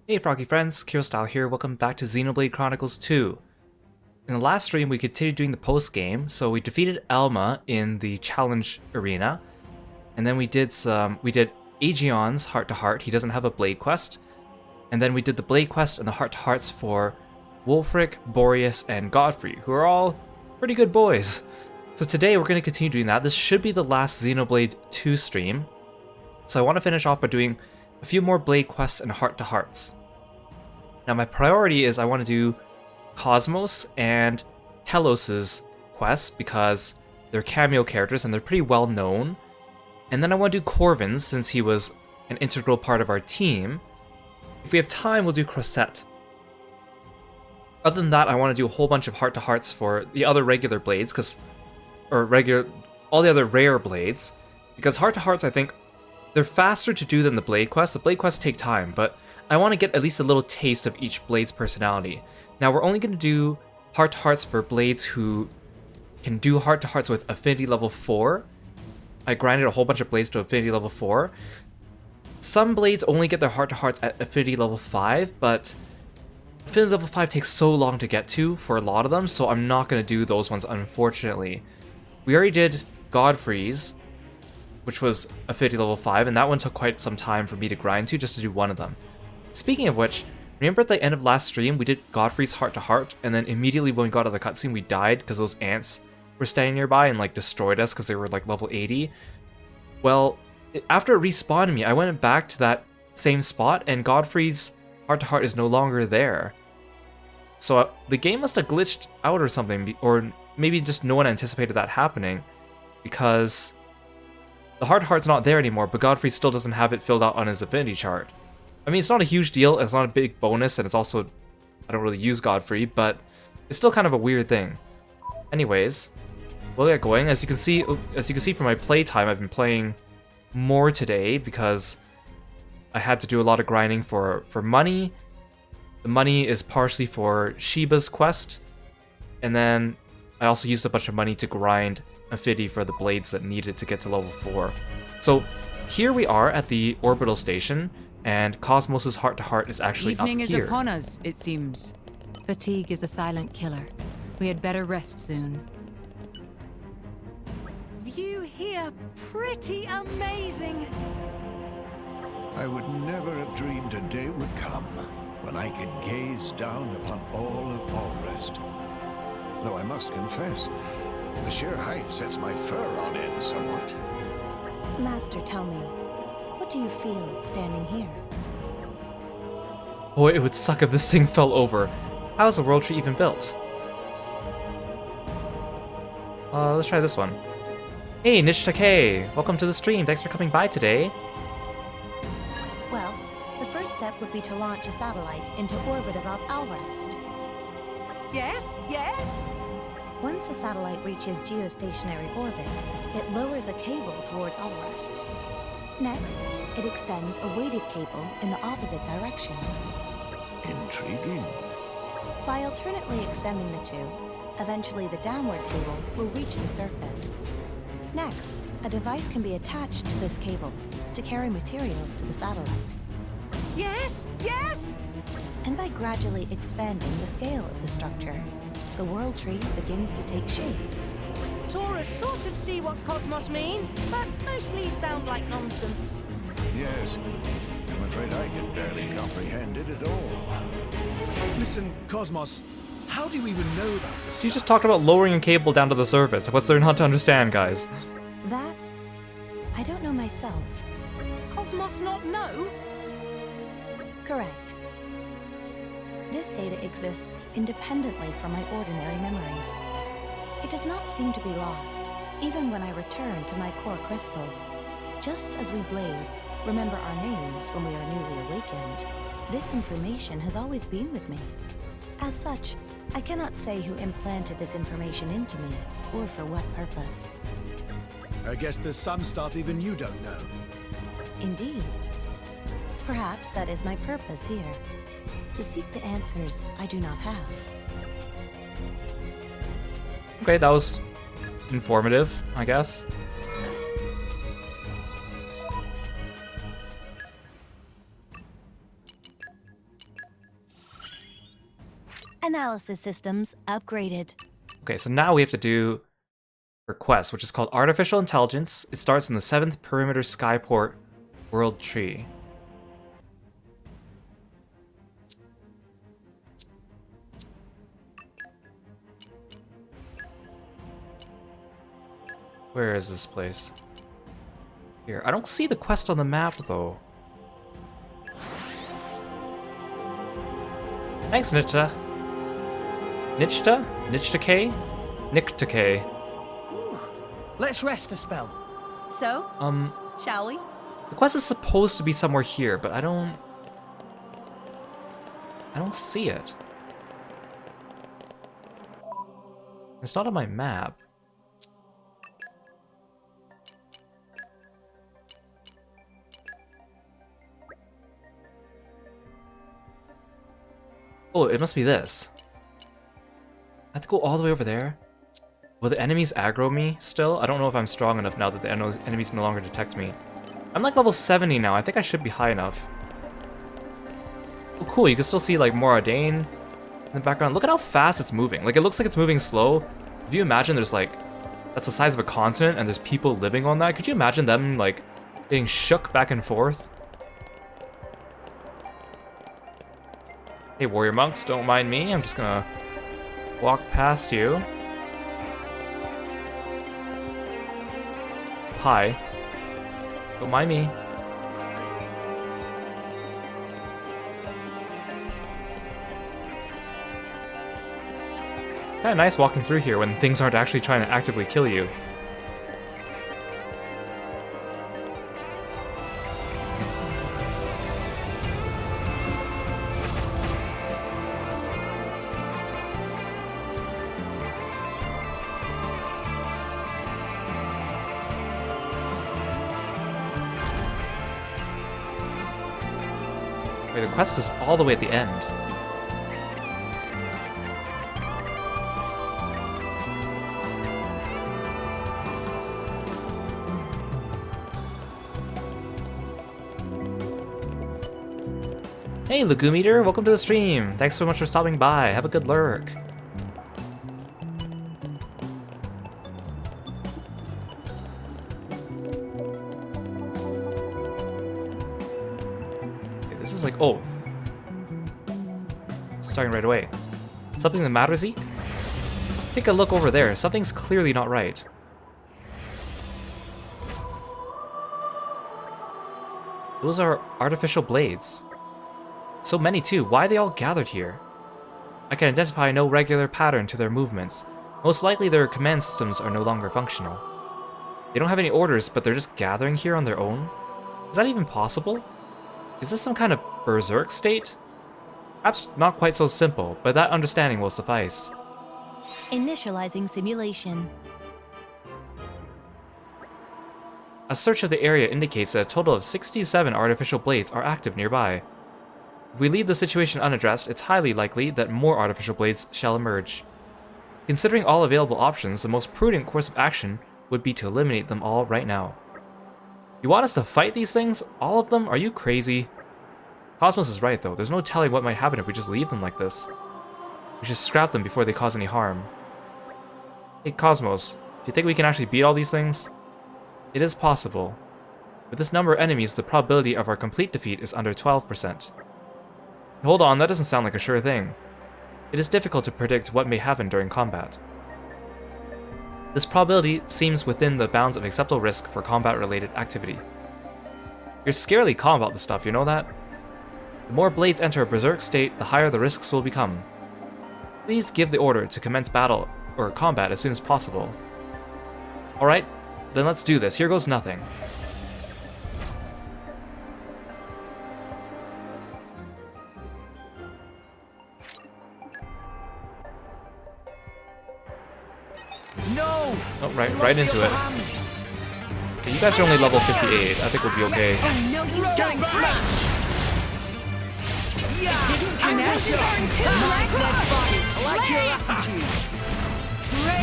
Hey Froggy friends, Kirostyle here, welcome back to Xenoblade Chronicles 2. In the last stream we continued doing the post-game, so we defeated Alma in the challenge arena, and then we did Aegeon's heart-to-heart, he doesn't have a blade quest, and then we did the blade quest and the heart-to-hearts for Wulfric, Boreas, and Godfrey, who are all pretty good boys. So today we're going to continue doing that. This should be the last Xenoblade 2 stream, so I want to finish off by doing a few more blade quests and heart-to-hearts. Now my priority is I want to do Cosmos and Telos's quests because they're cameo characters and they're pretty well known. And then I want to do Corvin's since he was an integral part of our team. If we have time, we'll do Crosette. Other than that, I want to do a whole bunch of heart-to-hearts for the other regular blades, all the other rare blades, because heart-to-hearts I think they're faster to do than the blade quests. The blade quests take time, but I want to get at least a little taste of each blade's personality. Now we're only going to do heart-to-hearts for blades who can do heart-to-hearts with affinity level 4. I grinded a whole bunch of blades to affinity level 4. Some blades only get their heart-to-hearts at affinity level 5, but affinity level 5 takes so long to get to for a lot of them, so I'm not going to do those ones unfortunately. We already did Godfrey's, which was affinity level 5, and that one took quite some time for me to grind to just to do one of them. Speaking of which, remember at the end of last stream we did Godfrey's heart-to-heart, and then immediately when we got out of the cutscene we died because those ants were standing nearby and like destroyed us because they were like level 80? Well, after it respawned me, I went back to that same spot and Godfrey's heart-to-heart is no longer there. So the game must have glitched out or something, or maybe just no one anticipated that happening, because the heart-to-heart's not there anymore, but Godfrey still doesn't have it filled out on his affinity chart. I mean, it's not a huge deal, it's not a big bonus, and it's also, I don't really use Godfrey, but it's still kind of a weird thing. Anyways, we'll get going. As you can see from my playtime, I've been playing more today because I had to do a lot of grinding for money. The money is partially for Sheba's quest, and then I also used a bunch of money to grind affinity for the blades that needed to get to level 4. So here we are at the orbital station, and Cosmos's heart-to-heart is actually up here. Evening is upon us, it seems. Fatigue is a silent killer. We had better rest soon. View here pretty amazing. I would never have dreamed a day would come when I could gaze down upon all of Allrest. Though I must confess, the sheer height sets my fur on end somewhat. Master, tell me, what do you feel standing here? Boy, it would suck if this thing fell over. How is the World Tree even built? Let's try this one. Hey, Nishtake! Welcome to the stream. Thanks for coming by today. Well, the first step would be to launch a satellite into orbit above Allrest. Yes, yes! Once the satellite reaches geostationary orbit, it lowers a cable towards Allrest. Next, it extends a weighted cable in the opposite direction. Intriguing. By alternately extending the two, eventually the downward cable will reach the surface. Next, a device can be attached to this cable to carry materials to the satellite. Yes, yes! And by gradually expanding the scale of the structure, the World Tree begins to take shape. Taurus sort of see what Cosmos mean, but mostly sound like nonsense. Yes, I'm afraid I can barely comprehend it at all. Listen, Cosmos, how do you even know about this? She just talked about lowering a cable down to the surface. What's there not to understand, guys? That, I don't know myself. Cosmos not know? Correct. This data exists independently from my ordinary memories. It does not seem to be lost, even when I return to my core crystal. Just as we blades remember our names when we are newly awakened, this information has always been with me. As such, I cannot say who implanted this information into me, or for what purpose. I guess there's some stuff even you don't know. Indeed. Perhaps that is my purpose here, to seek the answers I do not have. Okay, that was informative, I guess. Analysis systems upgraded. Okay, so now we have to do her quest, which is called Artificial Intelligence. It starts in the 7th Perimeter Skyport World Tree. Where is this place? Here. I don't see the quest on the map, though. Thanks, Nichta. Nichta? Nichta-K? Nichta-K. Let's rest a spell. So, shall we? The quest is supposed to be somewhere here, but I don't see it. It's not on my map. Oh, it must be this. I have to go all the way over there? Will the enemies aggro me still? I don't know if I'm strong enough now that the enemies no longer detect me. I'm like level 70 now. I think I should be high enough. Oh, cool. You can still see like Moradane in the background. Look at how fast it's moving. Like, it looks like it's moving slow. If you imagine there's like... That's the size of a continent and there's people living on that. Could you imagine them like being shook back and forth? Hey, warrior monks, don't mind me. I'm just gonna walk past you. Hi. Don't mind me. Kinda nice walking through here when things aren't actually trying to actively kill you. Wait, the quest is all the way at the end. Hey, Legume Eater, welcome to the stream. Thanks so much for stopping by. Have a good lurk. Okay, this is like, oh. Starting right away. Something the matter, Zeke? Take a look over there. Something's clearly not right. Those are artificial blades. So many too. Why are they all gathered here? I can identify no regular pattern to their movements. Most likely their command systems are no longer functional. They don't have any orders, but they're just gathering here on their own? Is that even possible? Is this some kind of berserk state? Perhaps not quite so simple, but that understanding will suffice. Initializing simulation. A search of the area indicates that a total of 67 artificial blades are active nearby. If we leave the situation unaddressed, it's highly likely that more artificial blades shall emerge. Considering all available options, the most prudent course of action would be to eliminate them all right now. You want us to fight these things? All of them? Are you crazy? Cosmos is right though, there's no telling what might happen if we just leave them like this. We should scrap them before they cause any harm. Hey Cosmos, do you think we can actually beat all these things? It is possible. With this number of enemies, the probability of our complete defeat is under 12%. Hold on, that doesn't sound like a sure thing. It is difficult to predict what may happen during combat. This probability seems within the bounds of acceptable risk for combat-related activity. You're scarily calm about this stuff, you know that? The more blades enter a berserk state, the higher the risks will become. Please give the order to commence battle or combat as soon as possible. Alright, then let's do this. Here goes nothing. No! Oh, right into it. Okay, you guys are only level 58. I think we'll be okay. Oh, no, you don't smash! Didn't connect. My dead body. I like your attitude.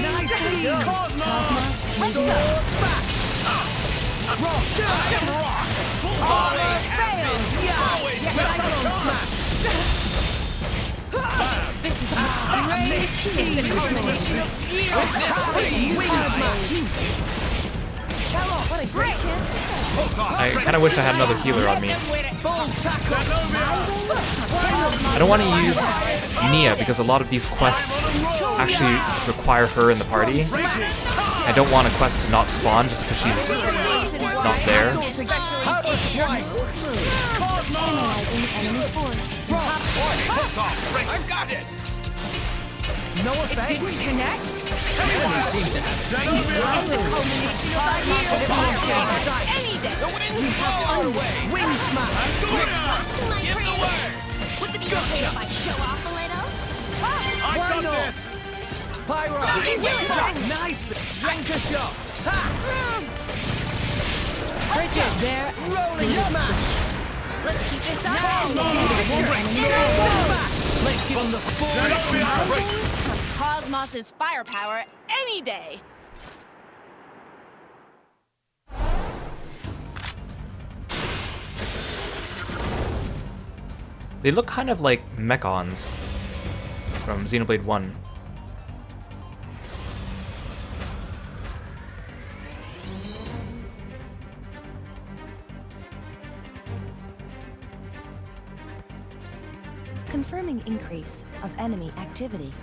Nicely done. Cosmos, let's sword go. back. Rock. Almost failed. Yeah. Yes, I can smash. This is This is the culmination of What a great chance to say. I kind of wish I had another healer on me. I don't want to use Nia because a lot of these quests actually require her in the party. I don't want a quest to not spawn just because she's not there. I've got it! No effect. It didn't connect? Enemy seems to have Any day! the wind's blowing away. Wing smash. Give the word! Would it be okay if I show off a little? I Why got not? this. Pyro. Nice. Drink a shot. Ha. Bridget. There. Rolling smash. Let's keep this up. Let's give him the full. Cosmos's firepower any day. They look kind of like mechons from Xenoblade 1. Confirming increase of enemy activity.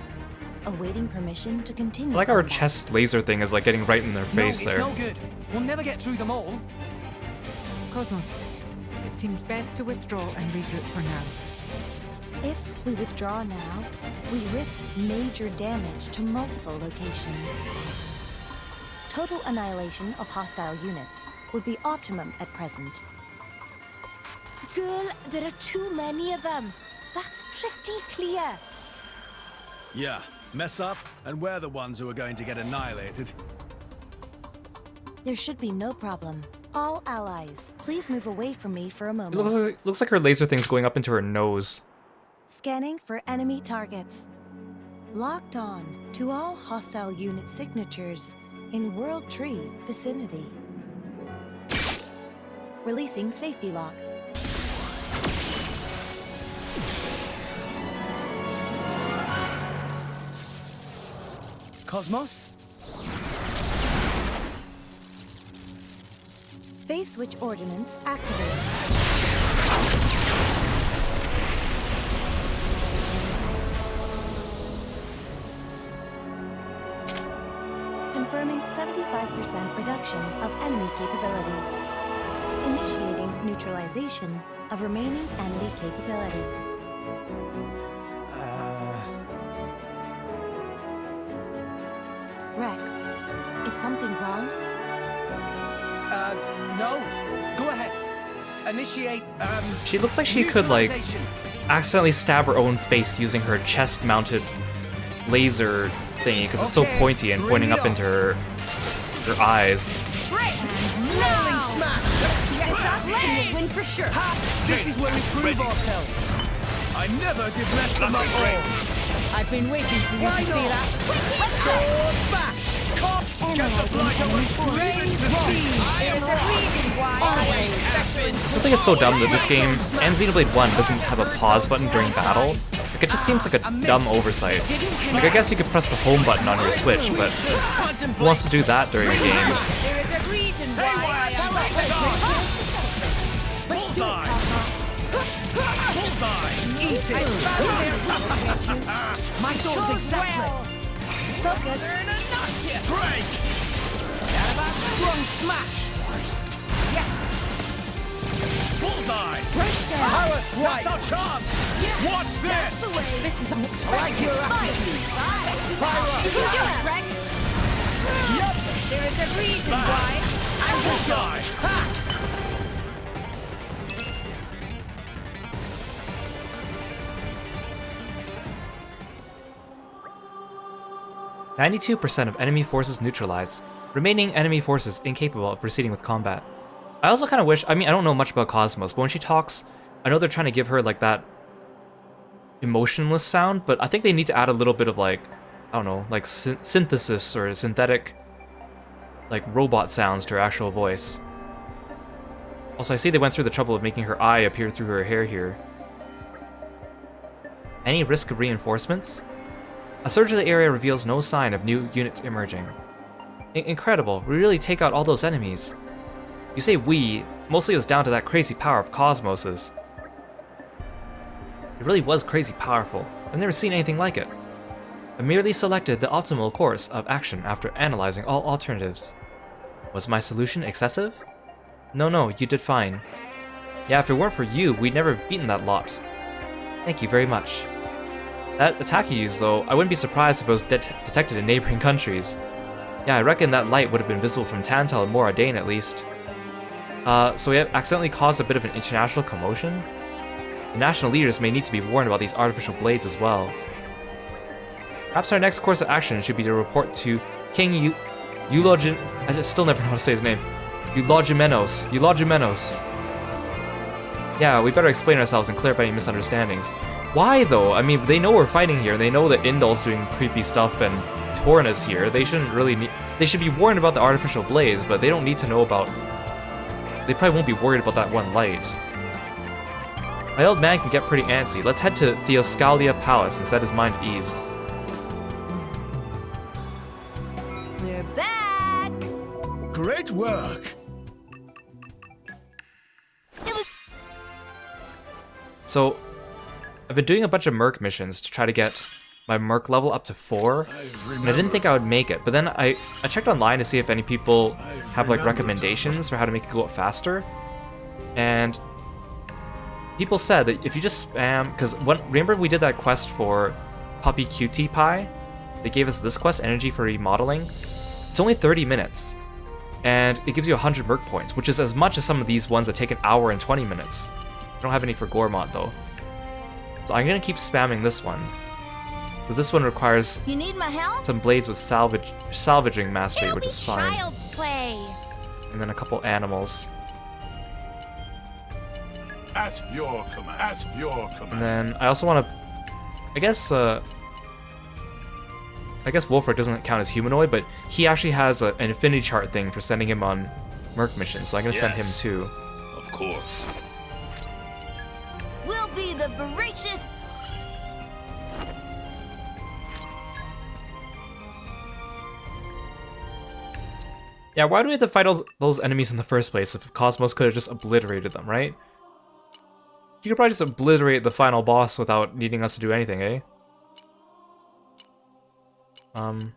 Awaiting permission to continue. I like our combat. chest laser thing is like getting right in their face there. No good. We'll never get through them all. Cosmos, it seems best to withdraw and regroup for now. If we withdraw now, we risk major damage to multiple locations. Total annihilation of hostile units would be optimum at present. Girl, there are too many of them. That's pretty clear. Yeah, mess up, and we're the ones who are going to get annihilated. There should be no problem. All allies, please move away from me for a It moment. looks like her laser thing's going up into her nose. Scanning for enemy targets. Locked on to all hostile unit signatures in World Tree vicinity. Releasing safety lock. Cosmos. Phase switch ordnance activated. Confirming 75% reduction of enemy capability. Initiating neutralization of remaining enemy capability. Rex, is something wrong? No. Go ahead. Initiate, She looks like she could like neutralization. accidentally stab her own face using her chest-mounted laser thingy because it's so Okay, pointy and bring pointing it up on. into her eyes. Rolling smash. We'll win for sure. This is where we prove ourselves. I never give less than my all. I've been waiting for you Why to see not? that. Sword smash. Get the flag away. Leave it to me. I am wrong. Always have been. I still think it's so dumb that this game and Xenoblade 1 doesn't have a pause button during battle. Like, it just seems like a dumb oversight. Like, I guess you could press the home button on your Switch, but who wants to do that during a game? There is a reason why I am Bullseye. Bullseye. Eat it. My thoughts exactly. Focus. Break. Strong smash. Bullseye. Power's right. That's our chance. Watch this. This is Like unexpected. your attitude. Pyro. You can do it, Rex. There is a reason why. Bullseye. 92% of enemy forces neutralized. Remaining enemy forces incapable of proceeding with combat. I also kind of wish, I mean, I don't know much about Cosmos, but when she talks, I know they're trying to give her like that emotionless sound, but I think they need to add a little bit of like, I don't know, like synthesis or synthetic, like robot sounds to her actual voice. Also, I see they went through the trouble of making her eye appear through her hair here. Any risk of reinforcements? A search of the area reveals no sign of new units emerging. Incredible, we really take out all those enemies. You say we, mostly it was down to that crazy power of Cosmos's. It really was crazy powerful. I've never seen anything like it. I merely selected the optimal course of action after analyzing all alternatives. Was my solution excessive? No, you did fine. Yeah, if it weren't for you, we'd never have beaten that lot. Thank you very much. That attack you used, though, I wouldn't be surprised if it was detected in neighboring countries. Yeah, I reckon that light would have been visible from Tantal and Moradane at least. So we have accidentally caused a bit of an international commotion? The national leaders may need to be warned about these artificial blades as well. Perhaps our next course of action should be to report to King Eulogin... I still never know how to say his name. Eulogimenos. Yeah, we better explain ourselves and clear up any misunderstandings. Why, though? I mean, they know we're fighting here. They know that Indol's doing creepy stuff and Torn is here. They shouldn't really need... They should be warned about the artificial blaze, but they don't need to know about... They probably won't be worried about that one light. My old man can get pretty antsy. Let's head to Theoscalia Palace and set his mind at ease. We're back! Great work! So, I've been doing a bunch of Merc missions to try to get my Merc level up to 4, and I didn't think I would make it, but then I checked online to see if any people have like recommendations for how to make it go up faster, and people said that if you just spam, because remember we did that quest for Puppy Cutie Pie? They gave us this quest, Energy for Remodeling. It's only 30 minutes, and it gives you 100 Merc points, which is as much as some of these ones that take an hour and 20 minutes. I don't have any for Gormont though. So I'm gonna keep spamming this one. So this one requires You need my help? some blades with salvaging mastery, It'll which be is fine. child's play. And then a couple animals. At your command. And then I also want to, I guess Wolfric doesn't count as humanoid, but he actually has an affinity chart thing for sending him on Merc missions, so I'm gonna send him too. Of course. We'll be the voracious. Yeah, why do we have to fight all those enemies in the first place if Cosmos could have just obliterated them, right? You could probably just obliterate the final boss without needing us to do anything, eh? Do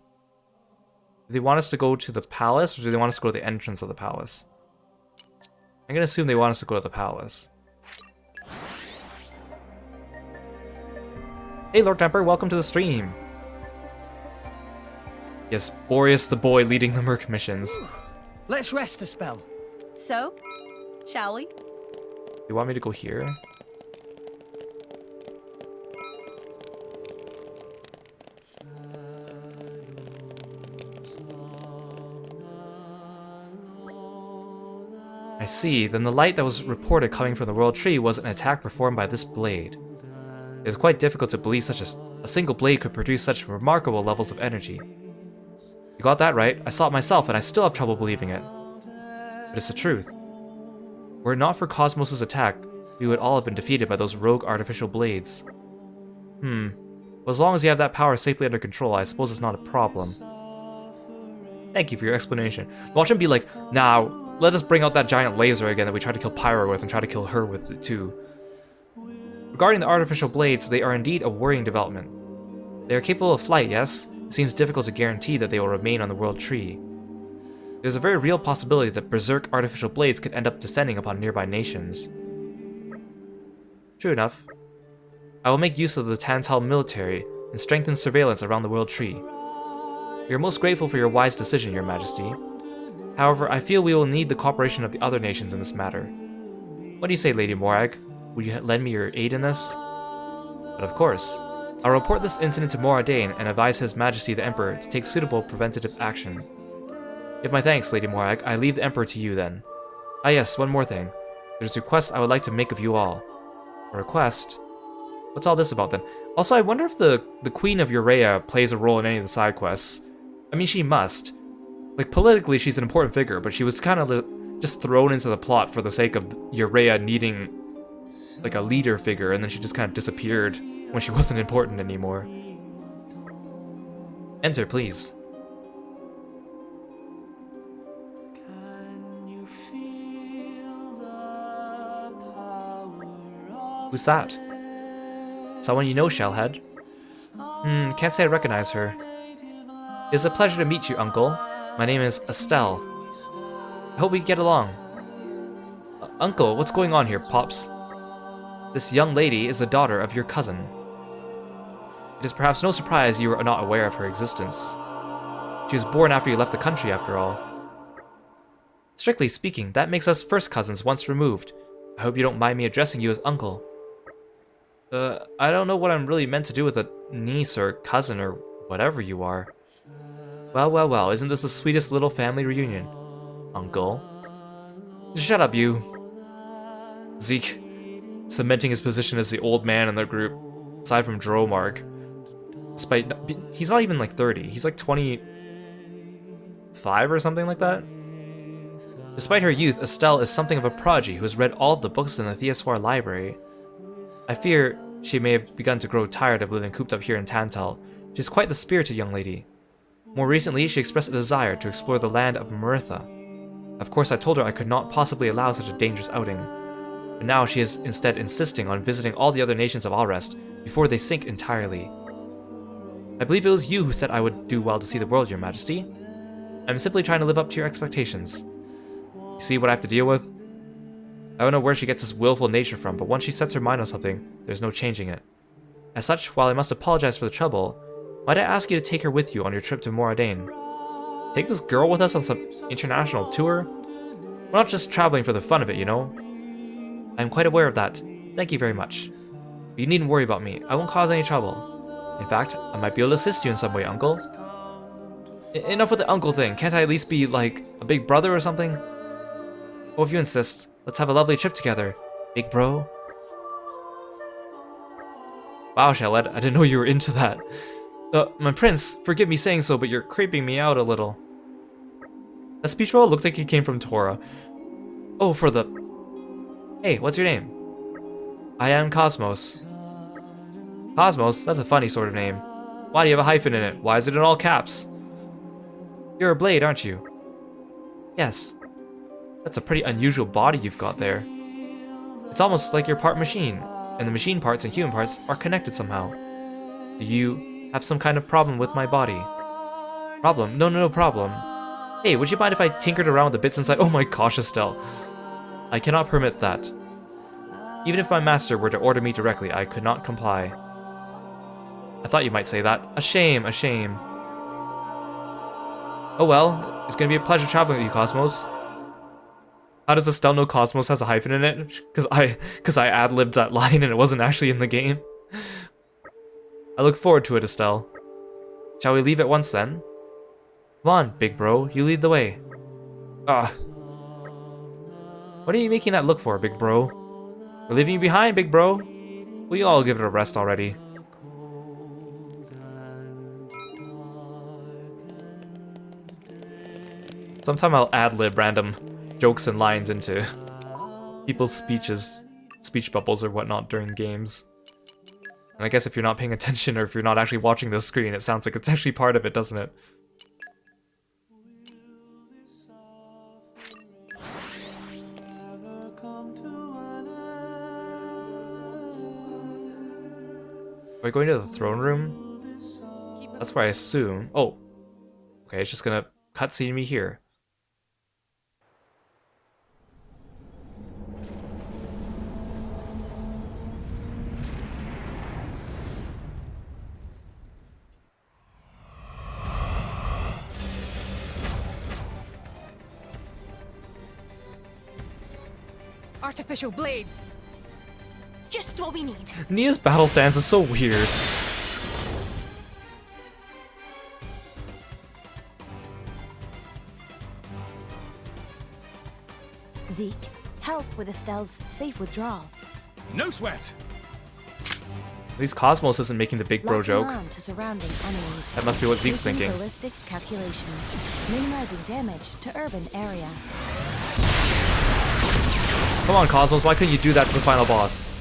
they want us to go to the palace, or do they want us to go to the entrance of the palace? I'm gonna assume they want us to go to the palace. Hey Lord Temper, welcome to the stream! Yes, Boreas the boy leading the Merc missions. Let's rest a spell. So, shall we? You want me to go here? I see, then the light that was reported coming from the World Tree was an attack performed by this blade. It is quite difficult to believe such a single blade could produce such remarkable levels of energy. You got that right, I saw it myself and I still have trouble believing it. But it's the truth. Were it not for Cosmos' attack, we would all have been defeated by those rogue artificial blades. Well, as long as you have that power safely under control, I suppose it's not a problem. Thank you for your explanation. Watch him be like, now, let us bring out that giant laser again that we tried to kill Pyro with and try to kill her with it too. Regarding the artificial blades, they are indeed a worrying development. They are capable of flight, yes? It seems difficult to guarantee that they will remain on the World Tree. There's a very real possibility that berserk artificial blades could end up descending upon nearby nations. True enough. I will make use of the Tantal military and strengthen surveillance around the World Tree. We are most grateful for your wise decision, Your Majesty. However, I feel we will need the cooperation of the other nations in this matter. What do you say, Lady Morag? Will you lend me your aid in this? But of course. I'll report this incident to Moradane and advise His Majesty the Emperor to take suitable preventative action. Give my thanks, Lady Morag. I leave the Emperor to you then. Ah yes, one more thing. There's a request I would like to make of you all. A request? What's all this about then? Also, I wonder if the Queen of Urea plays a role in any of the side quests. I mean, she must. Like, politically, she's an important figure, but she was kind of just thrown into the plot for the sake of Urea needing, like, a leader figure, and then she just kind of disappeared when she wasn't important anymore. Enter, please. Who's that? Someone you know, Shellhead? Can't say I recognize her. It is a pleasure to meet you, Uncle. My name is Estelle. I hope we get along. Uncle, what's going on here, Pops? This young lady is the daughter of your cousin. It is perhaps no surprise you are not aware of her existence. She was born after you left the country, after all. Strictly speaking, that makes us first cousins once removed. I hope you don't mind me addressing you as Uncle. I don't know what I'm really meant to do with a niece or cousin or whatever you are. Well, isn't this the sweetest little family reunion? Uncle? Shut up, you. Zeke, cementing his position as the old man in the group, aside from Dromark. Despite, he's not even like 30, he's like 25 or something like that. Despite her youth, Estelle is something of a prodigy who has read all of the books in the Theosphere library. I fear she may have begun to grow tired of living cooped up here in Tantal. She is quite the spirited young lady. More recently, she expressed a desire to explore the land of Maritha. Of course, I told her I could not possibly allow such a dangerous outing. But now she is instead insisting on visiting all the other nations of Alrest before they sink entirely. I believe it was you who said I would do well to see the world, Your Majesty. I'm simply trying to live up to your expectations. You see what I have to deal with? I don't know where she gets this willful nature from, but once she sets her mind on something, there's no changing it. As such, while I must apologize for the trouble, might I ask you to take her with you on your trip to Moradane? Take this girl with us on some international tour? We're not just traveling for the fun of it, you know? I'm quite aware of that. Thank you very much. But you needn't worry about me. I won't cause any trouble. In fact, I might be able to assist you in some way, Uncle. Enough with the uncle thing. Can't I at least be, like, a big brother or something? Well, if you insist, let's have a lovely trip together, big bro. Wow, Shellhead, I didn't know you were into that. My prince, forgive me saying so, but you're creeping me out a little. That speech roll looked like it came from Tora. Oh, for the... Hey, what's your name? I am Cosmos. Cosmos? That's a funny sort of name. Why do you have a hyphen in it? Why is it in all caps? You're a blade, aren't you? Yes. That's a pretty unusual body you've got there. It's almost like you're part machine, and the machine parts and human parts are connected somehow. Do you have some kind of problem with my body? Problem? No problem. Hey, would you mind if I tinkered around with the bits inside? Oh my gosh, Estelle. I cannot permit that. Even if my master were to order me directly, I could not comply. I thought you might say that. A shame, a shame. Oh well, it's gonna be a pleasure traveling with you, Cosmos. How does Estelle know Cosmos has a hyphen in it? Because I ad-libbed that line and it wasn't actually in the game. I look forward to it, Estelle. Shall we leave at once then? Come on, big bro, you lead the way. What are you making that look for, big bro? We're leaving you behind, big bro. We all give it a rest already. Sometime I'll ad-lib random jokes and lines into people's speeches, speech bubbles or whatnot during games. And I guess if you're not paying attention or if you're not actually watching the screen, it sounds like it's actually part of it, doesn't it? Are we going to the throne room? That's where I assume. Oh. Okay, it's just gonna cutscene me here. Artificial blades! Just what we need. Nia's battle stance is so weird. Zeke, help with Estelle's safe withdrawal. No sweat. At least Cosmos isn't making the big bro Locking joke. on to surrounding enemies. That must be what Zeke's Making thinking. ballistic calculations, minimizing damage to urban area. Come on, Cosmos, why couldn't you do that to the final boss?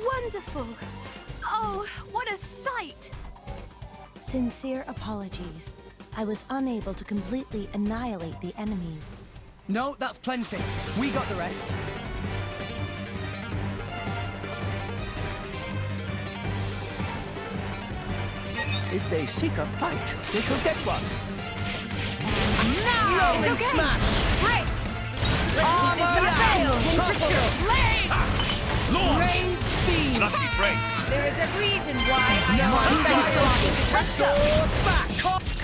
Wonderful! Oh, what a sight! Sincere apologies. I was unable to completely annihilate the enemies. No, that's plenty. We got the rest. If they seek a fight, they shall get one. Now! Rolling It's okay! smash! Break! Let's keep this up! Legs! Raise beam! Lucky break. There is a reason why I am Now on I'm Let's go! back!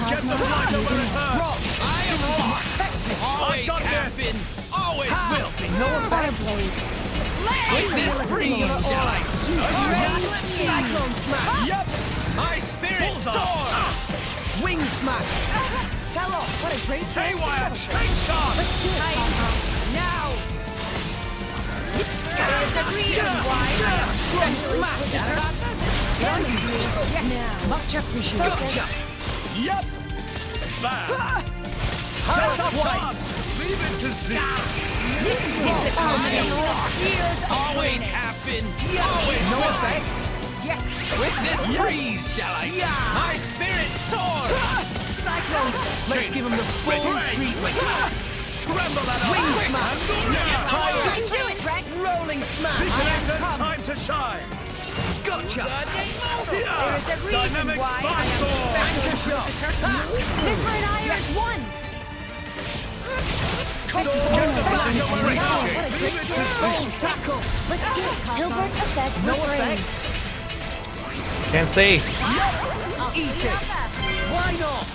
Get the blood over the hurt. I am expected! Always have been. Always will be. No effect! With this breeze, shall I Cyclone smash! Yep. My spirit soar. Wing smash! Tell off! What a great chance to Haywire celebrate! chainsaw. Now! There is a reason why I am Now, much appreciated. Gotcha. Yep. Bam. That's That's white. up. Leave it to Z. This is the army years of Always have been. Always No will. effect! yes! With this breeze, shall I? My spirit soar. Cyclones! Let's give them the full Break. treatment! Tremble at Wing our smash! You can do it, Rex! Rolling smash! It's time to shine. Gotcha! There is a reason Dynamic why I spot am sword. Anchor shot! Liver and Iris won! Get the black over ricochet. Leave it to Full tackle! Let's get it, Gilbert effect No refrain. effect! Can't see. Eat it! Why not?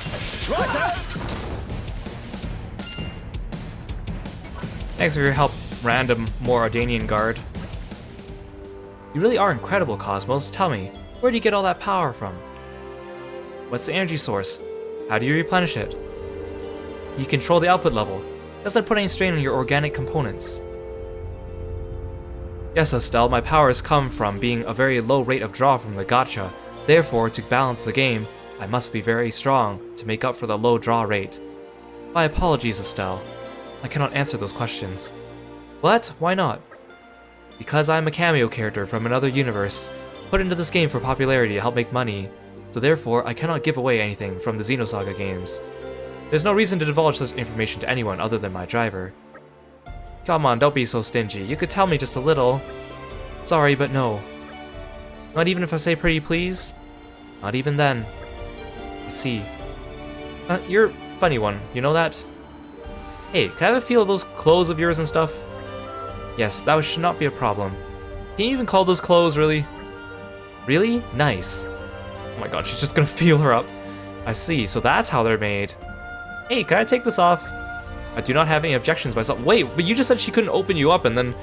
Thanks for your help, random Moradanian guard. You really are incredible, Cosmos. Tell me, where do you get all that power from? What's the energy source? How do you replenish it? You control the output level. Doesn't put any strain on your organic components. Yes, Estelle, my powers come from being a very low rate of draw from the gacha. Therefore, to balance the game, I must be very strong to make up for the low draw rate. My apologies, Estelle. I cannot answer those questions. What? Why not? Because I'm a cameo character from another universe, put into this game for popularity to help make money, so therefore I cannot give away anything from the Xenosaga games. There's no reason to divulge such information to anyone other than my driver. Come on, don't be so stingy. You could tell me just a little. Sorry, but no. Not even if I say pretty please? Not even then. I see. You're a funny one, you know that? Hey, can I have a feel of those clothes of yours and stuff? Yes, that should not be a problem. Can you even call those clothes, really? Really? Nice. Oh my god, she's just gonna feel her up. I see, so that's how they're made. Hey, can I take this off? I do not have any objections myself. Wait, but you just said she couldn't open you up, and then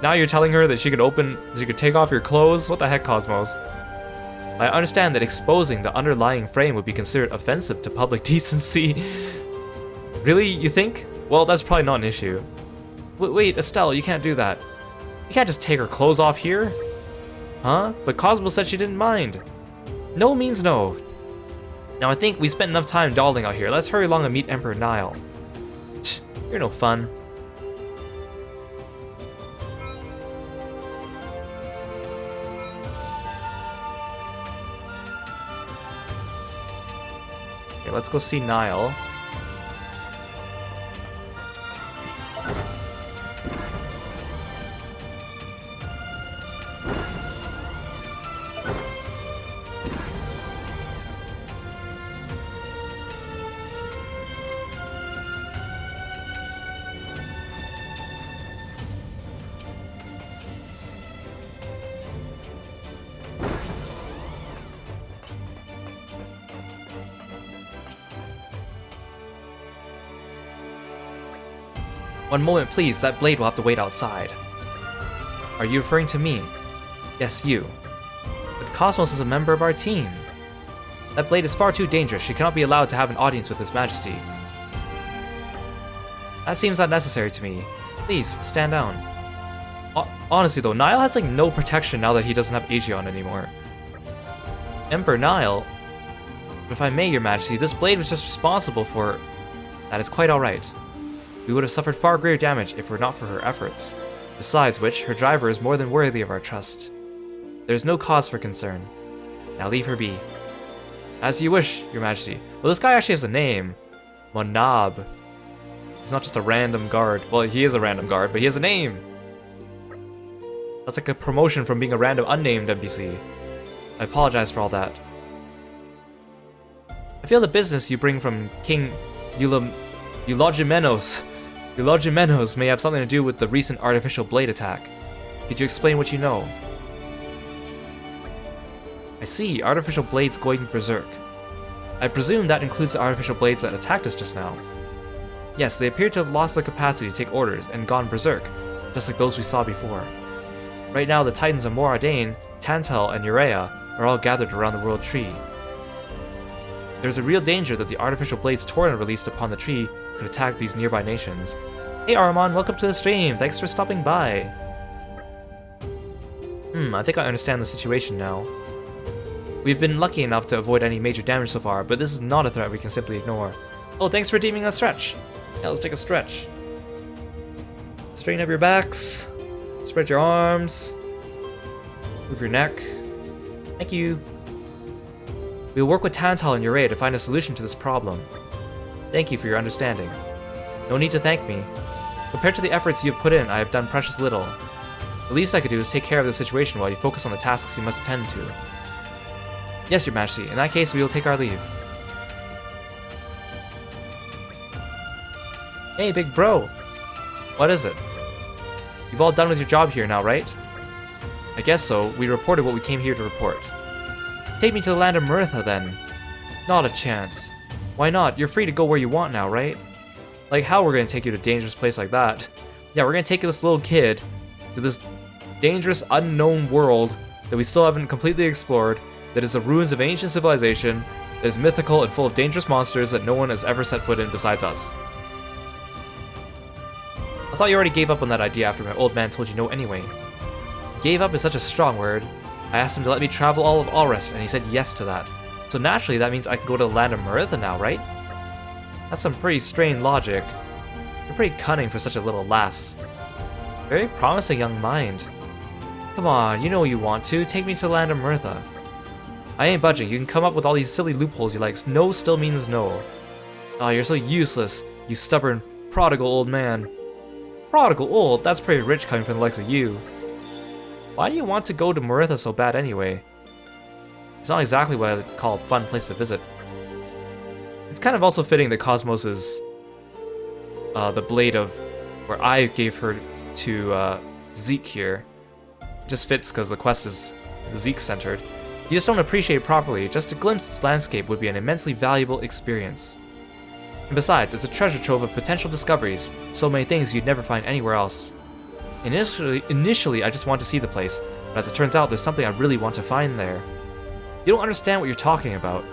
now you're telling her that she could take off your clothes? What the heck, Cosmos? I understand that exposing the underlying frame would be considered offensive to public decency. Really, you think? Well, that's probably not an issue. Wait, Estelle, you can't do that. You can't just take her clothes off here. Huh? But Cosmos said she didn't mind. No means no. Now I think we spent enough time dawdling out here. Let's hurry along and meet Emperor Nile. You're no fun. Okay, let's go see Nile. One moment, please. That blade will have to wait outside. Are you referring to me? Yes, you. But Cosmos is a member of our team. That blade is far too dangerous. She cannot be allowed to have an audience with His Majesty. That seems unnecessary to me. Please, stand down. Honestly though, Nile has like no protection now that he doesn't have Aegeon anymore. Emperor Nile? If I may, Your Majesty, this blade was just responsible for... That is quite alright. We would have suffered far greater damage if it were not for her efforts. Besides which, her driver is more than worthy of our trust. There is no cause for concern. Now leave her be. As you wish, Your Majesty. Well, this guy actually has a name. Monab. He's not just a random guard. Well, he is a random guard, but he has a name. That's like a promotion from being a random unnamed NPC. I apologize for all that. I feel the business you bring from King Eulogimenos may have something to do with the recent artificial blade attack. Could you explain what you know? I see, artificial blades going berserk. I presume that includes the artificial blades that attacked us just now. Yes, they appear to have lost their capacity to take orders and gone berserk, just like those we saw before. Right now, the Titans of Moradane, Tantal, and Urea are all gathered around the World Tree. There is a real danger that the artificial blades Torrent released upon the tree could attack these nearby nations. Hey Armon, welcome to the stream. Thanks for stopping by. I think I understand the situation now. We've been lucky enough to avoid any major damage so far, but this is not a threat we can simply ignore. Oh, thanks for deeming a stretch. Yeah, let's take a stretch. Straighten up your backs. Spread your arms. Move your neck. Thank you. We'll work with Tantal and Urea to find a solution to this problem. Thank you for your understanding. No need to thank me. Compared to the efforts you have put in, I have done precious little. The least I could do is take care of the situation while you focus on the tasks you must attend to. Yes, Your Majesty. In that case, we will take our leave. Hey, big bro. What is it? You've all done with your job here now, right? I guess so. We reported what we came here to report. Take me to the land of Maritha, then. Not a chance. Why not? You're free to go where you want now, right? Like how we're gonna take you to a dangerous place like that? Yeah, we're gonna take this little kid to this dangerous, unknown world that we still haven't completely explored, that is the ruins of ancient civilization, that is mythical and full of dangerous monsters that no one has ever set foot in besides us. I thought you already gave up on that idea after my old man told you no anyway. Gave up is such a strong word. I asked him to let me travel all of Alrest, and he said yes to that. So naturally, that means I can go to the land of Maritha now, right? That's some pretty strained logic. You're pretty cunning for such a little lass. Very promising young mind. Come on, you know you want to. Take me to the land of Maritha. I ain't budging. You can come up with all these silly loopholes you like. No still means no. Oh, you're so useless, you stubborn, prodigal old man. Prodigal old? That's pretty rich coming from the likes of you. Why do you want to go to Maritha so bad anyway? It's not exactly what I'd call a fun place to visit. It's kind of also fitting that Cosmos is the blade of where I gave her to Zeke here. It just fits because the quest is Zeke-centered. You just don't appreciate it properly. Just to glimpse its landscape would be an immensely valuable experience. And besides, it's a treasure trove of potential discoveries, so many things you'd never find anywhere else. Initially, I just want to see the place, but as it turns out, there's something I really want to find there. You don't understand what you're talking about.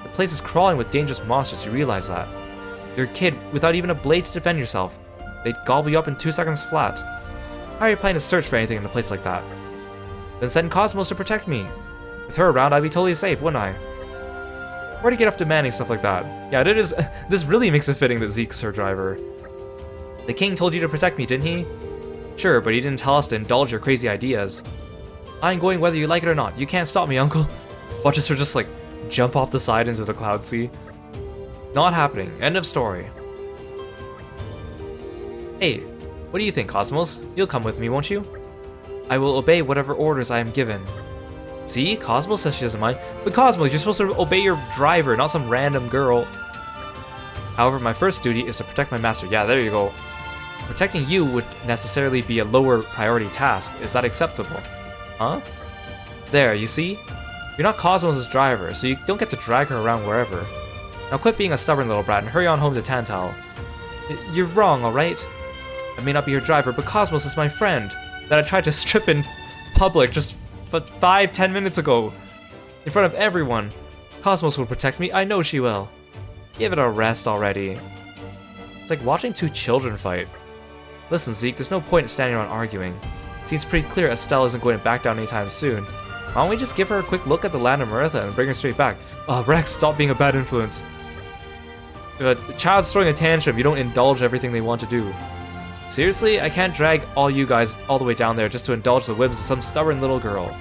The place is crawling with dangerous monsters, you realize that. You're a kid without even a blade to defend yourself. They'd gobble you up in 2 seconds flat. How are you planning to search for anything in a place like that? Then send Cosmos to protect me. With her around, I'd be totally safe, wouldn't I? Where'd you get off demanding stuff like that? Yeah, it is. This really makes it fitting that Zeke's her driver. The king told you to protect me, didn't he? Sure, but he didn't tell us to indulge your crazy ideas. I'm going whether you like it or not. You can't stop me, uncle. Watches her just like jump off the side into the cloud sea. Not happening. End of story. Hey, what do you think, Cosmos? You'll come with me, won't you? I will obey whatever orders I am given. See? Cosmos says she doesn't mind. But Cosmos, you're supposed to obey your driver, not some random girl. However, my first duty is to protect my master. Yeah, there you go. Protecting you would necessarily be a lower priority task. Is that acceptable? Huh? There, you see? You're not Cosmos' driver, so you don't get to drag her around wherever. Now quit being a stubborn little brat and hurry on home to Tantal. You're wrong, alright? I may not be your driver, but Cosmos is my friend that I tried to strip in public just 5-10 minutes ago. In front of everyone. Cosmos will protect me, I know she will. Give it a rest already. It's like watching two children fight. Listen, Zeke, there's no point in standing around arguing. It seems pretty clear Estelle isn't going to back down anytime soon. Why don't we just give her a quick look at the land of Maritha and bring her straight back? Rex, stop being a bad influence. If a child's throwing a tantrum, you don't indulge everything they want to do. Seriously, I can't drag all you guys all the way down there just to indulge the whims of some stubborn little girl.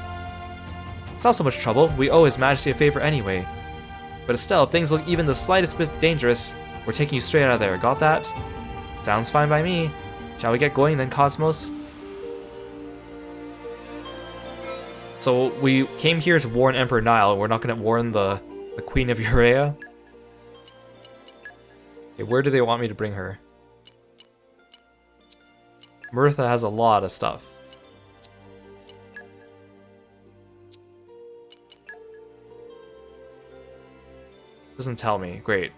It's not so much trouble. We owe His Majesty a favor anyway. But Estelle, if things look even the slightest bit dangerous, we're taking you straight out of there. Got that? Sounds fine by me. Shall we get going then, Cosmos? So we came here to warn Emperor Nile. We're not going to warn the Queen of Urea. Okay, where do they want me to bring her? Mirtha has a lot of stuff. Doesn't tell me. Great.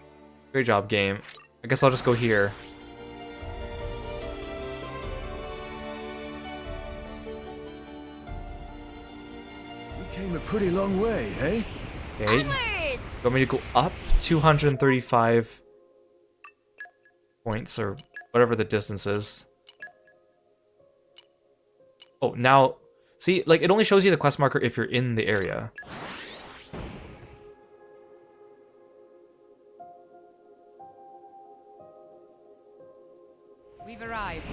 Great job, game. I guess I'll just go here. We came a pretty long way, eh? Okay. You want me to go up 235 points or whatever the distance is? Oh, now, see, like, it only shows you the quest marker if you're in the area. We've arrived.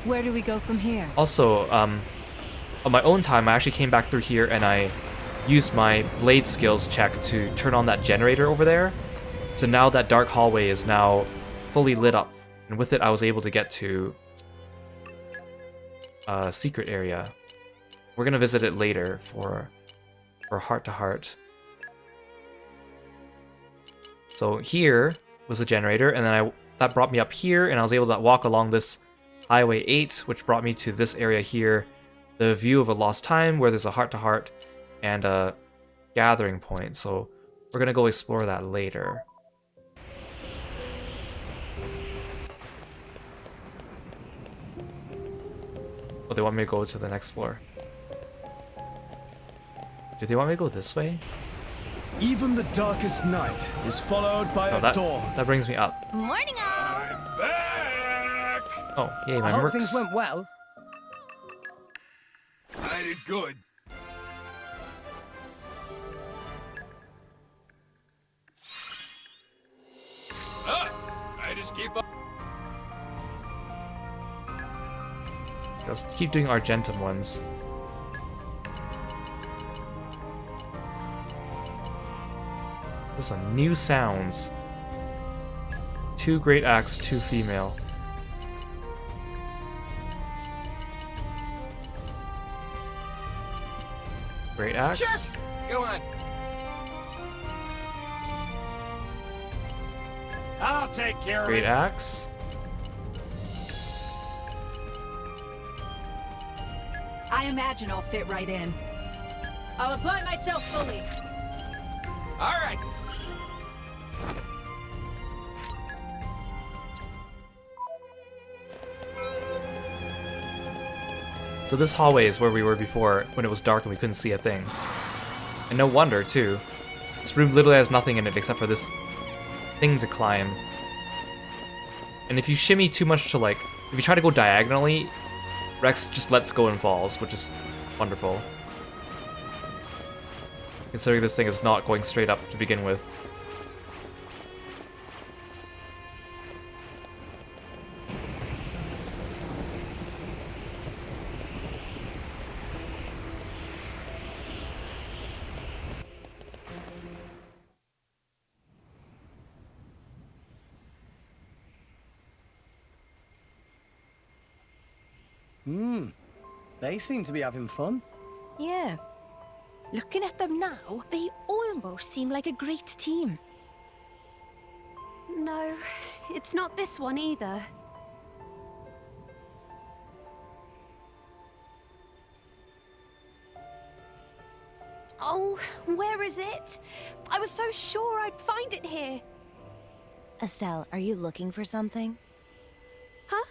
Where do we go from here? Also, on my own time, I actually came back through here and I used my blade skills check to turn on that generator over there. So now that dark hallway is now fully lit up. And with it, I was able to get to a secret area. We're gonna visit it later for heart to heart. So here was the generator, and then that brought me up here, and I was able to walk along this Highway 8, which brought me to this area here, the View of a Lost Time, where there's a heart to heart and a gathering point. So we're gonna go explore that later. Oh, they want me to go to the next floor. Do they want me to go this way? Even the darkest night is followed by a dawn. That brings me up. Morning, all. I'm back! Oh, yay, my I hope mercs. things went well. I did good. I just keep up. Let's keep doing Argentum ones. This is new sounds. 2 great axe, 2 female. Great axe. Sure. Go on. I'll take care Great of it. axe. I imagine I'll fit right in. I'll apply myself fully. All right. So this hallway is where we were before, when it was dark and we couldn't see a thing. And no wonder, too. This room literally has nothing in it except for this thing to climb. And if you shimmy too much to, like, if you try to go diagonally, Rex just lets go and falls, which is wonderful. Considering this thing is not going straight up to begin with. They seem to be having fun. Yeah. Looking at them now, they almost seem like a great team. No, it's not this one either. Oh, where is it? I was so sure I'd find it here. Estelle, are you looking for something? Huh?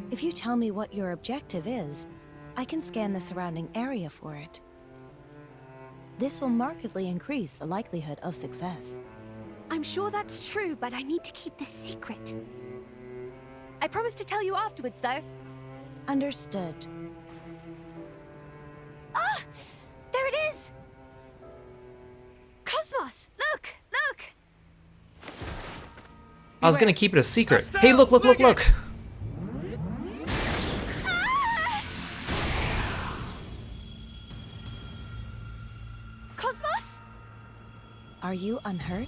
If you tell me what your objective is, I can scan the surrounding area for it. This will markedly increase the likelihood of success. I'm sure that's true, but I need to keep this secret. I promise to tell you afterwards, though. Understood. Ah! There it is! Cosmos! Look! Look! I was gonna keep it a secret. Hey, look, look, look, look! Ah! Are you unhurt?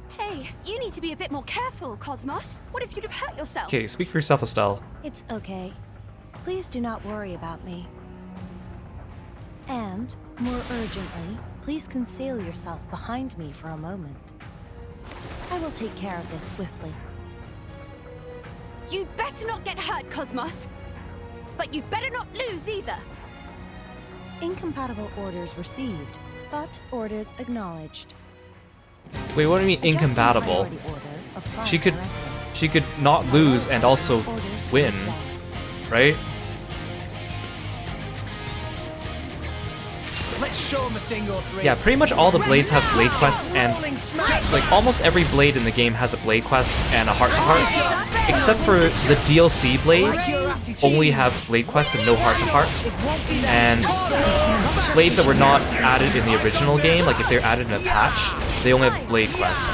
Hey, you need to be a bit more careful, Cosmos. What if you'd have hurt yourself? Okay, speak for yourself, Estelle. It's okay. Please do not worry about me. And, more urgently, please conceal yourself behind me for a moment. I will take care of this swiftly. You'd better not get hurt, Cosmos. But you'd better not lose either. Incompatible orders received, but orders acknowledged. Wait, what do you mean Adjusting incompatible? priority order of prior She could directives. not lose and also Orders win, restart. right? Let's show him a thing or three. Yeah, pretty much all the blades have blade quests, and Rolling smash. like almost every blade in the game has a blade quest and a heart-to-heart, except for the DLC blades only have blade quests and no heart-to-heart. And blades that were not added in the original game, like if they're added in a patch, they only have blade quest,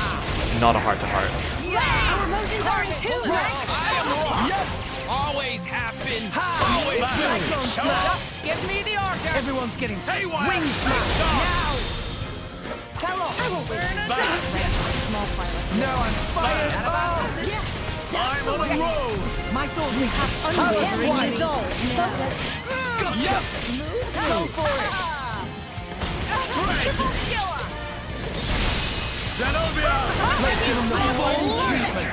not a heart-to-heart. Our emotions are in tune, Rex. Always have been. Always Cyclone smash. Give me the order. Everyone's getting Hey, why? wing smash. Tell off. Small pilot. Now I'm fired. I'm on a roll. My thoughts are Unwavering resolve. Gotcha. Go for it. Zenobia. Let's give him the full treatment.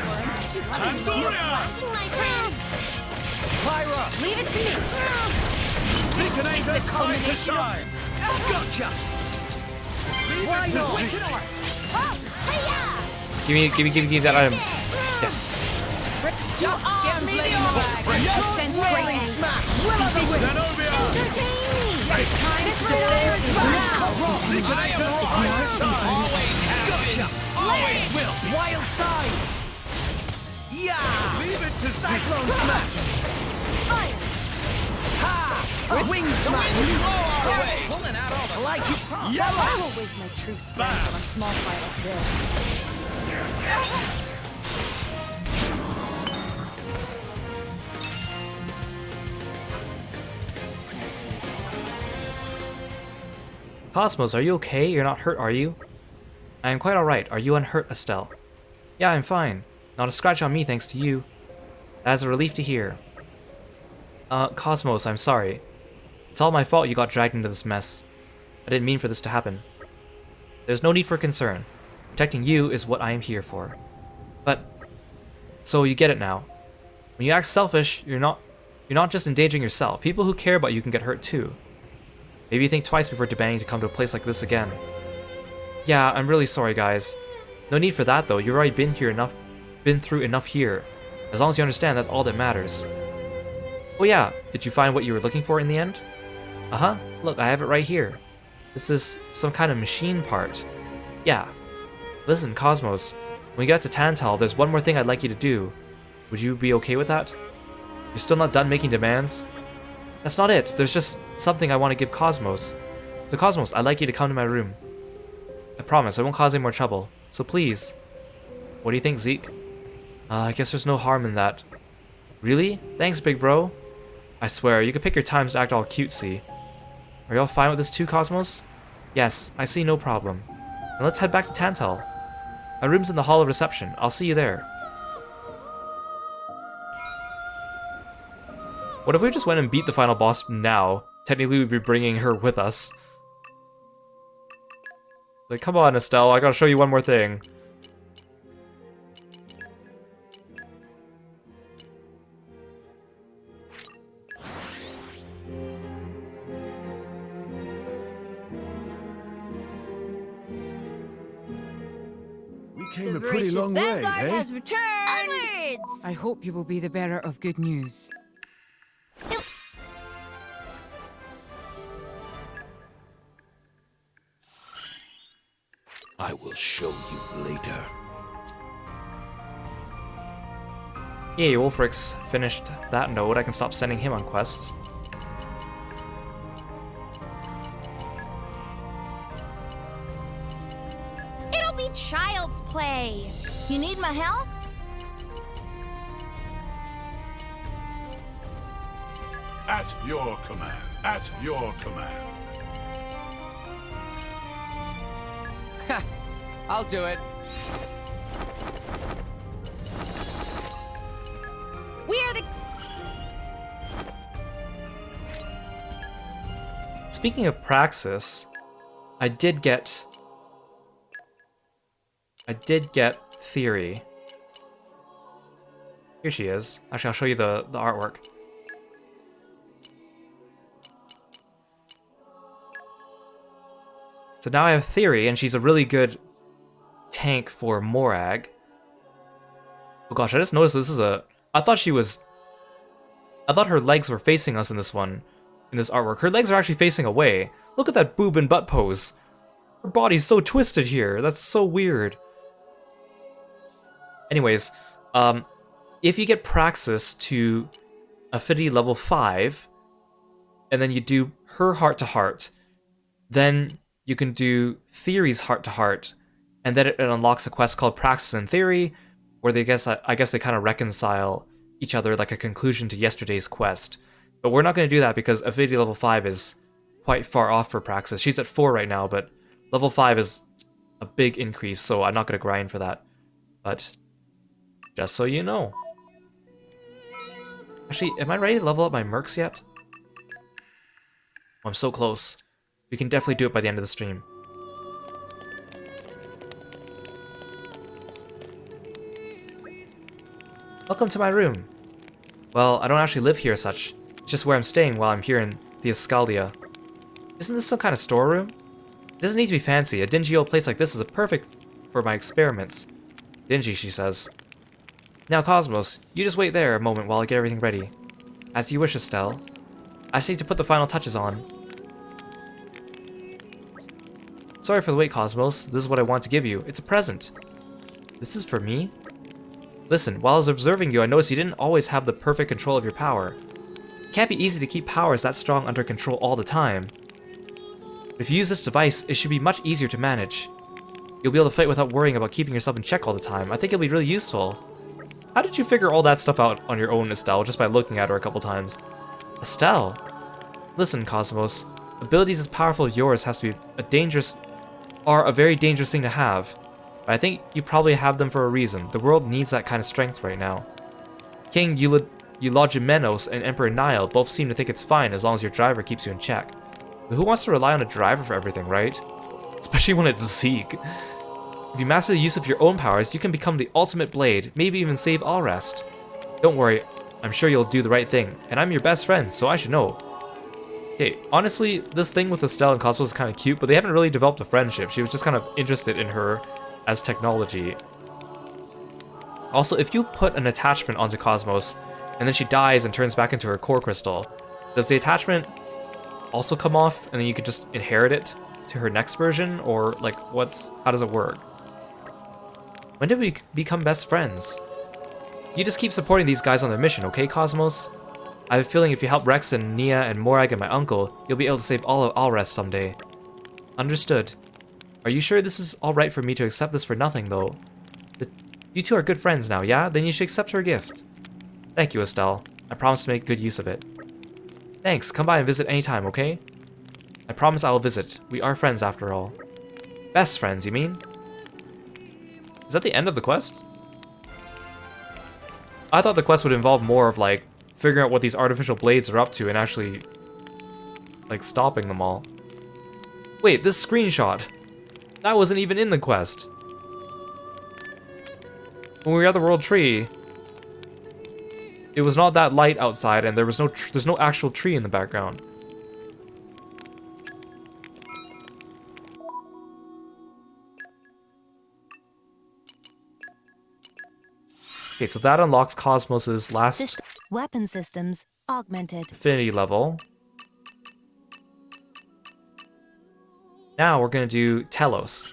Andoria. Pyra. Leave it to me. Synchronator's time to shine. Gotcha. Why not? Wicked arts. Give me that item. Yes. Just give me the order. Sense Rolling great. smash. Will of the wind. Zenobia. Time to deliver is now. Synchronator's time to shine. Always have been. Always will. Wild side. Yeah. Leave it to Cyclone smash. Ha! Wing smash. Pulling out all the I like it. I will waste my true strength on a small fight like this. Cosmos, are you okay? You're not hurt, are you? I am quite alright. Are you unhurt, Estelle? Yeah, I'm fine. Not a scratch on me thanks to you. That is a relief to hear. Cosmos, I'm sorry. It's all my fault you got dragged into this mess. I didn't mean for this to happen. There's no need for concern. Protecting you is what I am here for. But, so you get it now. When you act selfish, you're not just endangering yourself. People who care about you can get hurt too. Maybe think twice before demanding to come to a place like this again. Yeah, I'm really sorry, guys. No need for that though. You've already been through enough here. As long as you understand, that's all that matters. Oh yeah, did you find what you were looking for in the end? Uh-huh. Look, I have it right here. This is some kind of machine part. Yeah. Listen, Cosmos. When you get to Tantal, there's one more thing I'd like you to do. Would you be okay with that? You're still not done making demands? That's not it. There's just something I want to give Cosmos. So Cosmos, I'd like you to come to my room. I promise, I won't cause any more trouble. So please. What do you think, Zeke? I guess there's no harm in that. Really? Thanks, big bro. I swear, you could pick your times to act all cutesy. Are you all fine with this too, Cosmos? Yes, I see no problem. Now let's head back to Tantal. My room's in the hall of reception. I'll see you there. What if we just went and beat the final boss now? Technically, we'd be bringing her with us. Like, come on, Estelle, I gotta show you one more thing. We came a pretty long way, Vanguard eh? has returned. I hope you will be the bearer of good news. I will show you later. Yay, Wolfric's finished that node. I can stop sending him on quests. It'll be child's play. You need my help? At your command. At your command. Ha! I'll do it. We're the... Speaking of Praxis, I did get Theory. Here she is. Actually, I'll show you the artwork. So now I have Theory, and she's a really good tank for Morag. Oh gosh, I just noticed this is a... I thought her legs were facing us in this one, in this artwork. Her legs are actually facing away. Look at that boob and butt pose. Her body's so twisted here. That's so weird. Anyways, if you get Praxis to Affinity level 5, and then you do her heart-to-heart, then you can do Theory's heart-to-heart, and then it unlocks a quest called Praxis and Theory, where I guess they kind of reconcile each other like a conclusion to yesterday's quest. But we're not going to do that because Affinity level 5 is quite far off for Praxis. She's at 4 right now, but level 5 is a big increase, so I'm not going to grind for that. But just so you know. Actually, am I ready to level up my mercs yet? Oh, I'm so close. We can definitely do it by the end of the stream. Welcome to my room. Well, I don't actually live here as such. It's just where I'm staying while I'm here in the Escaldia. Isn't this some kind of storeroom? It doesn't need to be fancy. A dingy old place like this is perfect for my experiments. Dingy, she says. Now, Cosmos, you just wait there a moment while I get everything ready. As you wish, Estelle. I just need to put the final touches on. Sorry for the wait, Cosmos. This is what I want to give you. It's a present. This is for me? Listen, while I was observing you, I noticed you didn't always have the perfect control of your power. It can't be easy to keep powers that strong under control all the time. But if you use this device, it should be much easier to manage. You'll be able to fight without worrying about keeping yourself in check all the time. I think it'll be really useful. How did you figure all that stuff out on your own, Estelle, just by looking at her a couple times? Estelle? Listen, Cosmos. Abilities as powerful as yours has to be a very dangerous thing to have. But I think you probably have them for a reason. The world needs that kind of strength right now. King Eulogimenos and Emperor Nile both seem to think it's fine as long as your driver keeps you in check. But who wants to rely on a driver for everything, right? Especially when it's Zeke. If you master the use of your own powers, you can become the ultimate blade, maybe even save all rest. Don't worry, I'm sure you'll do the right thing, and I'm your best friend, so I should know. Okay, honestly, this thing with Estelle and Cosmos is kind of cute, but they haven't really developed a friendship. She was just kind of interested in her as technology. Also, if you put an attachment onto Cosmos, and then she dies and turns back into her core crystal, does the attachment also come off, and then you could just inherit it to her next version? Or, like, how does it work? When did we become best friends? You just keep supporting these guys on their mission, okay, Cosmos? I have a feeling if you help Rex and Nia and Morag and my uncle, you'll be able to save all of Alrest someday. Understood. Are you sure this is alright for me to accept this for nothing, though? You two are good friends now, yeah? Then you should accept her gift. Thank you, Estelle. I promise to make good use of it. Thanks, come by and visit anytime, okay? I promise I will visit. We are friends after all. Best friends, you mean? Is that the end of the quest? I thought the quest would involve more of, like, figuring out what these artificial blades are up to and actually, like, stopping them all. Wait, this screenshot! That wasn't even in the quest! When we were at the World Tree, it was not that light outside and there's no actual tree in the background. Okay, so that unlocks Cosmos's last weapon systems augmented affinity level. Now we're gonna do Telos.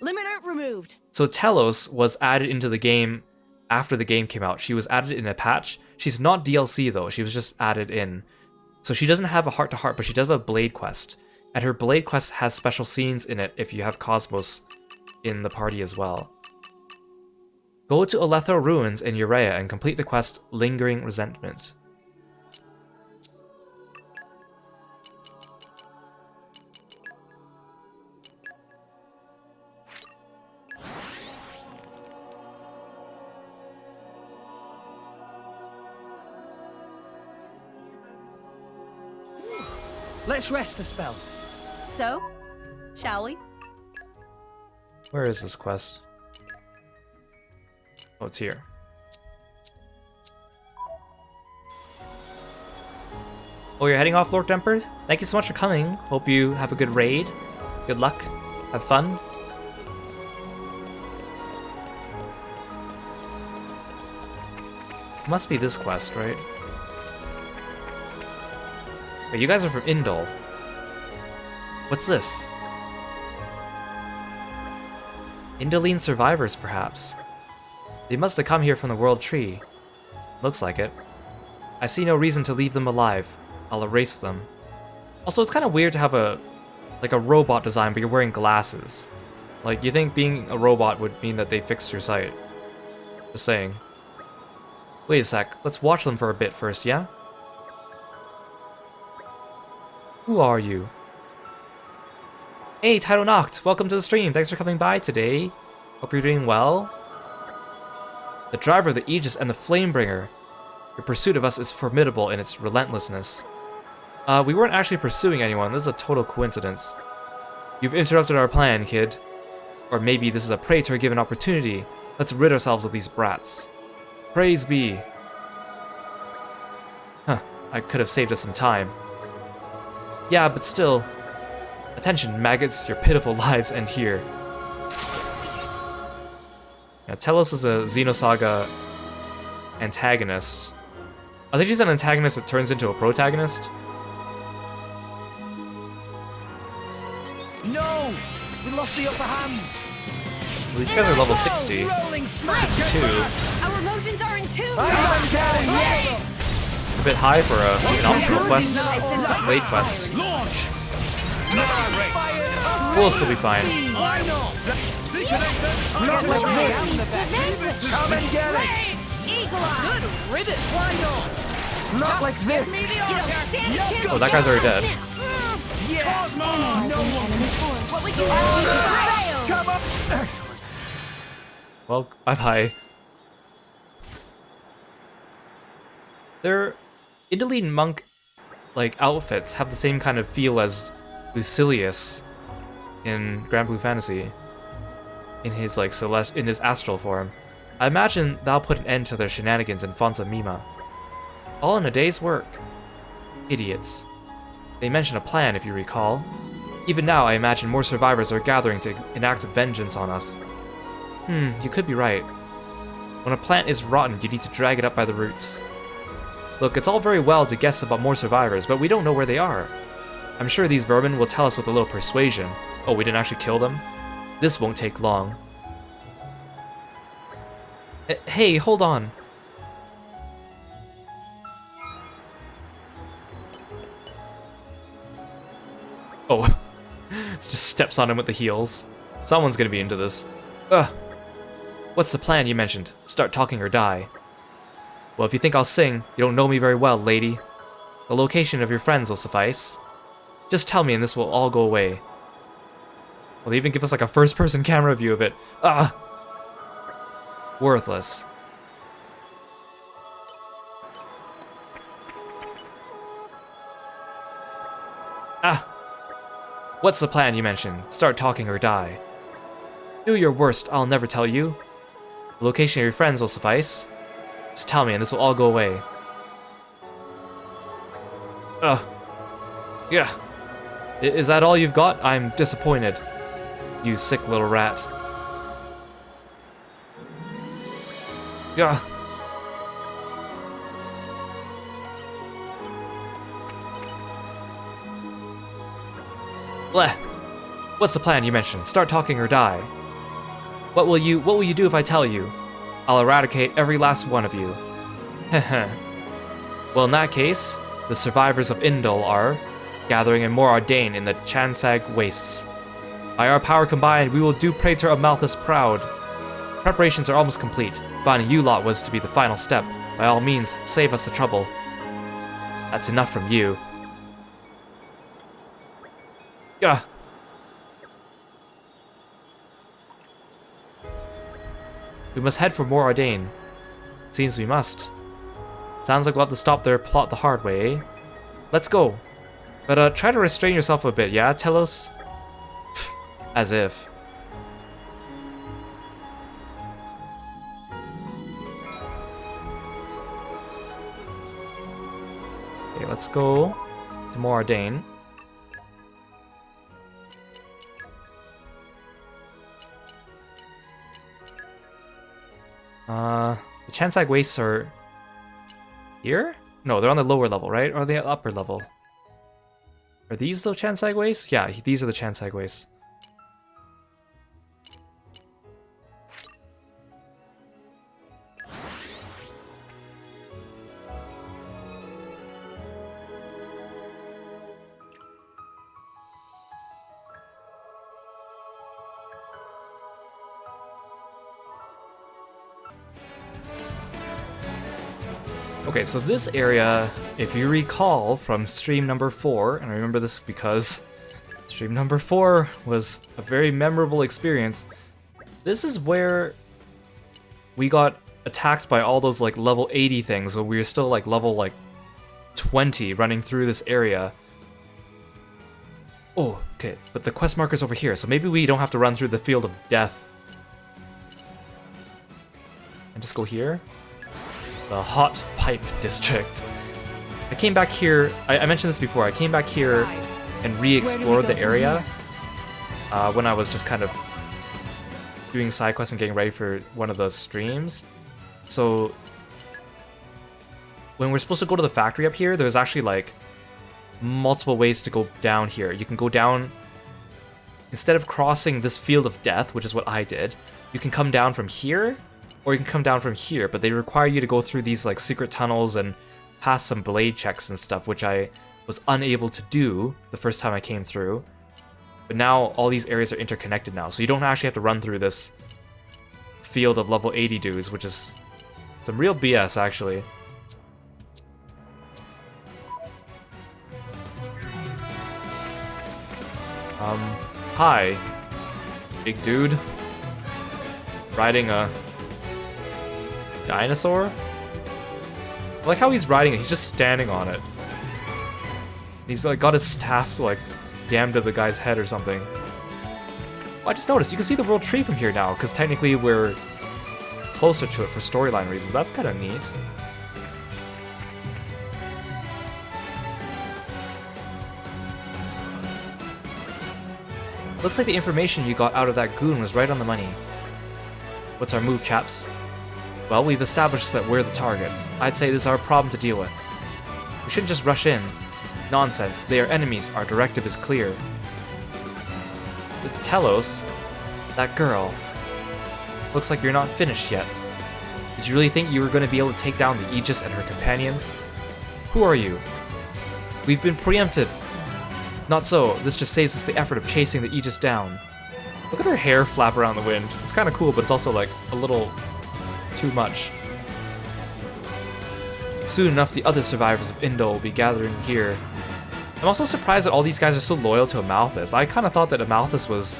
Limiter removed. So Telos was added into the game after the game came out. She was added in a patch. She's not DLC though, she was just added in. So she doesn't have a heart-to-heart, but she does have a blade quest. And her blade quest has special scenes in it if you have Cosmos in the party as well. Go to Aletho Ruins in Urea and complete the quest Lingering Resentment. Let's rest a spell. So, shall we? Where is this quest? Oh, it's here. Oh, you're heading off, Lord Temper? Thank you so much for coming. Hope you have a good raid. Good luck. Have fun. Must be this quest, right? Wait, you guys are from Indol. What's this? Indoline survivors, perhaps. They must have come here from the World Tree. Looks like it. I see no reason to leave them alive. I'll erase them. Also, it's kind of weird to have a robot design, but you're wearing glasses. Like, you think being a robot would mean that they fixed your sight. Just saying. Wait a sec, let's watch them for a bit first, yeah? Who are you? Hey, Title Noct, welcome to the stream. Thanks for coming by today. Hope you're doing well. The driver of the Aegis and the Flamebringer. Your pursuit of us is formidable in its relentlessness. We weren't actually pursuing anyone. This is a total coincidence. You've interrupted our plan, kid. Or maybe this is a Praetor-given opportunity. Let's rid ourselves of these brats. Praise be. Huh, I could have saved us some time. Yeah, but still. Attention, maggots, your pitiful lives end here. Yeah, Telos is a Xenosaga antagonist. I think she's an antagonist that turns into a protagonist. No! We lost the upper hand! Well, these guys are level 60. 62. Our emotions are in tune. It's a bit high for an optional quest. Late quest. We'll still be fine. Why not? Not like this! Come and get it! Good riddance! Why not? Not like this! Give me the You don't order. stand a chance. Oh, that guy's already dead. Yeah! What would you have? Come up! Well, bye-bye. Their Indoline monk, like, outfits have the same kind of feel as Lucilius in Grand Blue Fantasy. In his, like, in his astral form. I imagine that'll put an end to their shenanigans in Fonza Mima. All in a day's work. Idiots. They mentioned a plan, if you recall. Even now, I imagine more survivors are gathering to enact vengeance on us. You could be right. When a plant is rotten, you need to drag it up by the roots. Look, it's all very well to guess about more survivors, but we don't know where they are. I'm sure these vermin will tell us with a little persuasion. Oh, we didn't actually kill them? This won't take long. Hey, hold on. Oh. Just steps on him with the heels. Someone's gonna be into this. Ugh. What's the plan you mentioned? Start talking or die. Well, if you think I'll sing, you don't know me very well, lady. The location of your friends will suffice. Just tell me and this will all go away. Well, they even give us like a first-person camera view of it. Ah! Worthless. Ah! What's the plan you mentioned? Start talking or die. Do your worst, I'll never tell you. The location of your friends will suffice. Just tell me and this will all go away. Ugh. Yeah. Is that all you've got? I'm disappointed. You sick little rat. Yeah. Bleh. What's the plan you mentioned? Start talking or die. What will you do if I tell you? I'll eradicate every last one of you. Heh. Well, in that case, the survivors of Indol are gathering in Mor Ardain in the Chansag Wastes. By our power combined, we will do Praetor of Malthus proud. Preparations are almost complete. Finding you lot was to be the final step. By all means, save us the trouble. That's enough from you. Yeah. We must head for Mor Ardain. Seems we must. Sounds like we'll have to stop their plot the hard way, eh? Let's go. But try to restrain yourself a bit, yeah, Telos? As if. Okay, let's go to Moradane. The Chansag Wastes are here? No, they're on the lower level, right? Or are they at upper level? Are these the Chansag Wastes? Yeah, these are the Chansag Wastes. Okay, so this area, if you recall from stream number 4, and I remember this because stream number 4 was a very memorable experience, this is where we got attacked by all those like level 80 things when we were still like level like 20 running through this area. Oh, okay, but the quest marker's over here, so maybe we don't have to run through the field of death. And just go here. The Hot Pipe District. I came back here, I mentioned this before, I came back here and re-explored the area when I was just kind of doing side quests and getting ready for one of those streams. So when we're supposed to go to the factory up here, there's actually like multiple ways to go down here. You can go down, instead of crossing this field of death, which is what I did, you can come down from here, or you can come down from here, but they require you to go through these like secret tunnels and pass some blade checks and stuff, which I was unable to do the first time I came through. But now all these areas are interconnected now, so you don't actually have to run through this field of level 80 dudes, which is some real BS actually. Hi, big dude. Riding a dinosaur? I like how he's riding it, he's just standing on it. He's like got his staff like jammed to the guy's head or something. Oh, I just noticed, you can see the world tree from here now, because technically we're closer to it for storyline reasons. That's kind of neat. Looks like the information you got out of that goon was right on the money. What's our move, chaps? Well, we've established that we're the targets. I'd say this is our problem to deal with. We shouldn't just rush in. Nonsense, they are enemies, our directive is clear. The Telos? That girl. Looks like you're not finished yet. Did you really think you were going to be able to take down the Aegis and her companions? Who are you? We've been preempted. Not so, this just saves us the effort of chasing the Aegis down. Look at her hair flap around the wind. It's kind of cool, but it's also like a little too much. Soon enough, the other survivors of Indo will be gathering here. I'm also surprised that all these guys are so loyal to Amalthus. I kind of thought that Amalthus was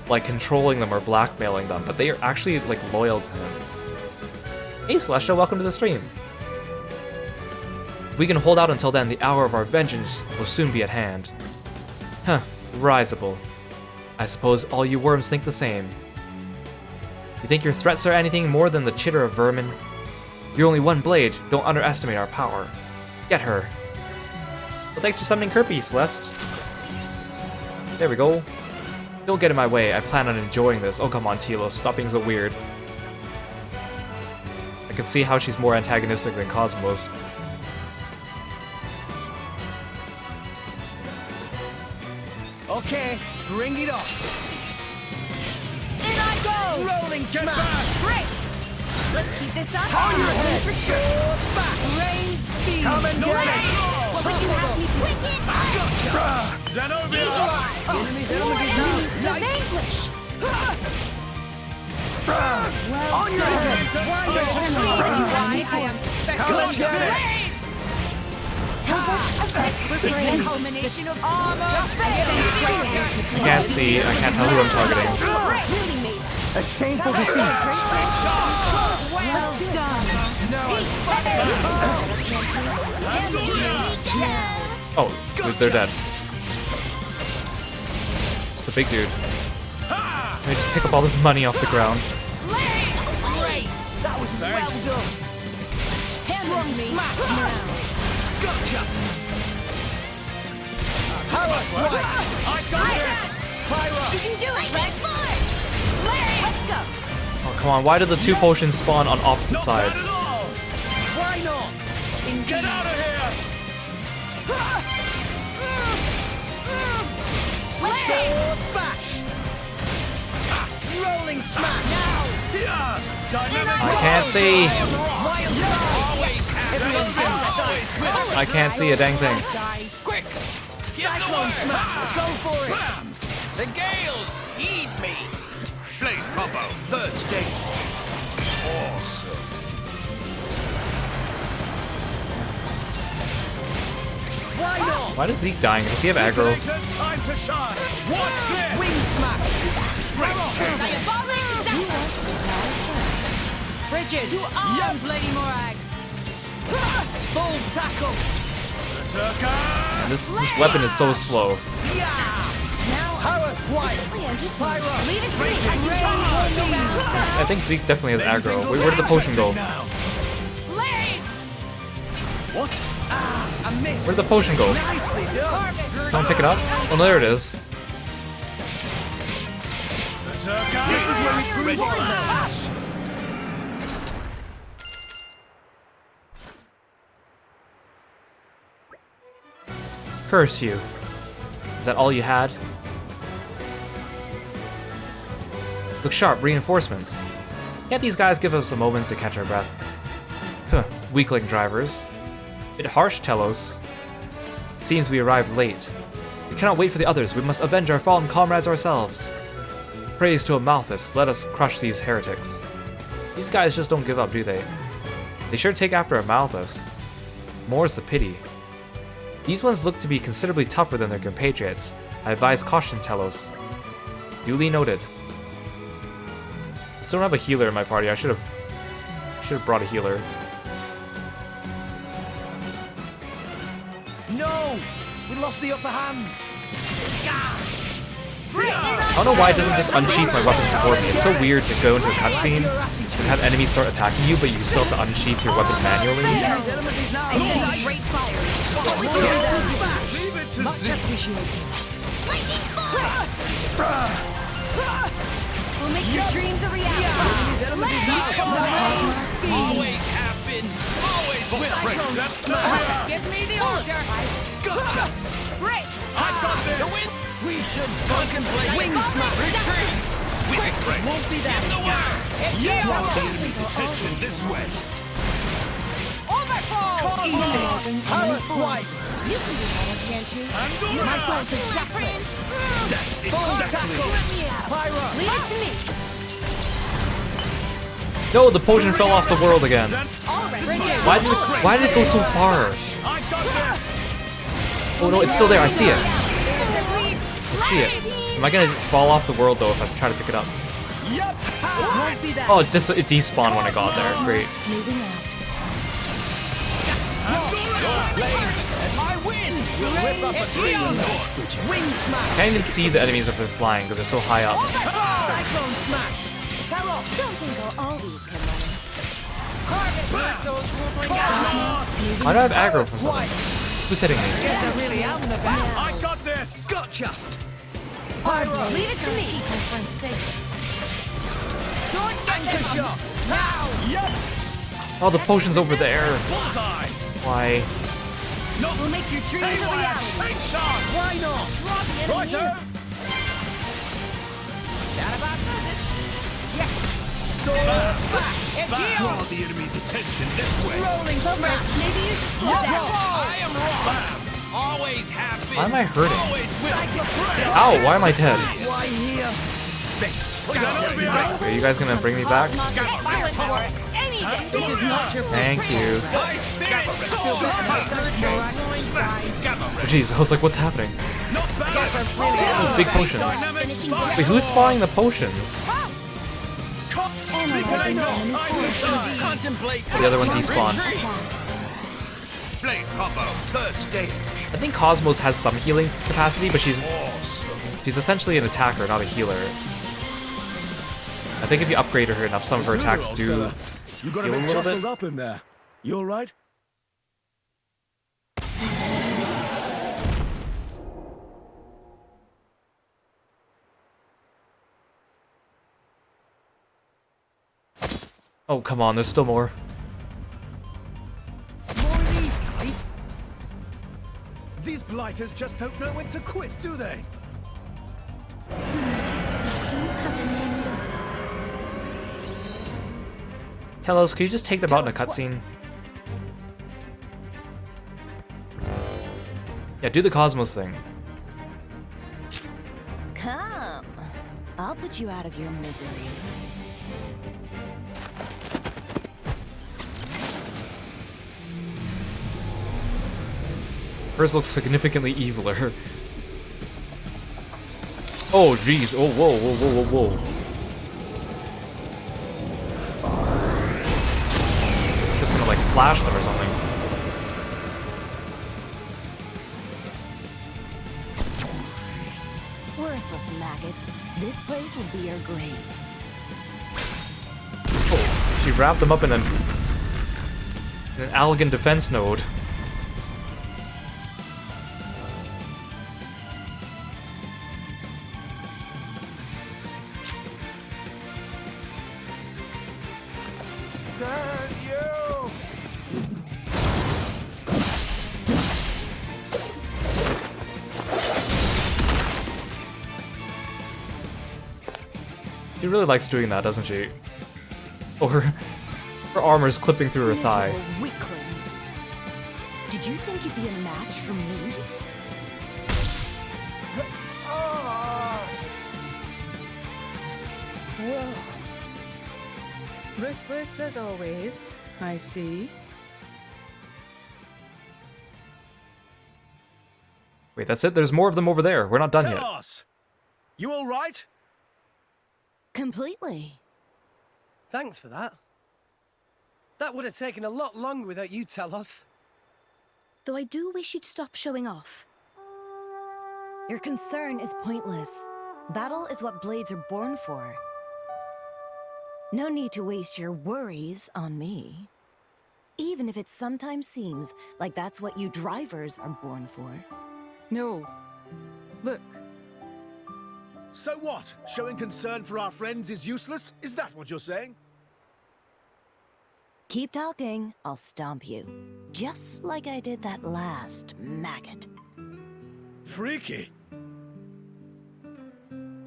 like controlling them or blackmailing them, but they are actually like loyal to him. Hey Celestia, welcome to the stream. If we can hold out until then, the hour of our vengeance will soon be at hand. Huh, risible. I suppose all you worms think the same. You think your threats are anything more than the chitter of vermin? You're only one blade, don't underestimate our power. Get her. Well, thanks for summoning Kirby, Celeste. There we go. Don't get in my way, I plan on enjoying this. Oh, come on, Telos, stop being so weird. I can see how she's more antagonistic than Cosmos. Okay, bring it on. In I go! Rolling smash! Great! Let's keep this up. On your head! For sure. Back! Raise speed! Come and get it! What would you have me do? Enemies down! Vanquish. On your head! I am special. Come and get it! The culmination of armor. I can't see, I can't tell who I'm targeting. A shameful defeat! Well done. No, Oh, they're dead. It's the big dude. Let me just pick up all this money off the ground. Great! That was well done! Strong smack now! Gotcha! I got this! Pyro! You can do it! Let's go! Oh, come on. Why did the two potions spawn on opposite sides? Why not? Get out of here! Sword bash! Rolling smack now! I can't see. I can't see a dang thing. Quick! Cyclone smash! Go for it! The gales heed me! Blade combo, third stage. Awesome. Why not? Why is Zeke dying? Does he have aggro? Time to shine. What's this? Wing smash! Bridget, to arms, Lady Morag. Full tackle! This weapon is so slow. Harris White! Pyro! Leave it to me! I can I think Zeke definitely has aggro. Wait, where did the potion go? Blaze! What? Ah, a miss! Where did the potion go? Nicely done! Someone pick it up? Oh, there it is. This is where we prove ourselves! Curse you. Is that all you had? Look sharp, reinforcements. Can't these guys give us a moment to catch our breath? Huh, weakling drivers. Bit harsh, Telos. Seems we arrived late. We cannot wait for the others, we must avenge our fallen comrades ourselves. Praise to Amalthus, let us crush these heretics. These guys just don't give up, do they? They sure take after Amalthus. More's the pity. These ones look to be considerably tougher than their compatriots. I advise caution, Telos. Duly noted. I still don't have a healer in my party. I should have brought a healer. No! We lost the upper hand! I don't know why it doesn't just unsheath my weapons for me. It's so weird to go into a cutscene and have enemies start attacking you, but you still have to unsheath your weapon manually. I sense great fire. Much appreciated. Lightning force! We'll make your dreams a reality. Always have been! Always Give me the order. Gotcha! Right. I got this! We should contemplate wing smash! Retreat! Wicked break. Won't be that Give the word. It's Draw the enemy's attention this way. Overfall. Eat it! Harris White! You can do better, can't you? My thoughts exactly! That's Full exactly tackle! it. Pyro! Leave it to me. No, the potion fell off the world again. Already. Why did it go so far? I got this. Oh no, it's still there. I see it. I see it. Am I gonna fall off the world though if I try to pick it up? Yep! Won't be that. Oh, it despawned when I got there. Great. Moving out. I win! Rip up a tree! Wing smash! Can't even see the enemies if they're flying because they're so high up. Cyclone smash! Terror! Don't think I'll always come running. Why do I have aggro from something? Who's hitting me? Guess I really am the best! I got this. Gotcha! Pyro! Leave it to me. Keep my friends safe. Anchor shot! Now! Yep. Oh, the potion's over there. Bullseye. Why? We'll make your dreams a reality. Straight shot. Why not? Righto. Draw the enemy's attention this way. Rolling smash! Maybe you should slow down. I am wrong! Always have been! Why am I hurting? Always will! Ow, why am I dead? Why here? Are you guys gonna bring me back? Silent for it. Any day. This is not your Thank you. My spirit soars! Oh, jeez, I was like, what's happening? Guess I really am Big potions. Wait, who's spawning the potions? Contemplate. The other one despawned. Blade combo, third stage. I think Cosmos has some healing capacity, but she's essentially an attacker, not a healer. I think if you upgrade her enough, some of her attacks do You got heal a a bit little jostled bit. up in there. You all right? Oh, come on, there's still more. More of these guys? These blighters just don't know when to quit, do they? Telos, could you just take them out in a cutscene? Yeah, do the Cosmos thing. Come. I'll put you out of your misery. Hers looks significantly eviler. Oh, jeez. Oh, whoa, whoa, whoa, whoa, whoa. Just gonna, like, flash them or something. Worthless maggots. This place will be your grave. Oh, she wrapped them up in an elegant defense node. She really likes doing that, doesn't she? Oh, her armor's clipping through her thigh. Wicklings. Did you think you'd be a match for me? Whoa. Ruthless as always, I see. Wait, that's it? There's more of them over there. We're not done yet. Telos! You all right? Completely. Thanks for that. That would have taken a lot longer without you, Telos. Though I do wish you'd stop showing off. Your concern is pointless. Battle is what blades are born for. No need to waste your worries on me. Even if it sometimes seems like that's what you drivers are born for. No. Look. So what? Showing concern for our friends is useless? Is that what you're saying? Keep talking, I'll stomp you. Just like I did that last maggot. Freaky.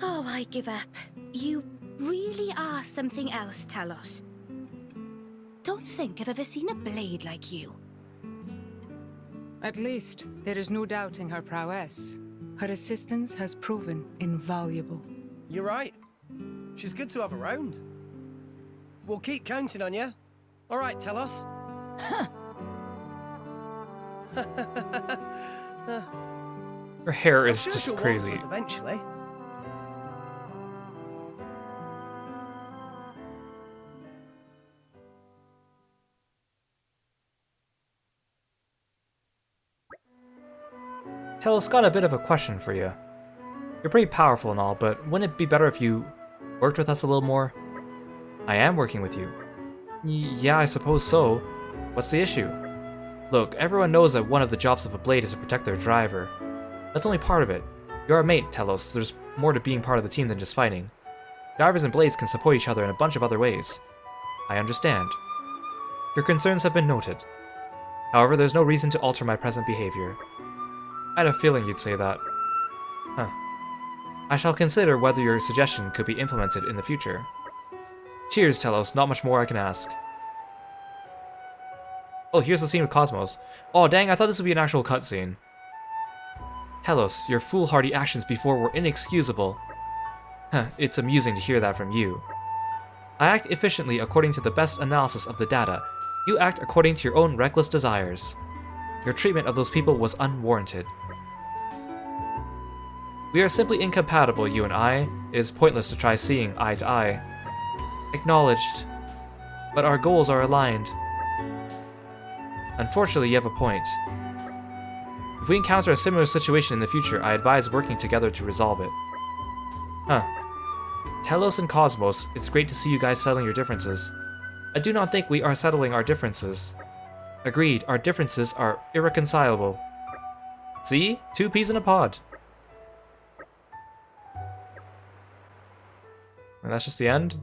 Oh, I give up. You really are something else, Telos. Don't think I've ever seen a blade like you. At least, there is no doubting her prowess. Her assistance has proven invaluable. You're right. She's good to have around. We'll keep counting on you. All right, Telos. Her hair is I'm sure just she'll crazy. want to us eventually. Telos, got a bit of a question for you. You're pretty powerful and all, but wouldn't it be better if you worked with us a little more? I am working with you. Yeah, I suppose so. What's the issue? Look, everyone knows that one of the jobs of a blade is to protect their driver. That's only part of it. You're our mate, Telos. There's more to being part of the team than just fighting. Drivers and blades can support each other in a bunch of other ways. I understand. Your concerns have been noted. However, there's no reason to alter my present behavior. I had a feeling you'd say that. Huh. I shall consider whether your suggestion could be implemented in the future. Cheers, Telos. Not much more I can ask. Oh, here's the scene with Cosmos. Oh, dang, I thought this would be an actual cutscene. Telos, your foolhardy actions before were inexcusable. Huh, it's amusing to hear that from you. I act efficiently according to the best analysis of the data. You act according to your own reckless desires. Your treatment of those people was unwarranted. We are simply incompatible, you and I. It is pointless to try seeing eye to eye. Acknowledged. But our goals are aligned. Unfortunately, you have a point. If we encounter a similar situation in the future, I advise working together to resolve it. Huh. Telos and Cosmos, it's great to see you guys settling your differences. I do not think we are settling our differences. Agreed, our differences are irreconcilable. See? 2 peas in a pod. And that's just the end?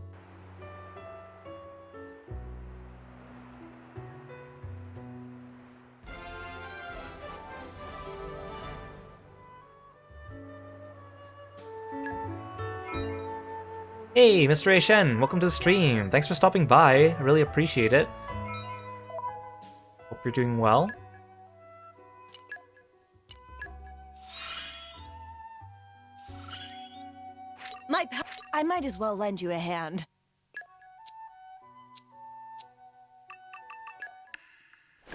Hey, Mr. A. Shen, welcome to the stream. Thanks for stopping by. I really appreciate it. Hope you're doing well. I might as well lend you a hand.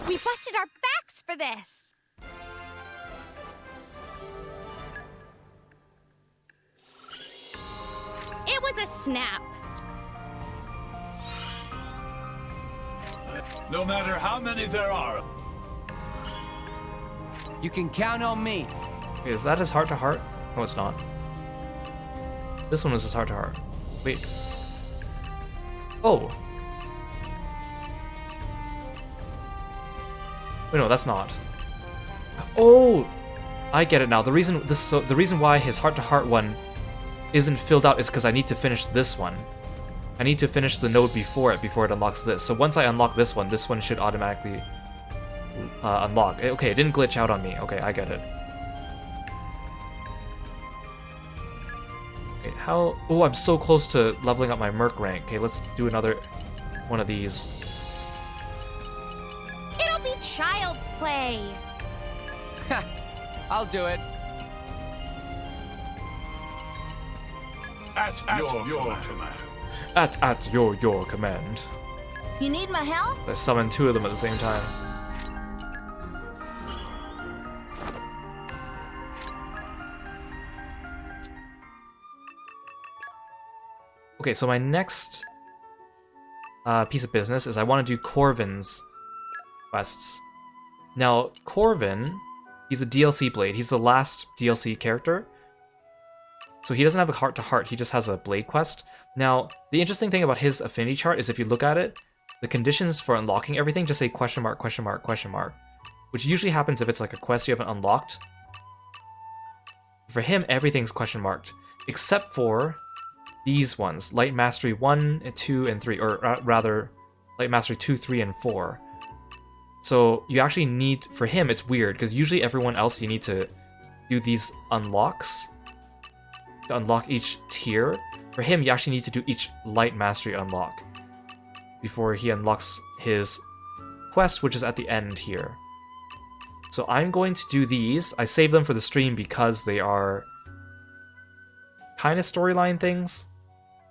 We busted our backs for this! It was a snap. No matter how many there are. You can count on me. Wait, is that his heart-to-heart? No, it's not. This one was his heart-to-heart. Wait. Oh! Wait, no, that's not. Oh! I get it now. The reason why his heart-to-heart one isn't filled out is because I need to finish this one. I need to finish the node before it unlocks this. So once I unlock this one should automatically unlock. Okay, it didn't glitch out on me. Okay, I get it. Okay, how... Oh, I'm so close to leveling up my Merc rank. Okay, let's do another one of these. It'll be child's play. I'll do it. At your command. At your command. You need my help? I summon 2 of them at the same time. Okay, so my next piece of business is I want to do Corvin's quests. Now, Corvin, he's a DLC blade. He's the last DLC character. So he doesn't have a heart-to-heart, he just has a blade quest. Now, the interesting thing about his affinity chart is if you look at it, the conditions for unlocking everything just say question mark, question mark, question mark. Which usually happens if it's like a quest you haven't unlocked. For him, everything's question marked. Except for these ones, Light Mastery 1, 2, and 3. Or rather, Light Mastery 2, 3, and 4. So you actually need, for him, it's weird, because usually everyone else you need to do these unlocks to unlock each tier. For him, you actually need to do each Light Mastery unlock before he unlocks his quest, which is at the end here. So I'm going to do these. I saved them for the stream because they are kind of storyline things,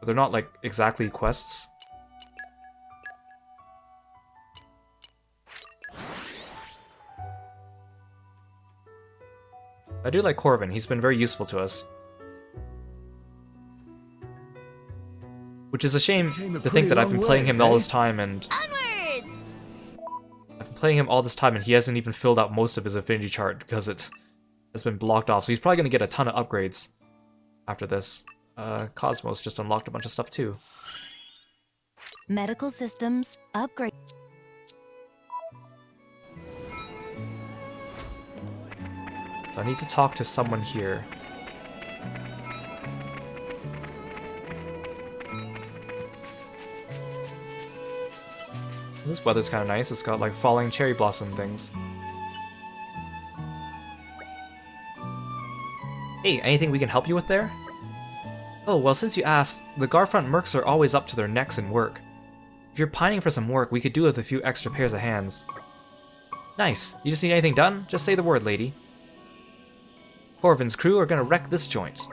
but they're not like exactly quests. I do like Corvin. He's been very useful to us. Which is a shame to think that I've been playing him all this time and... Onwards! I've been playing him all this time and he hasn't even filled out most of his affinity chart because it has been blocked off. So he's probably going to get a ton of upgrades after this. Cosmos just unlocked a bunch of stuff too. Medical systems upgrade. So I need to talk to someone here. This weather's kind of nice. It's got like falling cherry blossom things. Hey, anything we can help you with there? Oh, well, since you asked, the Garfront mercs are always up to their necks in work. If you're pining for some work, we could do with a few extra pairs of hands. Nice. You just need anything done? Just say the word, lady. Corvin's crew are gonna wreck this joint.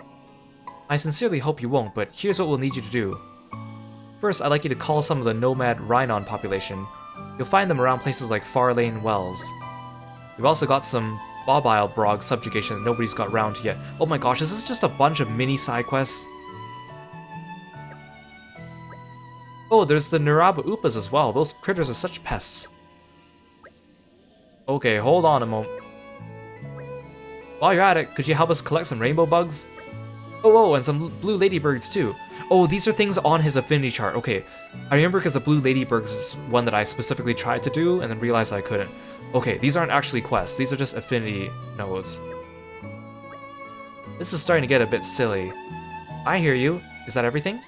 I sincerely hope you won't, but here's what we'll need you to do. First, I'd like you to call some of the nomad Rhinon population. You'll find them around places like Farlane Wells. We've also got some Bobile Brog subjugation that nobody's got round to yet. Oh my gosh, is this just a bunch of mini side quests? Oh, there's the Nuraba Upas as well. Those critters are such pests. Okay, hold on a moment. While you're at it, could you help us collect some rainbow bugs? Oh, and some blue ladybirds too. Oh, these are things on his affinity chart. Okay, I remember because the blue ladybirds is one that I specifically tried to do and then realized I couldn't. Okay, these aren't actually quests. These are just affinity nodes. This is starting to get a bit silly. I hear you. Is that everything?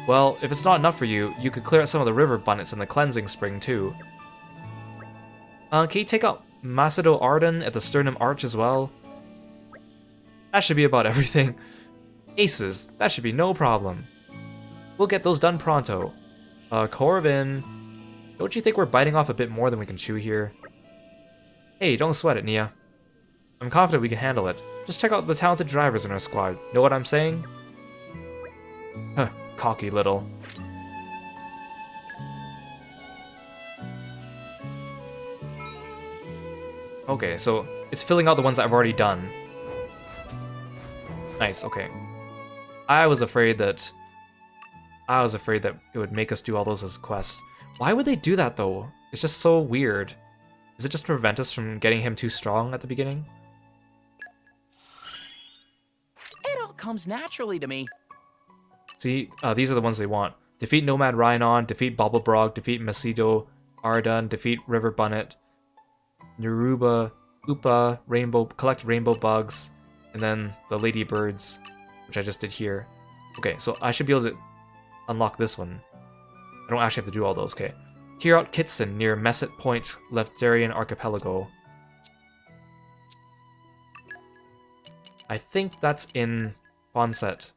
Well, if it's not enough for you, you could clear out some of the river bunnets in the cleansing spring too. Can you take out Macedo Arden at the Sternum Arch as well? That should be about everything. Aces, that should be no problem. We'll get those done pronto. Corvin, don't you think we're biting off a bit more than we can chew here? Hey, don't sweat it, Nia. I'm confident we can handle it. Just check out the talented drivers in our squad. Know what I'm saying? Huh, cocky little. Okay, so it's filling out the ones I've already done. Nice, okay. I was afraid that it would make us do all those as quests. Why would they do that though? It's just so weird. Is it just to prevent us from getting him too strong at the beginning? It all comes naturally to me. See, these are the ones they want. Defeat Nomad Rhinon, defeat Bobblebrog, defeat Macedo Ardan, defeat River Bunnet, Naruba, Upa, collect rainbow bugs, and then the ladybirds, which I just did here. Okay, so I should be able to unlock this one. I don't actually have to do all those, okay. Kirot Kitson near Messet Point, Leftarian Archipelago. I think that's in Fonset.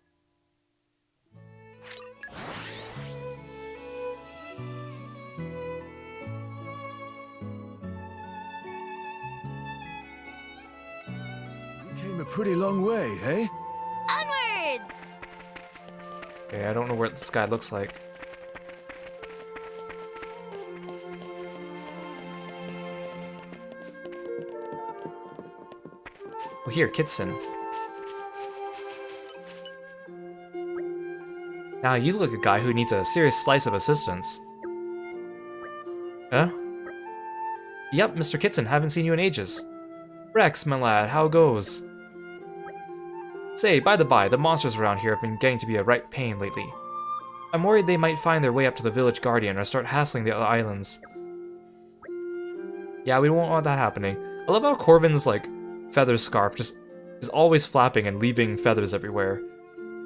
A pretty long way, eh? Onwards! Okay, I don't know what this guy looks like. Oh, here, Kitson. Now you look like a guy who needs a serious slice of assistance. Huh? Yep, Mr. Kitson, haven't seen you in ages. Rex, my lad, how goes? Say, by the by, the monsters around here have been getting to be a right pain lately. I'm worried they might find their way up to the village guardian or start hassling the other islands. Yeah, we won't want that happening. I love how Corvin's, like, feather scarf just is always flapping and leaving feathers everywhere.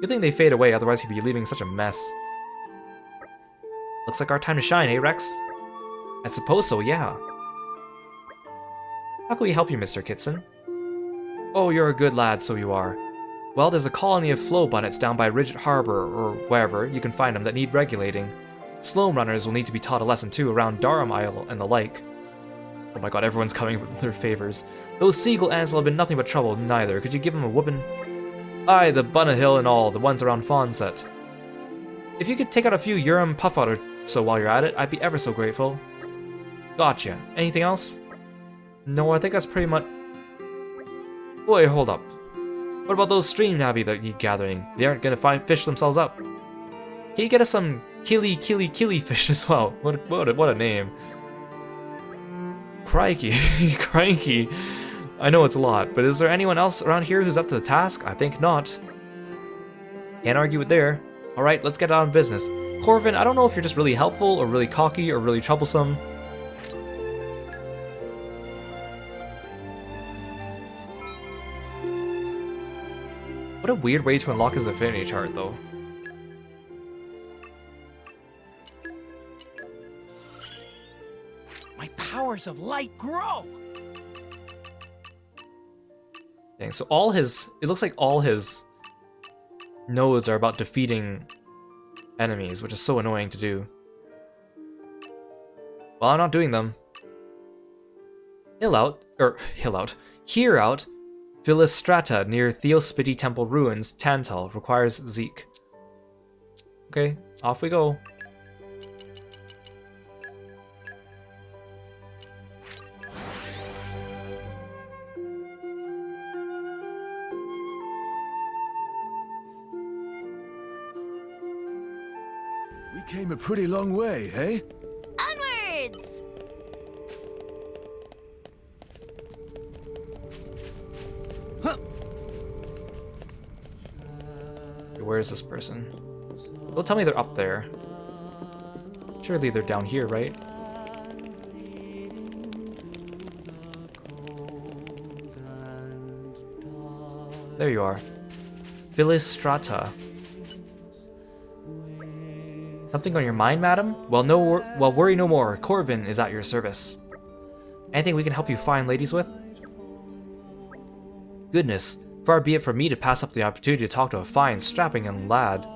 Good thing they fade away, otherwise he'd be leaving such a mess. Looks like our time to shine, eh, Rex? I suppose so, yeah. How can we help you, Mr. Kitson? Oh, you're a good lad, so you are. Well, there's a colony of flow bunnets down by Ridget Harbor, or wherever you can find them, that need regulating. Slow runners will need to be taught a lesson too around Durham Isle and the like. Oh my god, everyone's coming with their favors. Those seagull ants will have been nothing but trouble, neither. Could you give them a whooping? Aye, the Bunna Hill and all, the ones around Fonset. If you could take out a few Urim Puff out or so while you're at it, I'd be ever so grateful. Gotcha. Anything else? No, I think that's pretty much... Wait, hold up. What about those stream navi that you're gathering? They aren't gonna fish themselves up. Can you get us some killy fish as well? What a name. Crikey. Crikey. I know it's a lot, but is there anyone else around here who's up to the task? I think not. Can't argue with there. Alright, let's get on business. Corvin, I don't know if you're just really helpful, or really cocky, or really troublesome. What a weird way to unlock his affinity chart, though. My powers of light grow! Dang, so all his... It looks like all his nodes are about defeating enemies, which is so annoying to do. Well, I'm not doing them. Hereout, Philostrata near Theospiti Temple Ruins, Tantal, requires Zeke. Okay, off we go. We came a pretty long way, eh? Onwards! Where is this person? Don't tell me they're up there. Surely they're down here, right? There you are. Philistrata. Something on your mind, madam? Well, worry no more. Corvin is at your service. Anything we can help you find ladies with? Goodness, far be it from me to pass up the opportunity to talk to a fine, strapping young lad.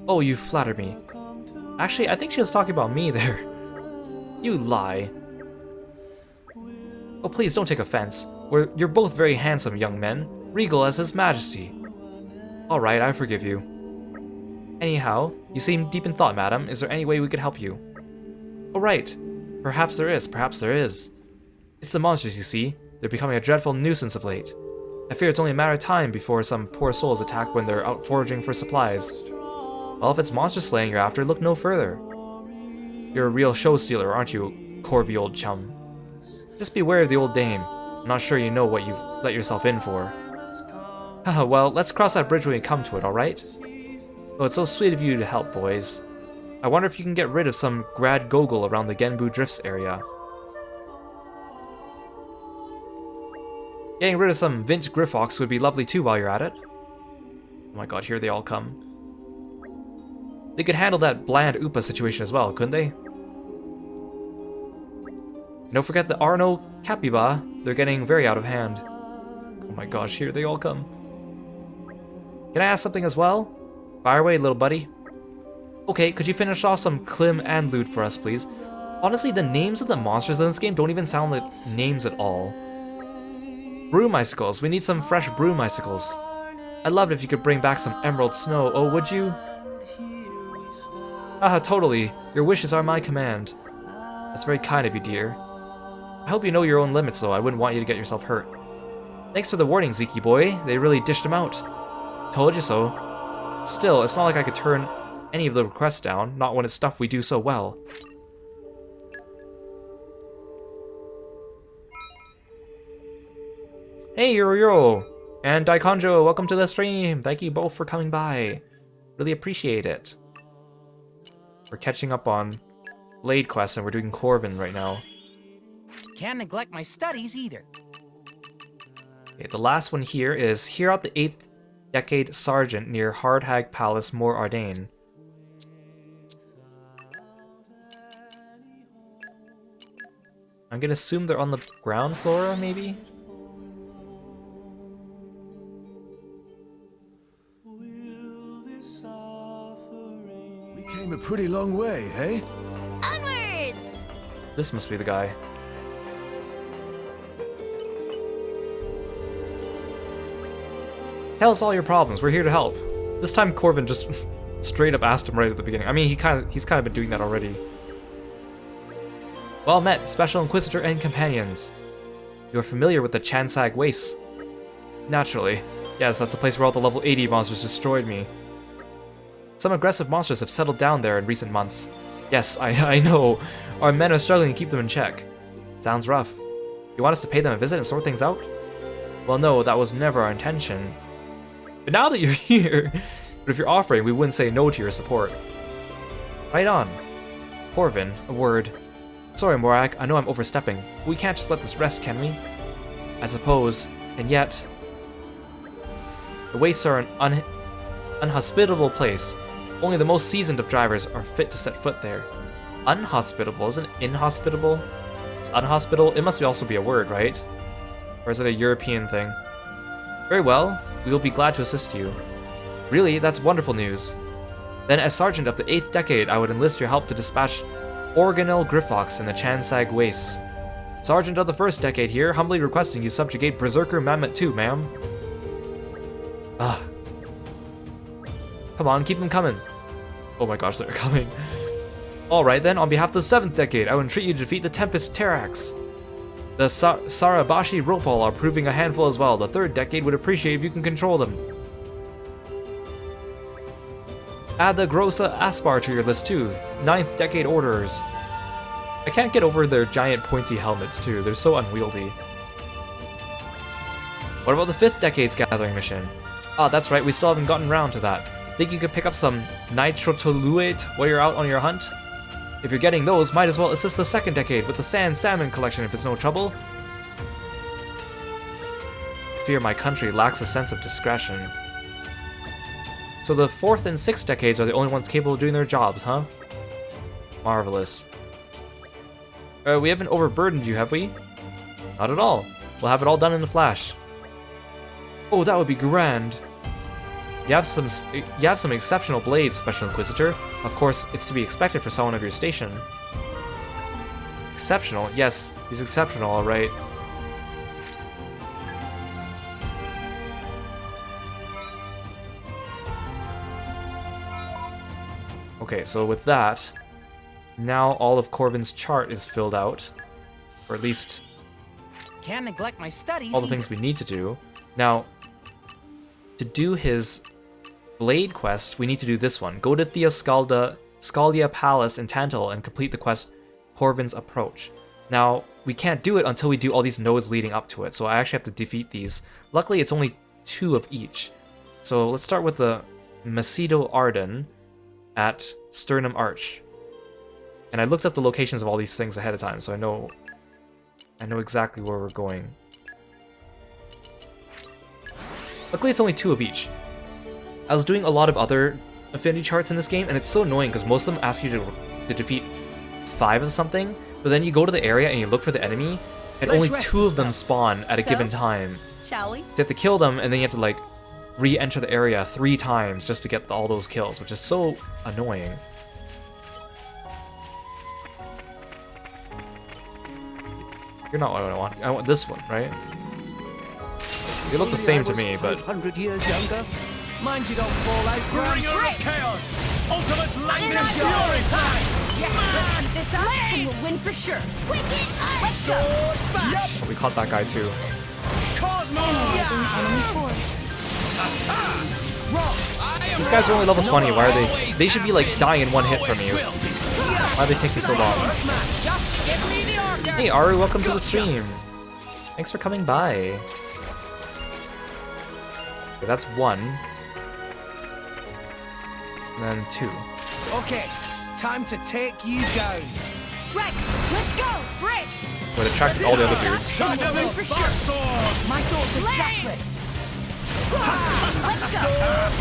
Oh, you flatter me. Actually, I think she was talking about me there. You lie. Oh, please don't take offense. You're both very handsome young men, regal as His Majesty. Alright, I forgive you. Anyhow, you seem deep in thought, madam. Is there any way we could help you? Oh, right. Perhaps there is, perhaps there is. It's the monsters, you see. They're becoming a dreadful nuisance of late. I fear it's only a matter of time before some poor souls attack when they're out foraging for supplies. Well, if it's monster slaying you're after, look no further. You're a real show stealer, aren't you, Corvy old chum? Just beware of the old dame. I'm not sure you know what you've let yourself in for. Haha, well, let's cross that bridge when we come to it, alright? Oh, it's so sweet of you to help, boys. I wonder if you can get rid of some grad gogol around the Genbu Drifts area. Getting rid of some Vint Griffox would be lovely too while you're at it. Oh my god, here they all come. They could handle that bland Upa situation as well, couldn't they? Don't forget the Arno Capyba. They're getting very out of hand. Oh my gosh, here they all come. Can I ask something as well? Fire away, little buddy. Okay, could you finish off some Klim and loot for us, please? Honestly, the names of the monsters in this game don't even sound like names at all. Broom icicles. We need some fresh broom icicles. I'd love it if you could bring back some emerald snow. Oh, would you? Haha, totally. Your wishes are my command. That's very kind of you, dear. I hope you know your own limits, though. I wouldn't want you to get yourself hurt. Thanks for the warning, Ziki boy. They really dished him out. Told you so. Still, it's not like I could turn any of the requests down, not when it's stuff we do so well. Hey, Yoro and Daikonjo, welcome to the stream. Thank you both for coming by. Really appreciate it. We're catching up on Blade quests and we're doing Corvin right now. Can't neglect my studies either. Okay, the last one here is here at the 8th Decade Sergeant near Hardhag Palace, Mor Ardain. I'm gonna assume they're on the ground floor, maybe? We came a pretty long way, eh? Onwards! This must be the guy. Tell us all your problems, we're here to help. This time Corvin just straight up asked him right at the beginning. I mean, he's kind of been doing that already. Well met, Special Inquisitor and companions. You are familiar with the Chansag Wastes. Naturally. Yes, that's the place where all the level 80 monsters destroyed me. Some aggressive monsters have settled down there in recent months. Yes, I know. Our men are struggling to keep them in check. Sounds rough. You want us to pay them a visit and sort things out? Well, no, that was never our intention. But now that you're here, but if you're offering, we wouldn't say no to your support. Right on. Corvin, a word. Sorry, Morak, I know I'm overstepping. But we can't just let this rest, can we? I suppose, and yet... The wastes are an unhospitable place. Only the most seasoned of drivers are fit to set foot there. Unhospitable? Isn't inhospitable? It's unhospitable? It must also be a word, right? Or is it a European thing? Very well, we will be glad to assist you. Really, that's wonderful news. Then as Sergeant of the 8th Decade, I would enlist your help to dispatch Organel Griffox in the Chansag Wastes. Sergeant of the 1st Decade here, humbly requesting you subjugate Berserker Mammoth 2, ma'am. Ugh. Come on, keep them coming. Oh my gosh, they're coming. Alright then, on behalf of the 7th Decade, I would entreat you to defeat the Tempest Terax. The Sarabashi Ropal are proving a handful as well. The 3rd Decade would appreciate if you can control them. Add the Grossa Aspar to your list too. 9th Decade Orders. I can't get over their giant pointy helmets too. They're so unwieldy. What about the 5th Decade's gathering mission? Oh, that's right, we still haven't gotten around to that. Think you could pick up some nitrotoluate while you're out on your hunt? If you're getting those, might as well assist the second decade with the sand salmon collection if it's no trouble. I fear my country lacks a sense of discretion. So the 4th and 6th decades are the only ones capable of doing their jobs, huh? Marvelous. We haven't overburdened you, have we? Not at all. We'll have it all done in a flash. Oh, that would be grand. You have some exceptional blades, Special Inquisitor. Of course, it's to be expected for someone of your station. Exceptional? Yes, he's exceptional, alright. Okay, so with that, now all of Corvin's chart is filled out. Or at least Can't neglect my studies all the things we need to do. Now, to do his Blade quest, we need to do this one. Go to Scalia Palace in Tantal and complete the quest Corvin's Approach. Now, we can't do it until we do all these nodes leading up to it, so I actually have to defeat these. Luckily, it's only 2 of each. So let's start with the Macedo Arden at Sternum Arch. And I looked up the locations of all these things ahead of time, so I know exactly where we're going. Luckily, it's only 2 of each. I was doing a lot of other affinity charts in this game, and it's so annoying because most of them ask you to defeat 5 of something, but then you go to the area and you look for the enemy, and only 2 of them spawn at a given time. Shall we? So you have to kill them, and then you have to like re-enter the area 3 times just to get all those kills, which is so annoying. You're not what I want. I want this one, right? They look the same to me, but 100 years younger. Mind you don't fall out. Bringer of chaos! Ultimate language fury time! Let's keep this up and we'll win for sure. Let's go. oh, we caught that guy too. These guys are only level 20. Why are they? They should be like dying in 1 hit from you. Why are they taking so long? Hey Aru, welcome to the stream. Thanks for coming by. Okay, that's 1. And then 2. Okay, time to take you down. Rex, let's go. Break. Would attract all the other dudes. Win for sure. My thoughts exactly. Let's go.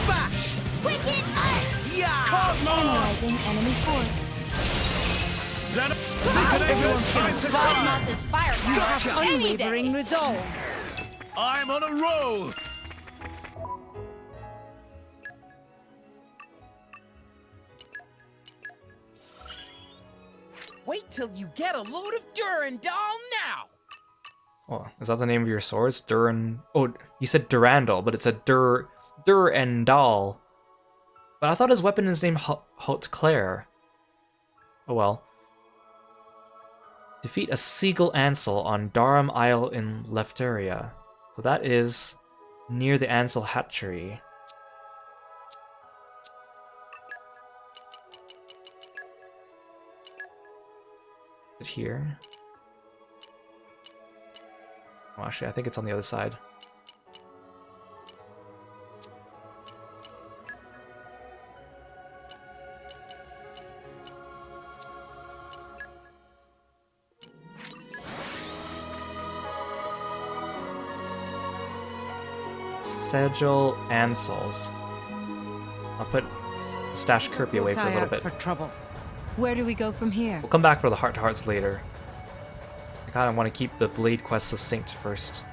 Bash. Wicked Ice. Yeah. Analyzing enemy force. Cosmos' firepower. You have unwavering resolve. I'm on a roll! Wait till you get a load of Durandal now! Oh, is that the name of your swords? Duran. Oh, you said Durandal, but it's a Durandal. But I thought his weapon is named Haute Claire. Oh well. Defeat a Seagull Ansel on Darum Isle in Lefteria. So that is near the Ansel Hatchery. Is it here? Oh, actually, I think it's on the other side. Segel Ansels. I'll put Stash Kirby away for a little bit. For trouble. Where do we go from here? We'll come back for the heart-to-hearts later. I kind of want to keep the Blade quest succinct first.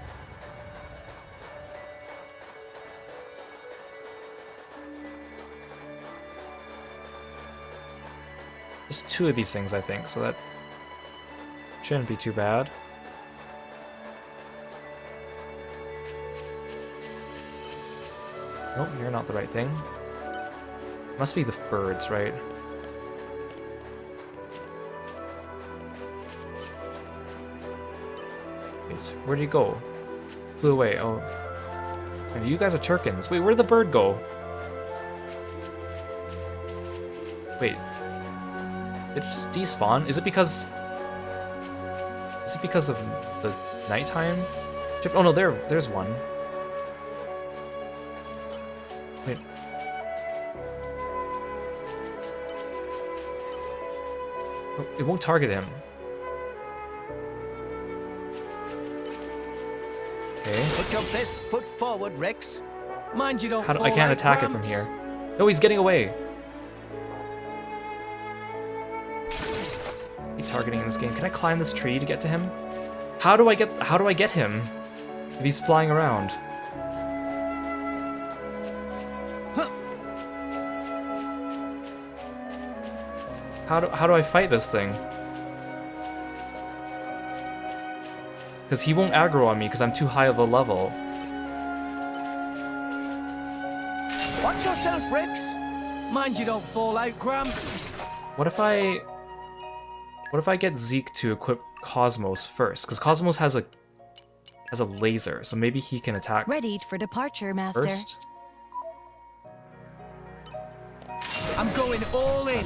Just 2 of these things, I think, so that shouldn't be too bad. Nope, you're not the right thing. Must be the birds, right? Wait, where'd he go? Flew away. Oh. And you guys are Turkins. Wait, where'd the bird go? Wait. Did it just despawn? Is it because of the nighttime? Oh no, there's one. Oh, it won't target him. Okay. Put your best foot forward, Rex. Mind you don't I fall can't out, attack it from Gramps. here. No, he's getting away. He's targeting in this game. Can I climb this tree to get to him? How do I get him if he's flying around? How do I fight this thing? Because he won't aggro on me because I'm too high of a level. Watch yourself, Rex. Mind you don't fall out, Gramps. What if I get Zeke to equip Cosmos first? Because Cosmos has a laser, so maybe he can attack. Ready for departure, Master. First. I'm going all in.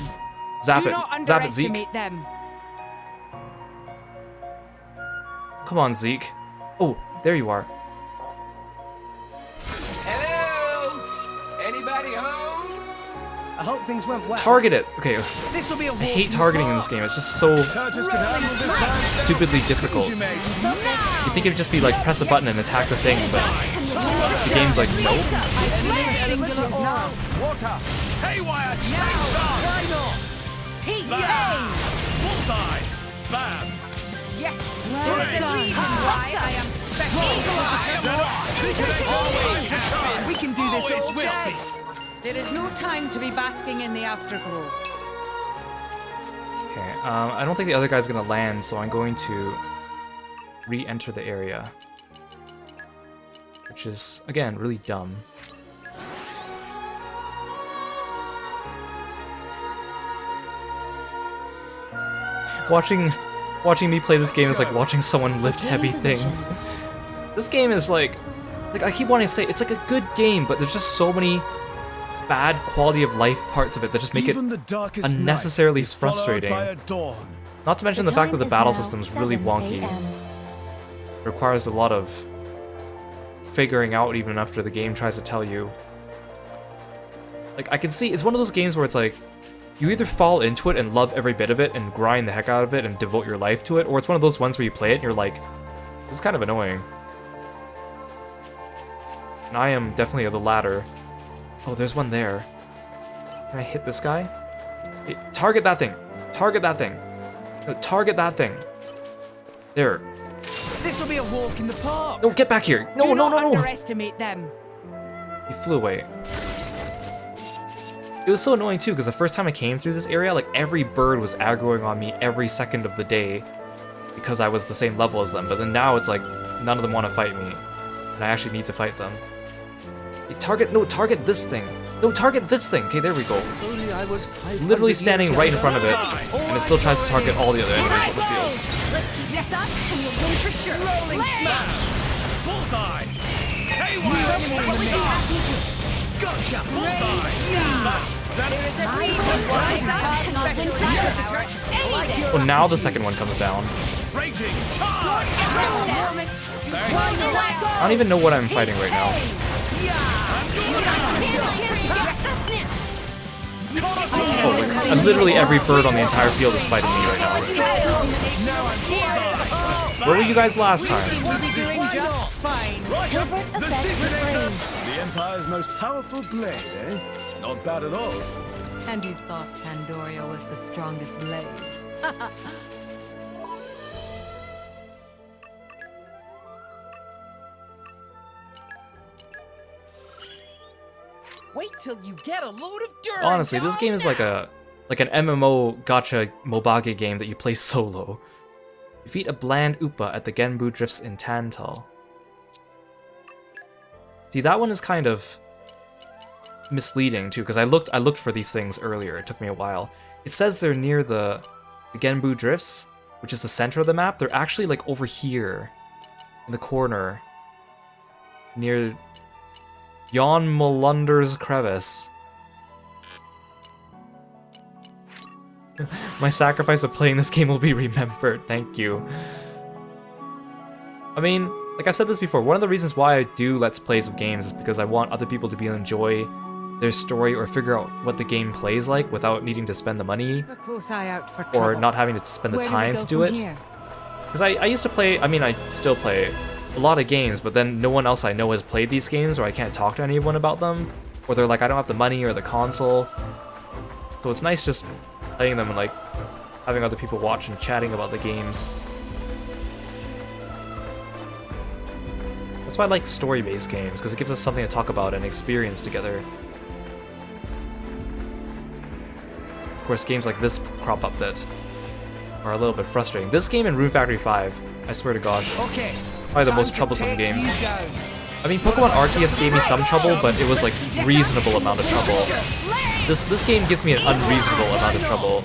Zap Do it. not Zap it, Zeke. underestimate them. Come on, Zeke. Oh, there you are. Hello? Anybody home? I hope things went well. Target it. Okay. This will be a I hate targeting in this game. It's just so stupidly difficult. You think it'd just be like press a button and attack the thing, but the game's like, nope. Water. Haywire chainsaw. Why not? Bam. Bullseye. Bam. Yes. There is a reason why I am special. We can do this all day. There is no time to be basking in the afterglow. Okay, I don't think the other guy's gonna land, so I'm going to re-enter the area. Which is, again, really dumb. Watching me play this game is like watching someone lift heavy things. This game is like I keep wanting to say, it's like a good game, but there's just so many bad quality of life parts of it that just make it unnecessarily frustrating. Not to mention the fact that the battle system is really wonky. It requires a lot of figuring out even after the game tries to tell you. Like, I can see, it's one of those games where it's like, you either fall into it and love every bit of it and grind the heck out of it and devote your life to it, or it's one of those ones where you play it and you're like, this is kind of annoying. And I am definitely of the latter. Oh, there's one there. Can I hit this guy? Hey, target that thing! Target that thing! No, target that thing! There. This will be a walk in the park. No, get back here! No, Do no, not no, no! underestimate them. He flew away. It was so annoying too, because the first time I came through this area, like every bird was aggroing on me every second of the day because I was the same level as them. But then now it's like none of them want to fight me, and I actually need to fight them. Hey, target this thing. No, target this thing. Okay, there we go. Literally standing right in front of it, and it still tries to target all the other enemies on the field. Let's keep this up, and we'll win for sure. Rolling smash. Bullseye. Haywire chainsaw. Gotcha! Bullseye! Oh, now the second one comes down. Raging I don't even know what I'm fighting right now. Oh, and literally every bird on the entire field is fighting me right now. Where were you guys last time? We'll be doing just fine. The Empire's most powerful blade, eh? Not bad at all. And you thought Pandoria was the strongest blade. Wait till you get a load of dirt. Honestly, this game is like an MMO gacha mobage game that you play solo. Defeat a bland Upa at the Genbu Drifts in Tantal. See, that one is kind of misleading too, because I looked for these things earlier. It took me a while. It says they're near the Genbu Drifts, which is the center of the map. They're actually like over here in the corner near Jon Molunder's crevice. My sacrifice of playing this game will be remembered. Thank you. I mean, like I've said this before, one of the reasons why I do Let's Plays of games is because I want other people to be able to enjoy their story or figure out what the game plays like without needing to spend the money A close eye out for or trouble. not having to spend the Where do we time go to do from it. here? Because I used to play, I mean I still play a lot of games, but then no one else I know has played these games, or I can't talk to anyone about them, or they're like, I don't have the money or the console. So it's nice just playing them and like having other people watch and chatting about the games. That's why I like story-based games, because it gives us something to talk about and experience together. Of course, games like this crop up that are a little bit frustrating. This game and Rune Factory 5, I swear to God, probably the most troublesome games. I mean, Pokemon Arceus gave me some trouble, but it was like reasonable amount of trouble. This game gives me an unreasonable amount of trouble.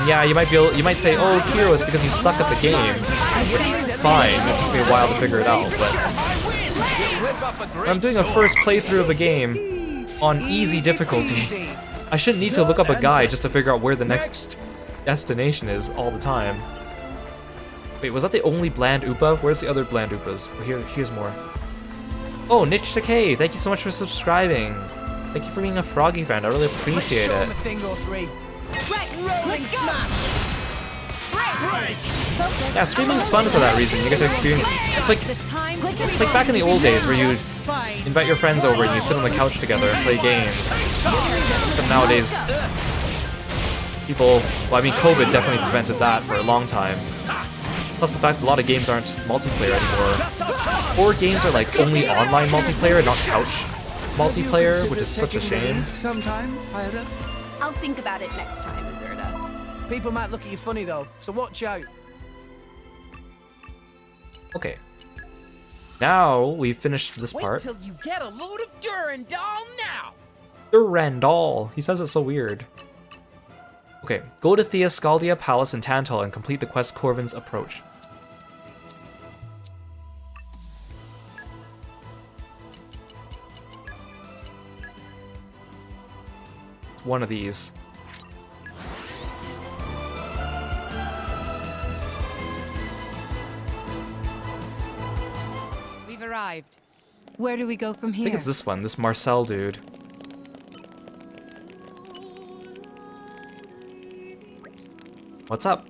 Yeah, you might say, oh, Kiro, it's because you suck at the game. Which, fine, it took me a while to figure it out, but when I'm doing a first playthrough of a game on easy difficulty, I shouldn't need to look up a guide just to figure out where the next destination is all the time. Wait, was that the only bland Oopa? Where's the other bland Oopas? Oh, here's more. Oh, Niche Decay, thank you so much for subscribing. Thank you for being a Froggy fan, I really appreciate it. Yeah, streaming's fun for that reason. You get to experience. It's like back in the old days where you invite your friends over and you sit on the couch together and play games. Except nowadays, people. Well, I mean, COVID definitely prevented that for a long time. Plus the fact that a lot of games aren't multiplayer anymore. Or games are like only online multiplayer, not couch multiplayer, which is such a shame. I'll think about it next time, Azurda. People might look at you funny though, so watch out. Okay. Now we've finished this part. Wait till you get a load of Durandal now. Durandal. He says it so weird. Okay, go to Theoscaldia Palace in Tantal and complete the quest Corvin's Approach. It's one of these. We've arrived. Where do we go from I here? think it's this one, this Marcel dude. What's up?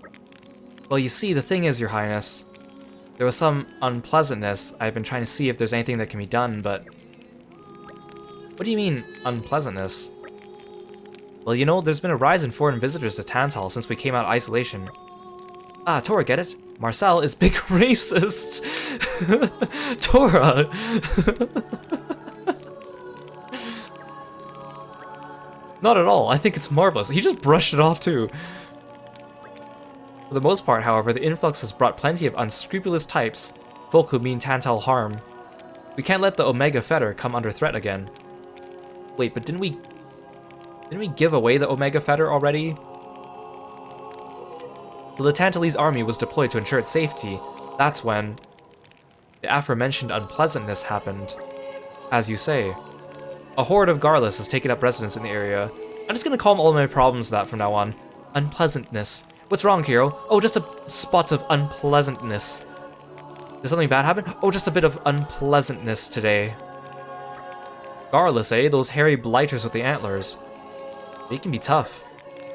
Well, you see, the thing is, Your Highness, there was some unpleasantness. I've been trying to see if there's anything that can be done, but... What do you mean, unpleasantness? Well, you know, there's been a rise in foreign visitors to Tantal since we came out of isolation. Ah, Tora, get it? Marcel is big racist! Tora! Not at all, I think it's marvelous. He just brushed it off, too. For the most part, however, the influx has brought plenty of unscrupulous types, folk who mean Tantal harm. We can't let the Omega Fetter come under threat again. Wait, but didn't we give away the Omega Fetter already? So the Tantalese army was deployed to ensure its safety. That's when the aforementioned unpleasantness happened. As you say, a horde of Garlus has taken up residence in the area. I'm just gonna call all my problems that from now on. Unpleasantness. What's wrong, Kiro? Oh, just a spot of unpleasantness. Did something bad happen? Oh, just a bit of unpleasantness today. Garlus, eh? Those hairy blighters with the antlers. They can be tough.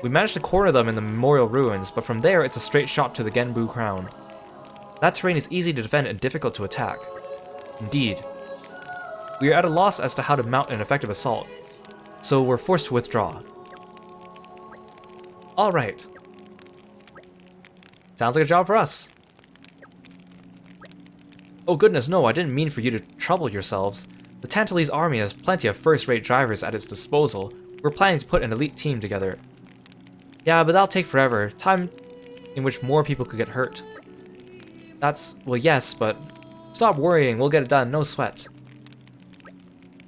We managed to corner them in the memorial ruins, but from there it's a straight shot to the Genbu crown. That terrain is easy to defend and difficult to attack. Indeed. We are at a loss as to how to mount an effective assault, so we're forced to withdraw. Alright. Sounds like a job for us. Oh goodness, no, I didn't mean for you to trouble yourselves. The Tantalese army has plenty of first-rate drivers at its disposal. We're planning to put an elite team together. Yeah, but that'll take forever. Time in which more people could get hurt. That's... well, yes, but... Stop worrying, we'll get it done, no sweat.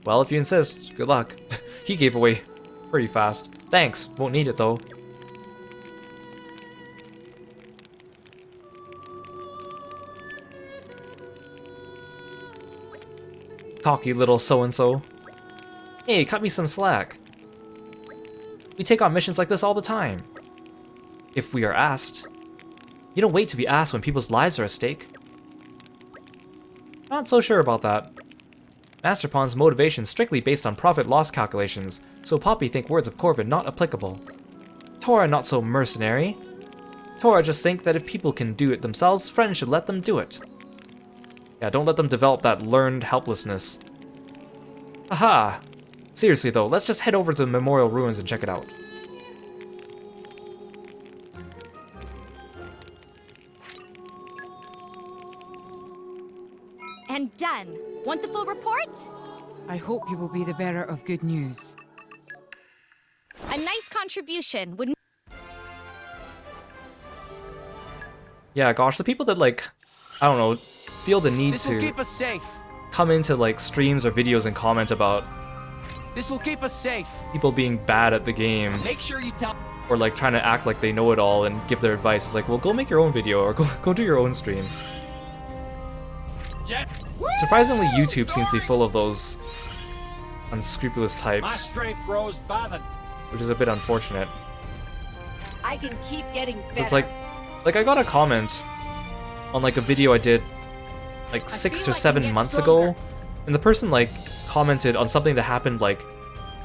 Well, if you insist, good luck. He gave away pretty fast. Thanks, won't need it though. Cocky little so-and-so. Hey, cut me some slack. We take on missions like this all the time. If we are asked. You don't wait to be asked when people's lives are at stake. Not so sure about that. Master Pawn's motivation strictly based on profit-loss calculations, so Poppy think words of Corvin not applicable. Tora not so mercenary. Tora just think that if people can do it themselves, friends should let them do it. Yeah, don't let them develop that learned helplessness. Aha! Seriously though, let's just head over to the Memorial Ruins and check it out. And done. Want the full report? I hope you will be the bearer of good news. A nice contribution, wouldn't? Yeah, gosh, the people that, like, I don't know, feel the need This will to keep us safe. come into, like, streams or videos and comment about This will keep us safe. people being bad at the game, Make sure you tell. or, like, trying to act like they know it all and give their advice. It's like, well, go make your own video, or go do your own stream. Surprisingly, YouTube seems to be full of those unscrupulous My types, strength grows by the which is a bit unfortunate. I can keep getting better. So it's like I got a comment on like a video I did like 6 or 7 months ago, and the person like commented on something that happened like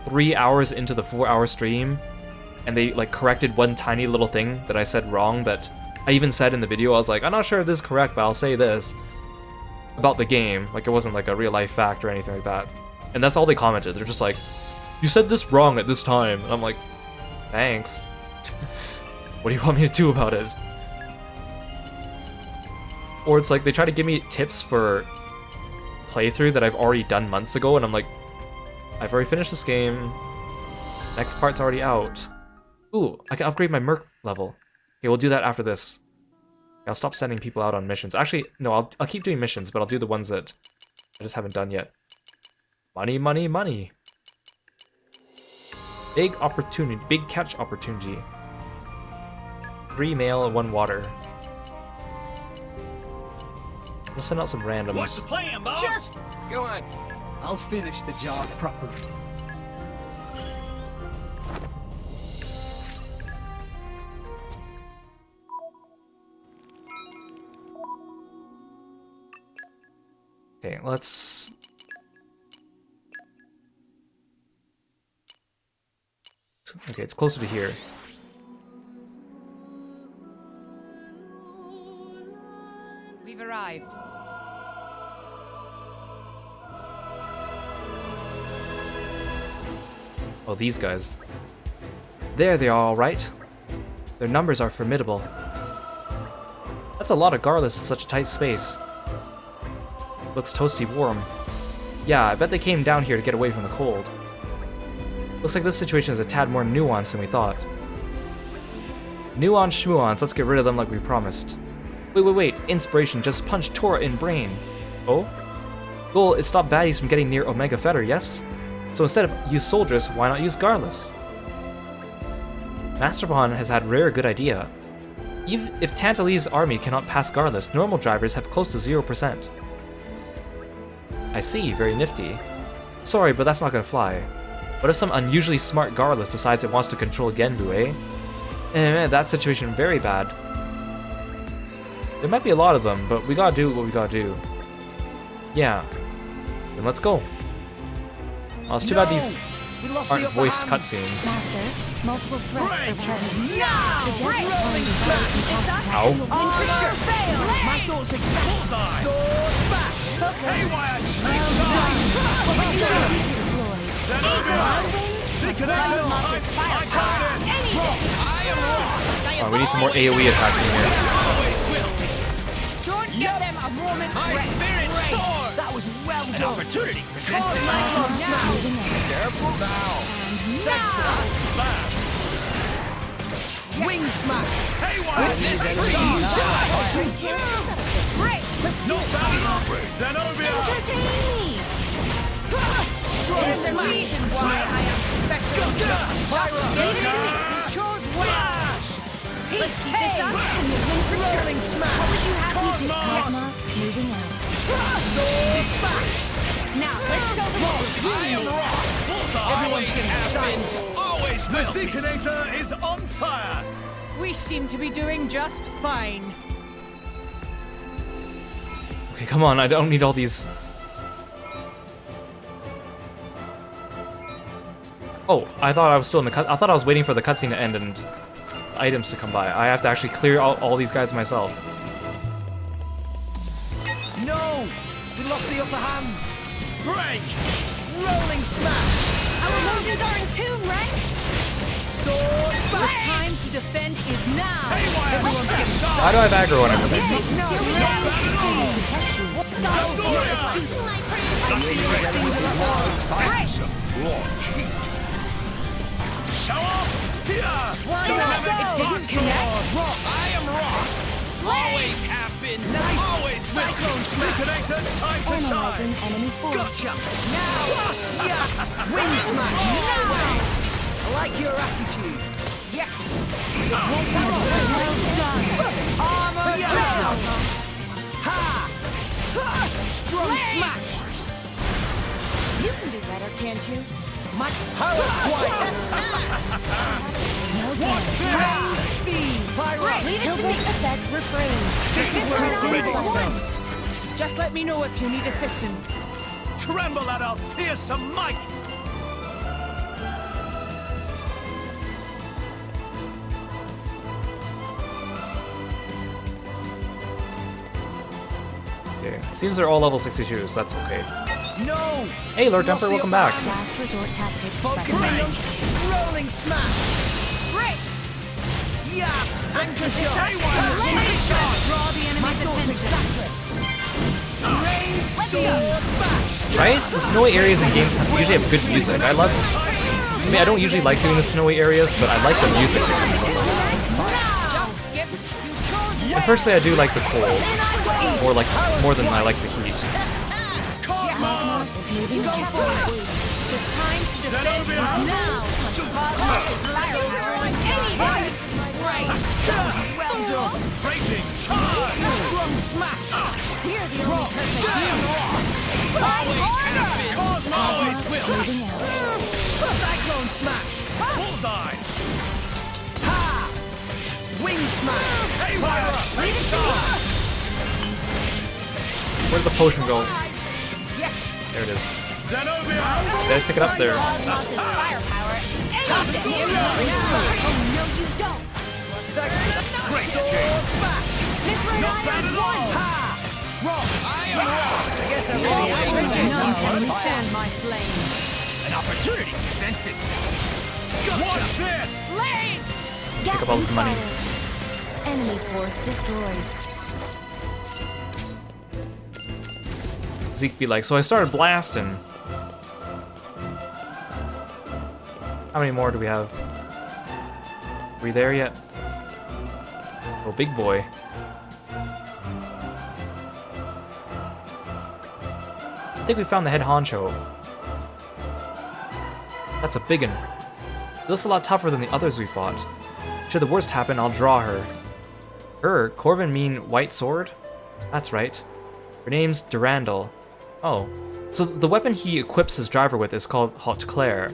3 hours into the 4-hour stream, and they like corrected one tiny little thing that I said wrong that I even said in the video. I was like, I'm not sure if this is correct, but I'll say this about the game. Like, it wasn't like a real life fact or anything like that. And that's all they commented. They're just like, you said this wrong at this time. And I'm like, thanks. What do you want me to do about it? Or it's like they try to give me tips for playthrough that I've already done months ago, and I'm like, I've already finished this game. Next part's already out. Ooh, I can upgrade my Merc level. Okay, we'll do that after this. I'll stop sending people out on missions. Actually, no, I'll keep doing missions, but I'll do the ones that I just haven't done yet. Money, money, money. Big opportunity, big catch opportunity. 3 mail and 1 water. We'll send out some randoms. What's the plan, boss? Sure. Go on. I'll finish the job properly. Okay, let's... Okay, it's closer to here. We've arrived. Oh, these guys. There they are, all right. Their numbers are formidable. That's a lot of Garlus in such a tight space. Looks toasty warm. Yeah, I bet they came down here to get away from the cold. Looks like this situation is a tad more nuanced than we thought. Nuance schmuance, let's get rid of them like we promised. Wait, inspiration just punched Tora in brain. Oh? Goal is stop baddies from getting near Omega Fetter, yes? So instead of use soldiers, why not use Garlus? Master Pawn has had rare good idea. Even if Tantali's army cannot pass Garlus, normal drivers have close to 0%. I see, very nifty. Sorry, but that's not gonna fly. What if some unusually smart Garlus decides it wants to control Genbu, eh? That situation very bad. There might be a lot of them, but we gotta do what we gotta do. Yeah. Then let's go. Oh, it's too bad these aren't voiced cutscenes. Master, multiple threats are present. Ow. For sure fail. My thoughts exact. Sword back. Haywire Oh, we need some more AoE attacks in here. Don't give them a moment's rest. sword. That was well done. An opportunity presents itself. Careful now. Wing smash. Haywire this Great. No battle. Zenobia. There's a reason why I am special. Give it to me. Chose slash. Let's keep this up. Rolling smash. What would you have me do? Cosmos moving out. Sword back. Now let's show them all. I am rock. Everyone's getting signed. Always the Seekonator is on fire. We seem to be doing just fine. Okay, come on, I don't need all these Oh, I thought I was still in the cut. I thought I was waiting for the cutscene to end and items to come by. I have to actually clear out all these guys myself. No! We lost the upper hand! Break! Rolling smash! Our emotions are in tune, right? Sword The back! time to defend is now. Everyone's getting Why do I have aggro on everything? Launch heat. Show off! Here! It didn't connect. I am rock! Always have been! Always will! Cyclone Synchronator, time to Analyzing shine! enemy force. Gotcha! Now! Yeah! Wind smash! Now! I like your attitude. Yes! Armor down. Ha! Strong smash! You can do better, can't you? My power quiet! No damage. Speed! Pyro! Leave it to me. Effect refrain. This is where it Ready. makes sense. Just let me know if you need assistance. Tremble at our fearsome might! Okay. Seems they're all level 62, so that's okay. No! Hey, Lord Temper, welcome back. Last resort tactics. Focusing on rolling smash! Break! Yeah! Anchor shot! Draw the My enemy's goals attention. exactly! Rain sword bash! Right? The snowy areas in games usually have good music. I mean, I don't usually like doing the snowy areas, but I like the music. And personally, I do like the cold. More than I like the heat. Cosmos moving forward. The time to defend is now. Cosmos is firepower any day. Well done! Raging charge! Strong smash! We're the only perfect team. Always have been! Always will! Moving out. Cyclone smash! Bullseye! Ha! Wing smash! Haywire! Where'd the potion go? Yes. There it is. Zenobia! Did I stick it up there? Cosmos is firepower any day. Oh, no, you don't. Great Sword king! bash! Not bad at all! Ha! Rock! I am rock! I guess I'm really None can withstand my flame. An opportunity presents itself. Watch this! Blaze! Pick up all this money. Enemy force destroyed. Zeke be like, so I started blasting. How many more do we have? Are we there yet? Oh, big boy. I think we found the head honcho. That's a big one. It looks a lot tougher than the others we fought. Should the worst happen, I'll draw her. Her? Corvin mean white sword? That's right. Her name's Durandal. Oh. So the weapon he equips his driver with is called Haute Claire.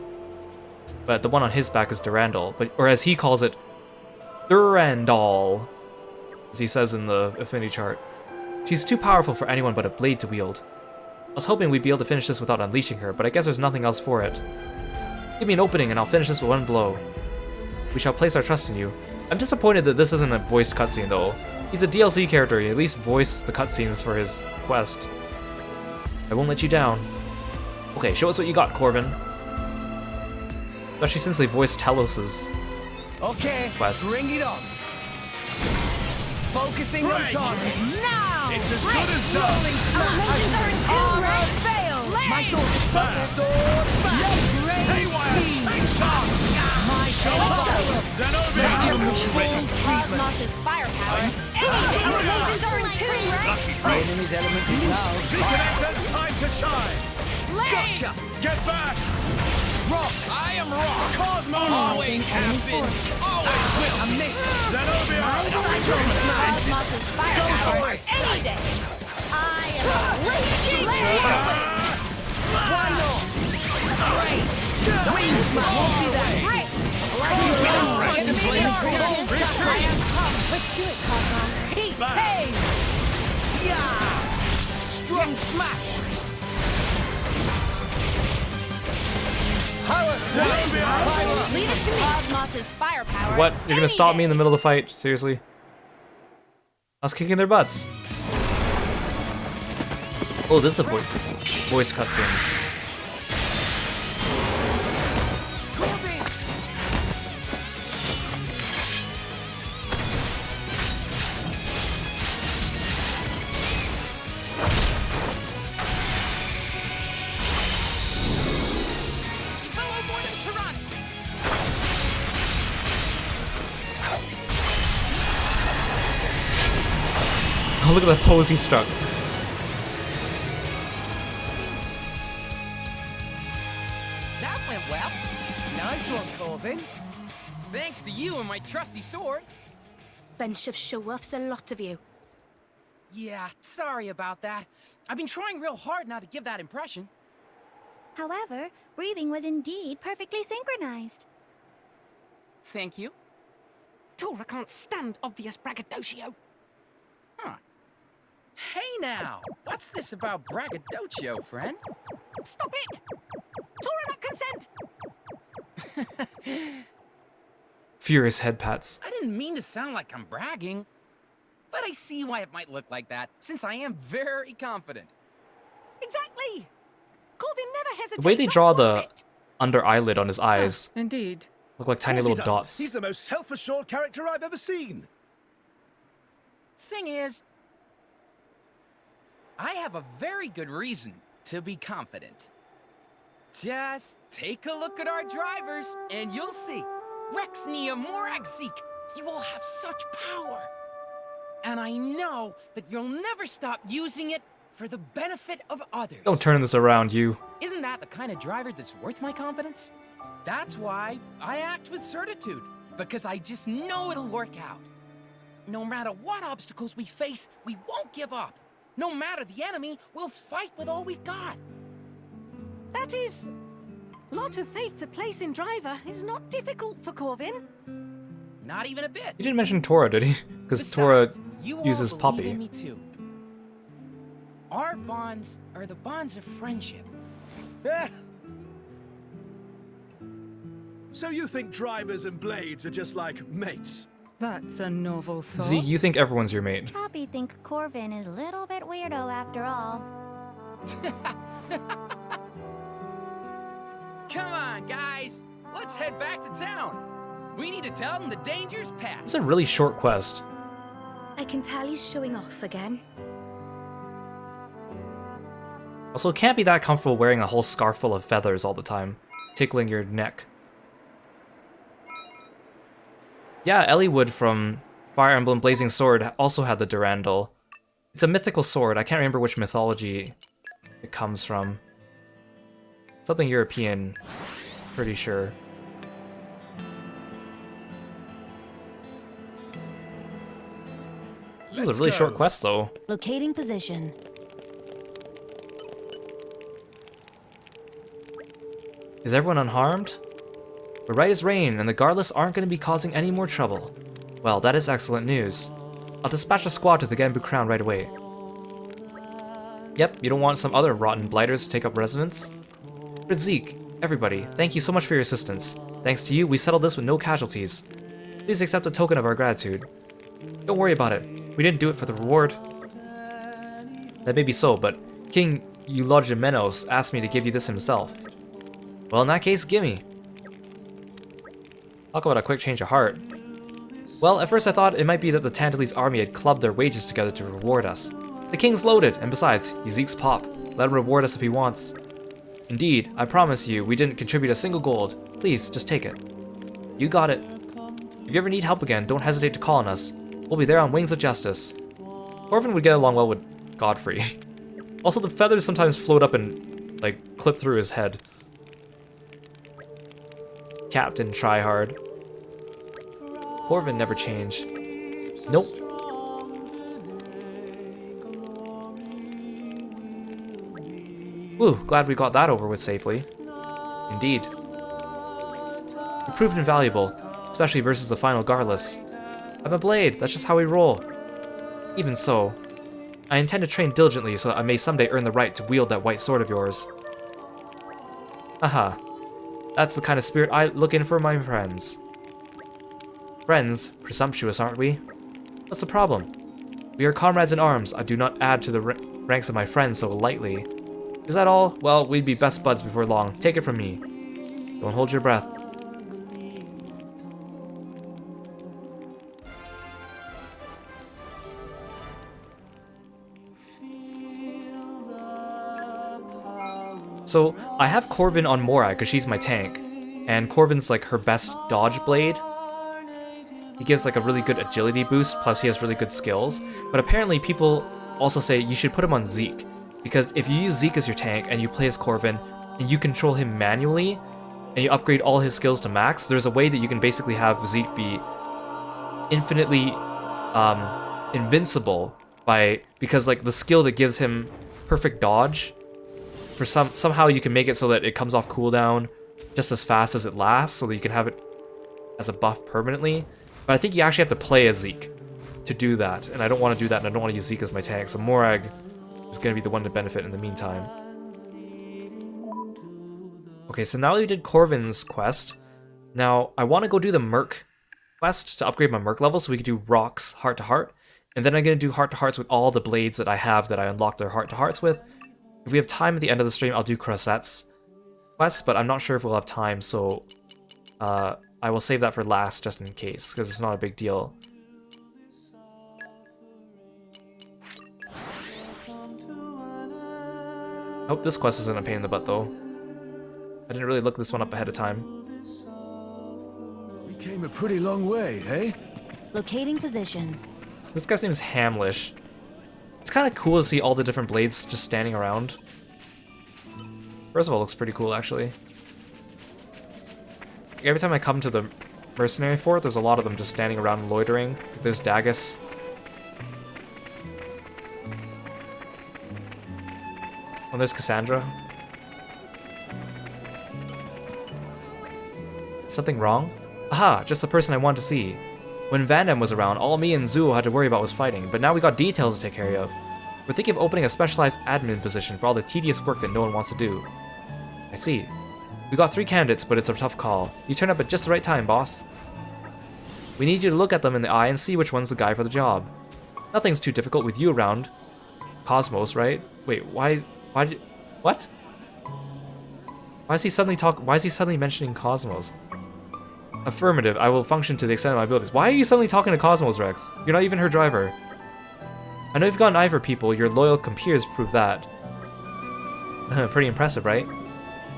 But the one on his back is Durandal. Or as he calls it, Durandal. As he says in the affinity chart. She's too powerful for anyone but a blade to wield. I was hoping we'd be able to finish this without unleashing her, but I guess there's nothing else for it. Give me an opening and I'll finish this with one blow. We shall place our trust in you. I'm disappointed that this isn't a voiced cutscene though. He's a DLC character, he at least voiced the cutscenes for his quest. I won't let you down. Okay, show us what you got, Corvin. Especially since they voiced Telos's quest. Bring it on. Focusing on target. Now! It's as good as done! Rolling smash! Emotions are in tune, right? Fail! My goals sword bash! Haywire! Chain shot! My Zenobia! Ready! Cosmos is firepower any day. Emotions are in tune, right? Enemy's element is now. Synchronators, time to shine! Gotcha! Get back! Rock! I am rock! Cosmo! Always have been! Always will! A miss! Zenobia! Cosmos is firepower my any day. I am a raging Why not? Wing smash! Won't be that. Break! Let's do it, Cosmos. Heat! Back. Hey! Yeah! Strong smash! Leave it to me. Cosmos's firepower. What? You're gonna stop me in the middle of the fight? Seriously? I was kicking their butts. Oh, this is a voice cutscene. Oh, look at the pose he struck. That went well. Nice one, Corvin. Thanks to you and my trusty sword. Bunch of show-offs, a lot of you. Yeah, sorry about that. I've been trying real hard not to give that impression. However, breathing was indeed perfectly synchronized. Thank you. Tora can't stand obvious braggadocio. Huh. Hey now! What's this about braggadocio, friend? Stop it! Tora not consent! Furious head pats. I didn't mean to sound like I'm bragging, but I see why it might look like that, since I am very confident. Exactly! Corvin never hesitates. The way they draw the under eyelid on his eyes Indeed. look like tiny Of course little he doesn't. dots. He's the most self-assured character I've ever seen. Thing is, I have a very good reason to be confident. Just take a look at our drivers, and you'll see. Rexnia Moragsik, you all have such power. And I know that you'll never stop using it for the benefit of others. Don't turn this around, you. Isn't that the kind of driver that's worth my confidence? That's why I act with certitude, because I just know it'll work out. No matter what obstacles we face, we won't give up. No matter the enemy, we'll fight with all we've got. That is... lot of faith to place in driver is not difficult for Corvin. Not even a bit. He didn't mention Tora, did he? Because Tora You all uses believe Poppy. in me too. Our bonds are the bonds of friendship. So you think drivers and blades are just like mates? That's a novel thought. Z, you think everyone's your mate. Poppy think Corvin is a little bit weirdo after all. Come on, guys. Let's head back to town. We need to tell them the danger's past. It's a really short quest. I can tell he's showing off again. Also, it can't be that comfortable wearing a whole scarf full of feathers all the time, tickling your neck. Yeah, Eliwood from Fire Emblem Blazing Sword also had the Durandal. It's a mythical sword. I can't remember which mythology it comes from. Something European, pretty sure. This is a really short quest, though. Locating position. Is everyone unharmed? We're right as rain, and the Guardless aren't going to be causing any more trouble. Well, that is excellent news. I'll dispatch a squad to the Genbu Crown right away. Yep, you don't want some other rotten blighters to take up residence? Zeke, everybody, thank you so much for your assistance. Thanks to you, we settled this with no casualties. Please accept a token of our gratitude. Don't worry about it. We didn't do it for the reward. That may be so, but King Eulogimenos asked me to give you this himself. Well, in that case, gimme. Talk about a quick change of heart. Well, at first I thought it might be that the Tantalese army had clubbed their wages together to reward us. The king's loaded, and besides, he's Zeke's pop. Let him reward us if he wants. Indeed, I promise you, we didn't contribute a single gold. Please, just take it. You got it. If you ever need help again, don't hesitate to call on us. We'll be there on Wings of Justice. Corvin would get along well with Godfrey. Also, the feathers sometimes float up and, like, clip through his head. Captain Tryhard. Corvin never changed. Nope. Woo, glad we got that over with safely. Indeed. You're proven invaluable, especially versus the final Garless. I'm a blade, that's just how we roll. Even so, I intend to train diligently so that I may someday earn the right to wield that white sword of yours. Haha. That's the kind of spirit I look in for my friends. Friends? Presumptuous, aren't we? What's the problem? We are comrades in arms. I do not add to the ranks of my friends so lightly. Is that all? Well, we'd be best buds before long. Take it from me. Don't hold your breath. So, I have Corvin on Morag because she's my tank. And Corvin's like her best dodge blade. He gives like a really good agility boost, plus he has really good skills. But apparently people also say you should put him on Zeke. Because if you use Zeke as your tank and you play as Corvin, and you control him manually, and you upgrade all his skills to max, there's a way that you can basically have Zeke be infinitely invincible because like the skill that gives him perfect dodge, somehow you can make it so that it comes off cooldown just as fast as it lasts, so that you can have it as a buff permanently. But I think you actually have to play as Zeke to do that, and I don't want to do that, and I don't want to use Zeke as my tank, so Morag is going to be the one to benefit in the meantime. Okay, so now we did Corvin's quest. Now, I want to go do the Merc quest to upgrade my Merc level, so we can do Rocks Heart to Heart, and then I'm going to do Heart to Hearts with all the blades that I have that I unlocked their Heart to Hearts with. If we have time at the end of the stream, I'll do Croissette's quest, but I'm not sure if we'll have time, so I will save that for last just in case, because it's not a big deal. I hope this quest isn't a pain in the butt, though. I didn't really look this one up ahead of time. We came a pretty long way, eh? Locating position. This guy's name is Hamlish. It's kind of cool to see all the different blades just standing around. First of all, it looks pretty cool, actually. Every time I come to the mercenary fort, there's a lot of them just standing around and loitering. There's Dagus. Oh, there's Cassandra. Something wrong? Aha, just the person I wanted to see. When Vandam was around, all me and Zuo had to worry about was fighting, but now we got details to take care of. We're thinking of opening a specialized admin position for all the tedious work that no one wants to do. I see. We got 3 candidates, but it's a tough call. You turned up at just the right time, boss. We need you to look at them in the eye and see which one's the guy for the job. Nothing's too difficult with you around. Cosmos, right? Wait, what? Why is he suddenly mentioning Cosmos? Affirmative, I will function to the extent of my abilities. Why are you suddenly talking to Cosmos, Rex? You're not even her driver. I know you've got an eye for people, your loyal compeers prove that. Pretty impressive, right?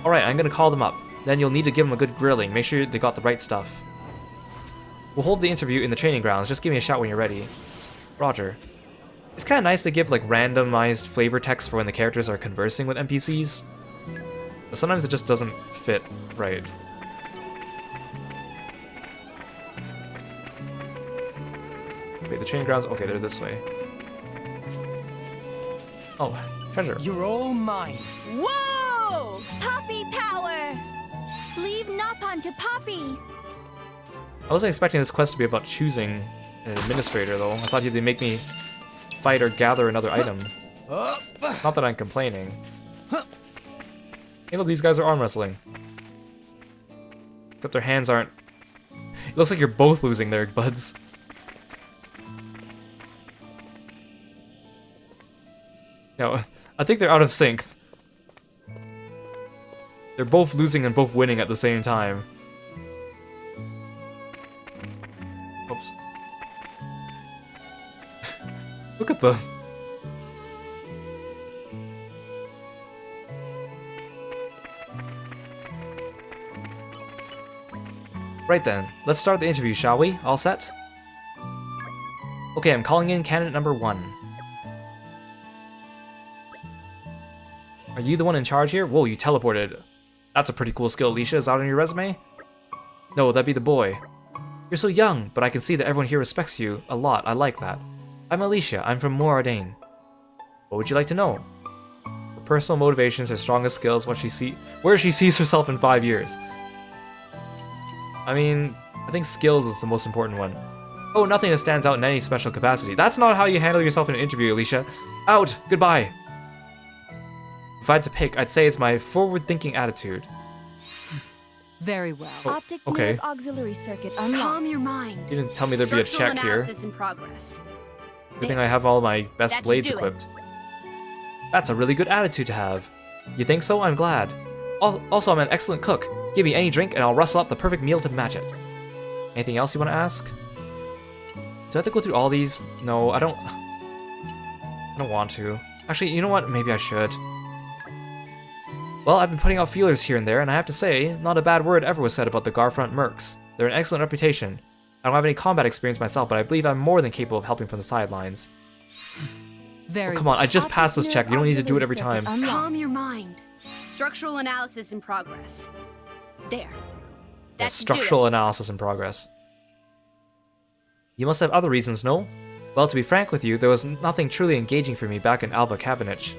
Alright, I'm gonna call them up. Then you'll need to give them a good grilling, make sure they got the right stuff. We'll hold the interview in the training grounds, just give me a shout when you're ready. Roger. It's kinda nice to give like randomized flavor text for when the characters are conversing with NPCs. But sometimes it just doesn't fit right. Wait, the training grounds? Okay, they're this way. Oh, treasure. You're all mine. Whoa! Poppy power! Leave Nopon to Poppy! I wasn't expecting this quest to be about choosing an administrator, though. I thought they'd make me fight or gather another item. Not that I'm complaining. Hey, look, these guys are arm wrestling. Except their hands aren't... It looks like you're both losing there, buds. No, I think they're out of sync. They're both losing and both winning at the same time. Oops. Look at the... Right then, let's start the interview, shall we? All set? Okay, I'm calling in candidate number 1. Are you the one in charge here? Whoa, you teleported. That's a pretty cool skill, Alicia. Is that on your resume? No, that'd be the boy. You're so young, but I can see that everyone here respects you a lot. I like that. I'm Alicia. I'm from Moradane. What would you like to know? Her personal motivations, her strongest skills, where she sees herself in 5 years. I mean, I think skills is the most important one. Oh, nothing that stands out in any special capacity. That's not how you handle yourself in an interview, Alicia. Out! Goodbye! If I had to pick, I'd say it's my forward-thinking attitude. Very well. Optic okay. nerve auxiliary circuit unlocked. Calm your mind. You didn't tell me there'd be a Structural check here. analysis in progress. Good thing I have all my best That should blades do it. equipped. That's a really good attitude to have. You think so? I'm glad. Also, I'm an excellent cook. Give me any drink and I'll rustle up the perfect meal to match it. Anything else you want to ask? Do I have to go through all these? No, I don't want to. Actually, you know what? Maybe I should. Well, I've been putting out feelers here and there, and I have to say, not a bad word ever was said about the Garfront Mercs. They're an excellent reputation. I don't have any combat experience myself, but I believe I'm more than capable of helping from the sidelines. Very Oh, come on, I just passed this check. You don't need to do it every Auxiliary time. circuit Calm your mind. Structural analysis in progress. There. Yeah, That should structural analysis in progress. You must have other reasons, no? Well, to be frank with you, there was nothing truly engaging for me back in Alba Cavendish.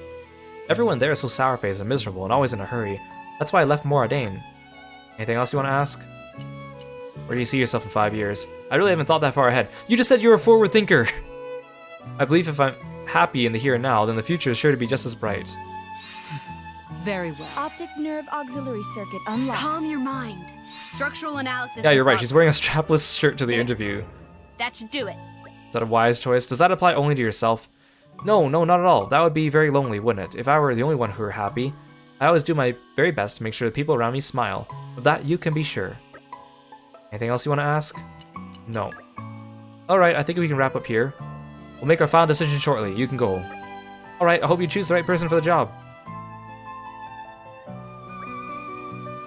Everyone there is so sour-faced and miserable and always in a hurry. That's why I left Moradane. Anything else you want to ask? Where do you see yourself in 5 years? I really haven't thought that far ahead. You just said you were a forward thinker! I believe if I'm happy in the here and now, then the future is sure to be just as bright. Very well. Optic nerve auxiliary circuit unlocked. Calm your mind. Structural analysis. Yeah, in you're right. She's progress. wearing a strapless shirt to the interview. That should do it. Is that a wise choice? Does that apply only to yourself? No, not at all. That would be very lonely, wouldn't it? If I were the only one who were happy. I always do my very best to make sure the people around me smile. Of that you can be sure. Anything else you want to ask? No. Alright, I think we can wrap up here. We'll make our final decision shortly. You can go. Alright, I hope you choose the right person for the job.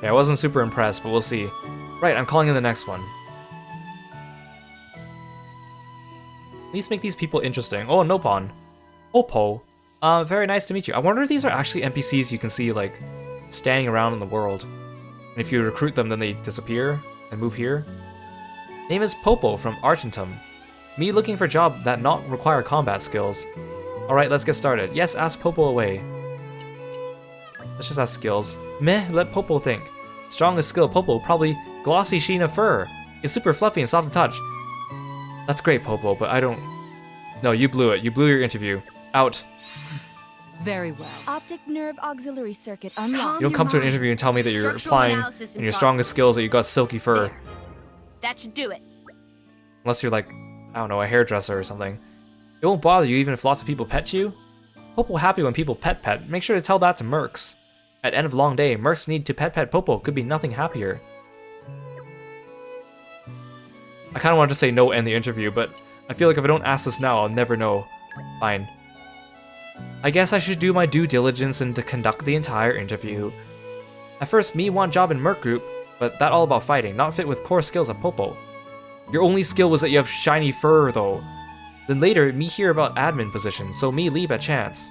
Yeah, I wasn't super impressed, but we'll see. Right, I'm calling in the next one. At least make these people interesting. Oh, Nopon. Oppo. Very nice to meet you. I wonder if these are actually NPCs you can see, like, standing around in the world. And if you recruit them, then they disappear and move here. Name is Popo from Argentum. Me looking for a job that not require combat skills. Alright, let's get started. Yes, ask Popo away. Let's just ask skills. Meh, let Popo think. Strongest skill Popo, probably glossy sheen of fur. It's super fluffy and soft to touch. That's great, Popo, but I don't... No, you blew it. You blew your interview. Out. Very well. Optic nerve auxiliary circuit unlocked. You don't come to an interview and tell me that you're applying in your strongest skills that you got silky fur. There. That should do it. Unless you're like, I don't know, a hairdresser or something. It won't bother you even if lots of people pet you. Popo happy when people pet. Make sure to tell that to Mercs. At end of long day, Mercs need to pet Popo. Could be nothing happier. I kind of want to say no end the interview, but I feel like if I don't ask this now, I'll never know. Fine. I guess I should do my due diligence and to conduct the entire interview. At first, me want job in Merc group, but that all about fighting, not fit with core skills of Popo. Your only skill was that you have shiny fur, though. Then later, me hear about admin position, so me leave a chance.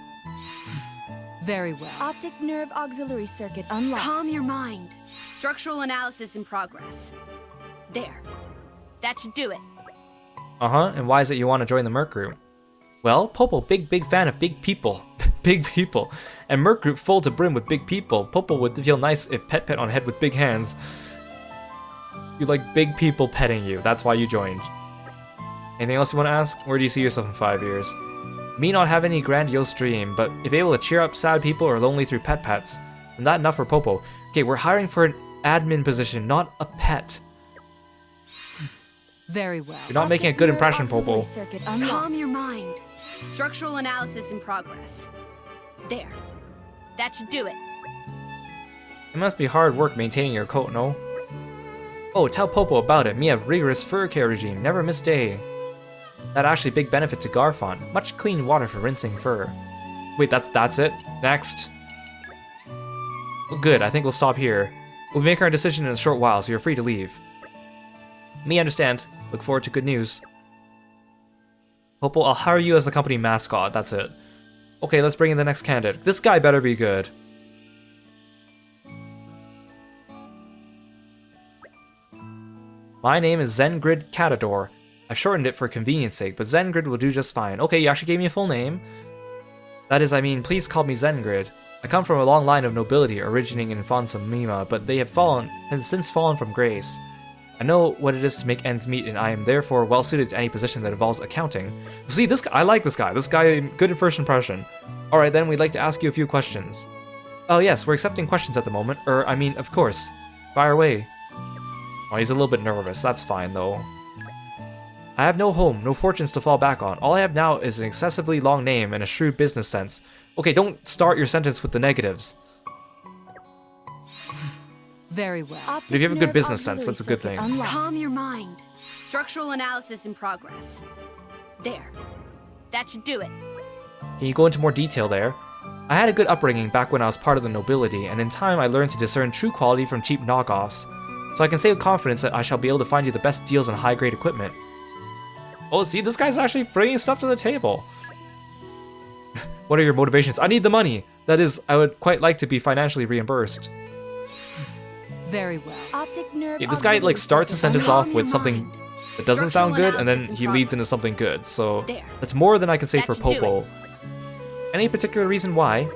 Very well. Optic nerve auxiliary circuit unlocked. Calm your mind. Structural analysis in progress. There. That should do it. Uh-huh, and why is it you want to join the Merc group? Well, Popo, big fan of big people. Big people. And Merc group full to brim with big people. Popo would feel nice if pet on head with big hands. You like big people petting you, that's why you joined. Anything else you want to ask? Where do you see yourself in 5 years? Me not have any grandiose dream, but if able to cheer up sad people or lonely through pets, then that enough for Popo. Okay, we're hiring for an admin position, not a pet. Very well. You're not making a good impression, Popo. Calm your mind. Structural analysis in progress. There. That should do it. It must be hard work maintaining your coat, no? Oh, tell Popo about it. Me have rigorous fur care regime, never miss day. That actually big benefit to Garfont. Much clean water for rinsing fur. Wait, that's it? Next. Well, good, I think we'll stop here. We'll make our decision in a short while, so you're free to leave. Me understand. Look forward to good news. Popo, I'll hire you as the company mascot, that's it. Okay, let's bring in the next candidate. This guy better be good. My name is Zengrid Catador. I've shortened it for convenience sake, but Zengrid will do just fine. Okay, you actually gave me a full name. That is, I mean, please call me Zengrid. I come from a long line of nobility originating in Fonsamima, but they have since fallen from grace. I know what it is to make ends meet, and I am therefore well suited to any position that involves accounting. See, this guy, I like this guy. This guy, good first impression. Alright then, we'd like to ask you a few questions. Oh yes, we're accepting questions at the moment, I mean, of course. Fire away. Oh, he's a little bit nervous. That's fine, though. I have no home, no fortunes to fall back on. All I have now is an excessively long name and a shrewd business sense. Okay, don't start your sentence with the negatives. Very well. But if you have a good business sense, that's a good thing. Calm your mind. Structural analysis in progress. There. That should do it. Can you go into more detail there? I had a good upbringing back when I was part of the nobility, and in time I learned to discern true quality from cheap knockoffs. So I can say with confidence that I shall be able to find you the best deals on high-grade equipment. Oh, see, this guy's actually bringing stuff to the table. What are your motivations? I need the money. That is, I would quite like to be financially reimbursed. Very well. Optic nerve. Yeah, this guy like starts a sentence off with something that doesn't sound good, and then he leads into something good. So that's more than I can say for Popo. Any particular reason why?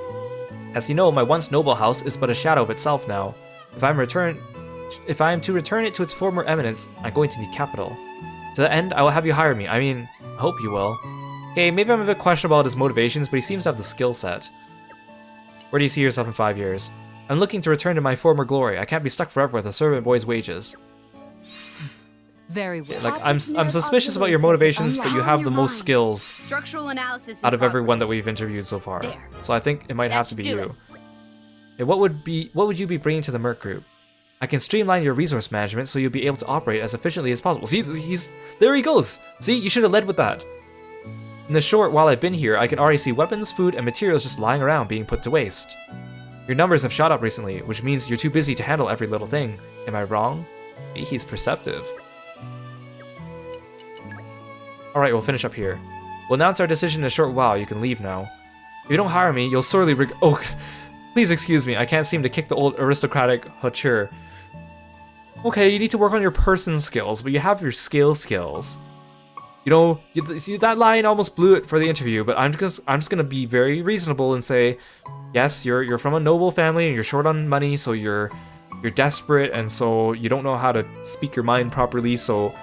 As you know, my once noble house is but a shadow of itself now. If I am to return it to its former eminence, I'm going to need capital. To that end, I will have you hire me. I mean, I hope you will. Okay, maybe I'm a bit questionable about his motivations, but he seems to have the skill set. Where do you see yourself in 5 years? I'm looking to return to my former glory. I can't be stuck forever with a servant boy's wages. Very well. Like, I'm suspicious about your motivations, but you have the most skills Structural analysis out of everyone that we've interviewed so far. So I think it might have to be you. Okay, what would you be bringing to the Merc Group? I can streamline your resource management so you'll be able to operate as efficiently as possible. See, there he goes. See, you should have led with that. In the short while I've been here, I can already see weapons, food, and materials just lying around being put to waste. Your numbers have shot up recently, which means you're too busy to handle every little thing. Am I wrong? He's perceptive. Alright, we'll finish up here. We'll announce our decision in a short while. You can leave now. If you don't hire me, you'll sorely oh, please excuse me. I can't seem to kick the old aristocratic hauteur. Okay, you need to work on your person skills, but you have your skills. You know, see, that line almost blew it for the interview, but I'm just gonna be very reasonable and say, yes, you're from a noble family and you're short on money, so you're desperate, and so you don't know how to speak your mind properly, so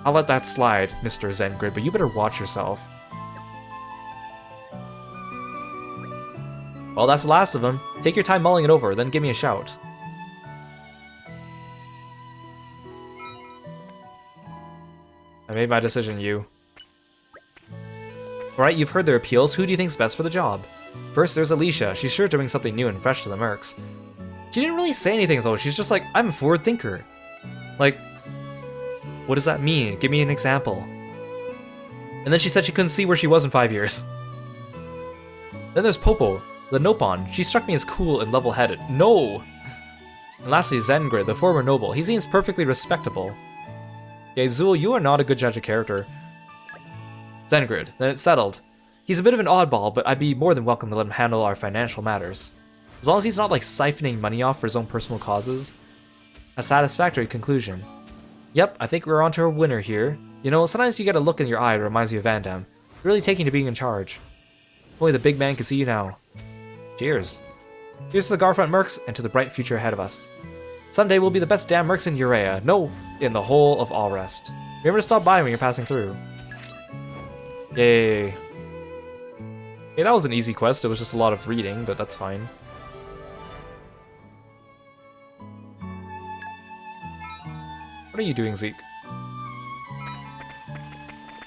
I'll let that slide, Mr. Zengrid, but you better watch yourself. Well, that's the last of them. Take your time mulling it over, then give me a shout. I made my decision, you. Alright, you've heard their appeals. Who do you think's best for the job? First, there's Alicia. She's sure to bring something new and fresh to the Mercs. She didn't really say anything, though. She's just like, I'm a forward thinker. Like, what does that mean? Give me an example. And then she said she couldn't see where she was in 5 years. Then there's Popo, the Nopon. She struck me as cool and level-headed. No! And lastly, Zengrid, the former noble. He seems perfectly respectable. Okay, Zool, you are not a good judge of character. Zengrid, then it's settled. He's a bit of an oddball, but I'd be more than welcome to let him handle our financial matters. As long as he's not like siphoning money off for his own personal causes. A satisfactory conclusion. Yep, I think we're onto a winner here. You know, sometimes you get a look in your eye that reminds you of Van Damme. Really taking to being in charge. Only the big man can see you now. Cheers. Here's to the Garfront Mercs and to the bright future ahead of us. Someday we'll be the best damn Mercs in Urea. No, in the whole of Allrest. Remember to stop by when you're passing through. Yay. Hey, that was an easy quest. It was just a lot of reading, but that's fine. What are you doing, Zeke?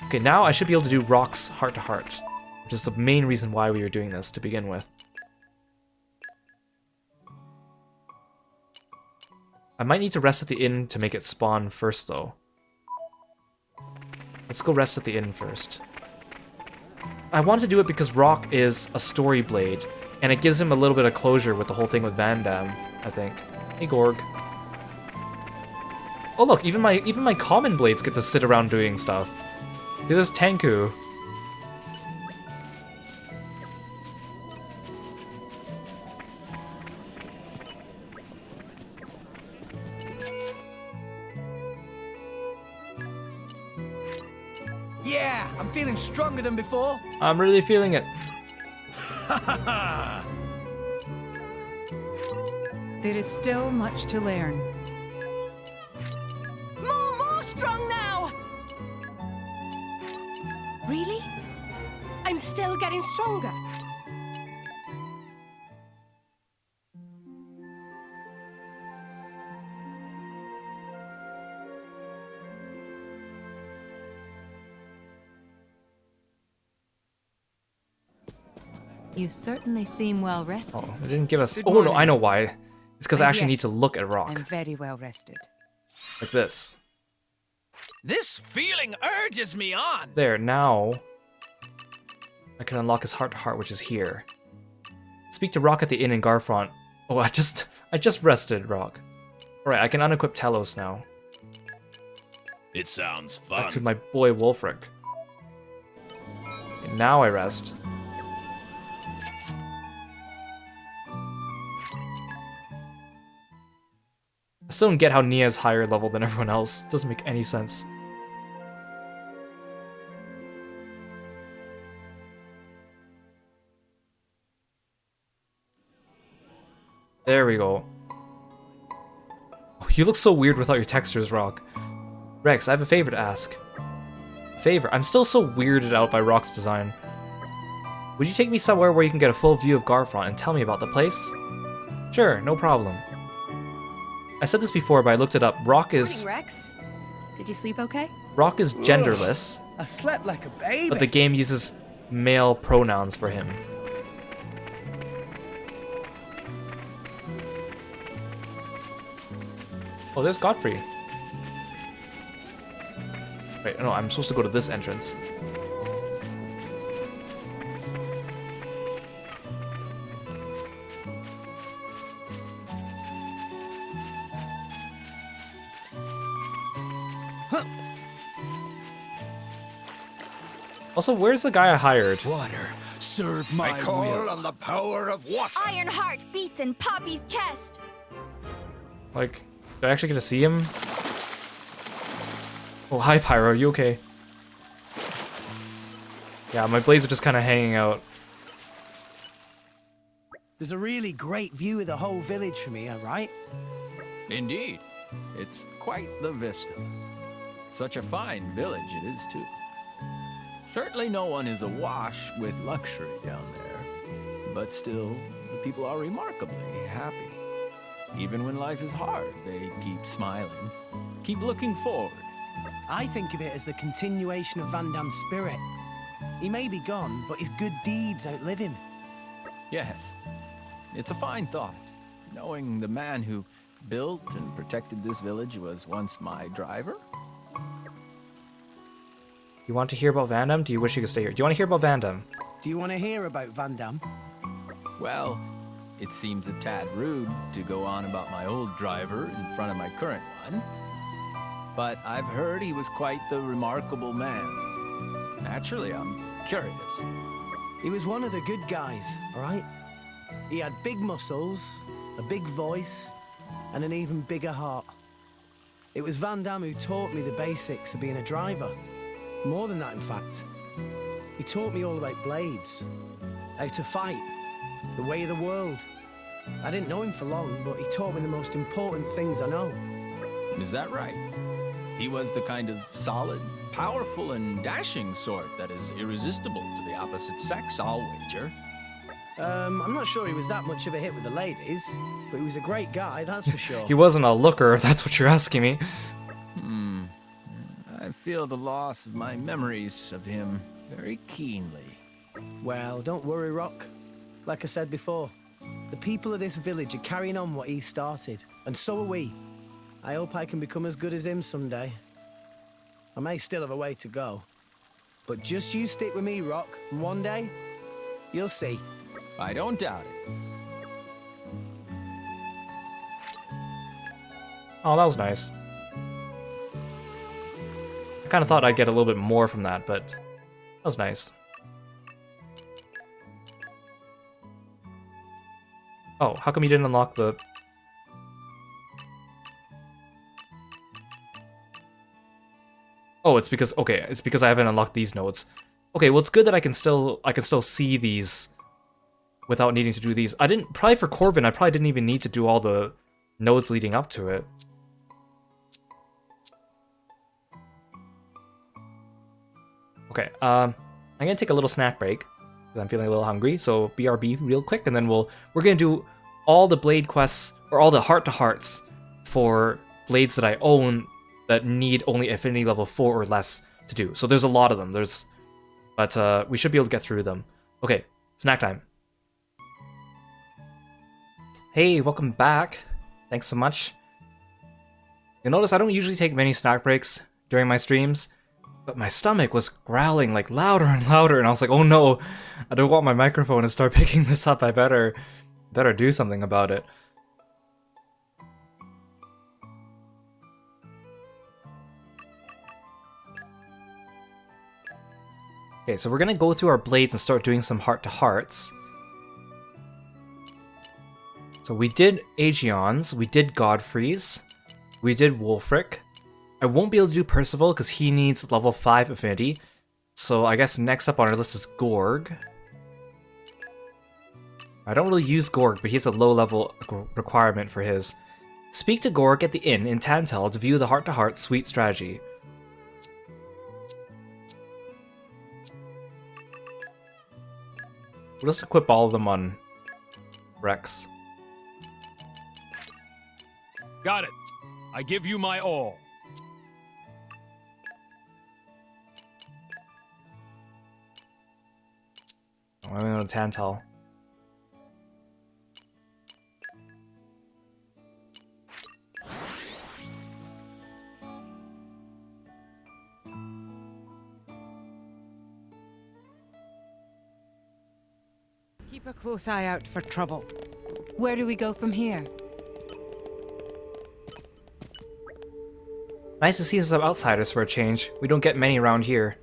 Okay, now I should be able to do Rock's Heart to Heart, which is the main reason why we were doing this to begin with. I might need to rest at the inn to make it spawn first, though. Let's go rest at the inn first. I want to do it because Rock is a story blade, and it gives him a little bit of closure with the whole thing with Van Damme, I think. Hey, Gorg. Oh look, even my common blades get to sit around doing stuff. There's Tanku. Yeah, I'm feeling stronger than before. I'm really feeling it. There is still much to learn. More strong now! Really? I'm still getting stronger. You certainly seem well rested. Oh, it didn't give us... Good Oh, no, morning. I know why. It's because I actually Yes, need to look at rock. I'm very well rested. Like this. This feeling urges me on. There, now... I can unlock his heart-to-heart, which is here. Speak to Rock at the inn in Garfront. Oh, I just rested, Rock. Alright, I can unequip Telos now. It sounds fun. Back to my boy Wolfric. Okay, now I rest. I still don't get how Nia's higher level than everyone else. Doesn't make any sense. There we go. Oh, you look so weird without your textures, Rock. Rex, I have a favor to ask. Favor? I'm still so weirded out by Rock's design. Would you take me somewhere where you can get a full view of Garfront and tell me about the place? Sure, no problem. I said this before, but I looked it up. Rock is... Morning, Rex. Did you sleep okay? Rock is genderless, I slept like a baby. but the game uses male pronouns for him. Oh, there's Godfrey. Wait, no, I'm supposed to go to this entrance. Also, where's the guy I hired? Water, serve my I call will. on the power of water. Ironheart beats in Poppy's chest. Like, do I actually get to see him? Oh, hi Pyro, you okay? Yeah, my blades are just kind of hanging out. There's a really great view of the whole village from here, right? Indeed. It's quite the vista. Such a fine village it is, too. Certainly no one is awash with luxury down there. But still, the people are remarkably happy. Even when life is hard, they keep smiling, keep looking forward. I think of it as the continuation of Van Damme's spirit. He may be gone, but his good deeds outlive him. Yes, it's a fine thought, knowing the man who built and protected this village was once my driver. You want to hear about Van Damme? Do you wish you could stay here? Do you want to hear about Van Damme? Do you want to hear about Van Damme? Well, it seems a tad rude to go on about my old driver in front of my current one. But I've heard he was quite the remarkable man. Naturally, I'm curious. He was one of the good guys, all right? He had big muscles, a big voice, and an even bigger heart. It was Van Damme who taught me the basics of being a driver. More than that, in fact. He taught me all about blades, how to fight, the way of the world. I didn't know him for long, but he taught me the most important things I know. Is that right? He was the kind of solid, powerful, and dashing sort that is irresistible to the opposite sex, I'll wager. I'm not sure he was that much of a hit with the ladies, but he was a great guy, that's for sure. He wasn't a looker, if that's what you're asking me. I feel the loss of my memories of him very keenly. Well, don't worry, Rock. Like I said before, the people of this village are carrying on what he started, and so are we. I hope I can become as good as him someday. I may still have a way to go, but just you stick with me, Rock, and one day, you'll see. I don't doubt it. Oh, that was nice. I kind of thought I'd get a little bit more from that, but that was nice. Oh, how come you didn't unlock the... Oh, it's because... Okay, it's because I haven't unlocked these nodes. Okay, well, it's good that I can still see these without needing to do these. I didn't... Probably for Corvin, I probably didn't even need to do all the nodes leading up to it. Okay, I'm gonna take a little snack break because I'm feeling a little hungry. So BRB real quick, and then we're gonna do all the blade quests or all the heart-to-hearts for blades that I own that need only affinity level 4 or less to do. So there's a lot of them. But we should be able to get through them. Okay, snack time. Hey, welcome back. Thanks so much. You'll notice I don't usually take many snack breaks during my streams, but my stomach was growling like louder and louder, and I was like, oh no, I don't want my microphone to start picking this up. I better do something about it. Okay, so we're gonna go through our blades and start doing some heart-to-hearts. So we did Aegeons, we did Godfrey's, we did Wulfric. I won't be able to do Percival because he needs level 5 affinity. So I guess next up on our list is Gorg. I don't really use Gorg, but he has a low level requirement for his. Speak to Gorg at the inn in Tantal to view the heart-to-heart suite strategy. We'll just equip all of them on Rex. Got it. I give you my all. I'm gonna go to Tantal. Keep a close eye out for trouble. Where do we go from here? Nice to see some outsiders for a change. We don't get many around here.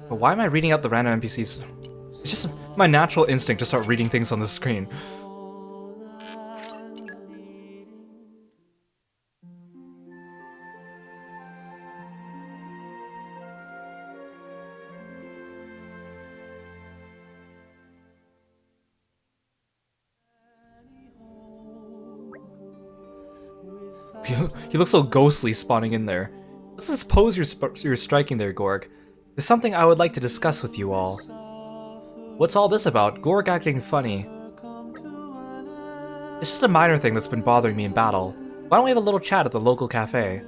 But why am I reading out the random NPCs? It's just my natural instinct to start reading things on the screen. You look so ghostly spawning in there. What's this pose you're striking there, Gorg? There's something I would like to discuss with you all. What's all this about? Gorg acting funny. It's just a minor thing that's been bothering me in battle. Why don't we have a little chat at the local cafe?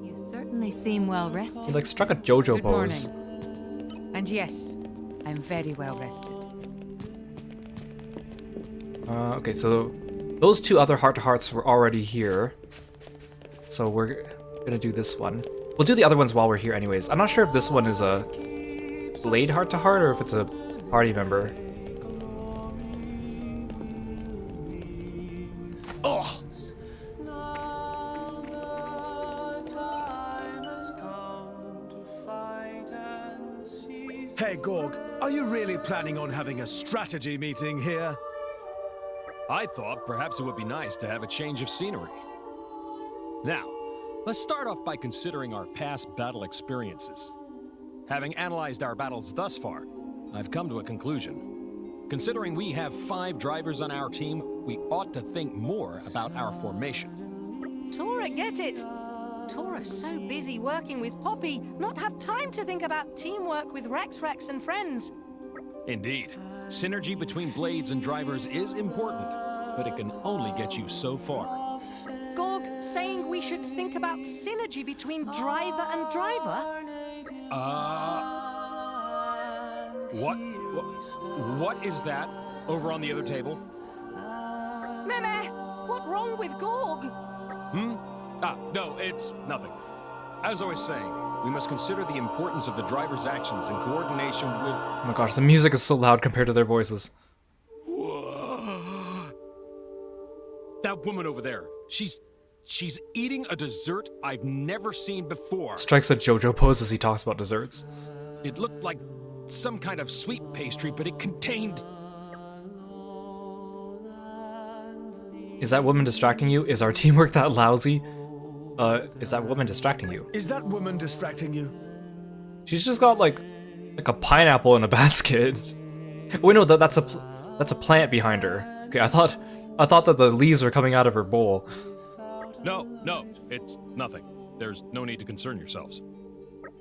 You certainly seem well rested. He like struck a JoJo Good pose. morning. And yes, I'm very well rested. Okay, so those two other heart-to-hearts were already here. So we're gonna do this one. We'll do the other ones while we're here anyways. I'm not sure if this one is a Blade heart-to-heart or if it's a party member. Oh! Hey, Gorg, are you really planning on having a strategy meeting here? I thought perhaps it would be nice to have a change of scenery. Now, let's start off by considering our past battle experiences. Having analyzed our battles thus far, I've come to a conclusion. Considering we have 5 drivers on our team, we ought to think more about our formation. Tora, get it! Tora's so busy working with Poppy, not have time to think about teamwork with Rex and friends. Indeed. Synergy between blades and drivers is important, but it can only get you so far. Gorg saying we should think about synergy between driver and driver? What is that over on the other table? Meme, what wrong with Gorg? No, it's nothing. As I was saying, we must consider the importance of the driver's actions in coordination with... Oh my gosh, the music is so loud compared to their voices. That woman over there, she's eating a dessert I've never seen before. Strikes a JoJo pose as he talks about desserts. It looked like some kind of sweet pastry, but it contained... Is that woman distracting you? Is our teamwork that lousy? Is that woman distracting you? Is that woman distracting you? She's just got like a pineapple in a basket. Wait, no, that's a plant behind her. Okay, I thought that the leaves were coming out of her bowl. No, it's nothing. There's no need to concern yourselves.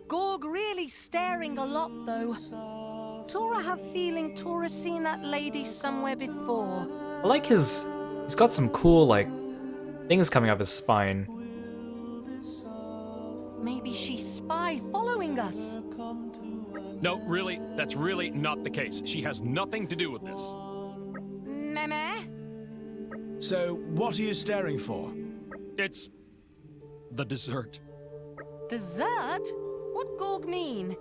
Gorg really staring a lot, though. Tora have feeling Tora's seen that lady somewhere before. I like he's got some cool like things coming up his spine. Maybe she's spy following us. No, really, that's really not the case. She has nothing to do with this. Meme? So, what are you staring for? It's the dessert. Dessert? What Gorg mean?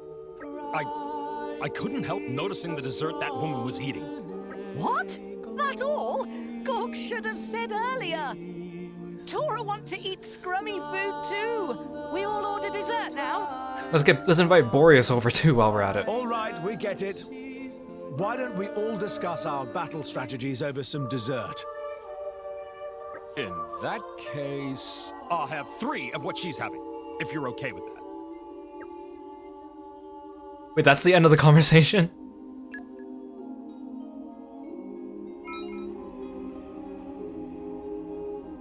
I couldn't help noticing the dessert that woman was eating. What? That all? Gorg should have said earlier. Tora want to eat scrummy food too. We all order dessert now. Let's invite Boreas over too while we're at it. All right, we get it. Why don't we all discuss our battle strategies over some dessert? In that case, I'll have 3 of what she's having, if you're okay with that. Wait, that's the end of the conversation?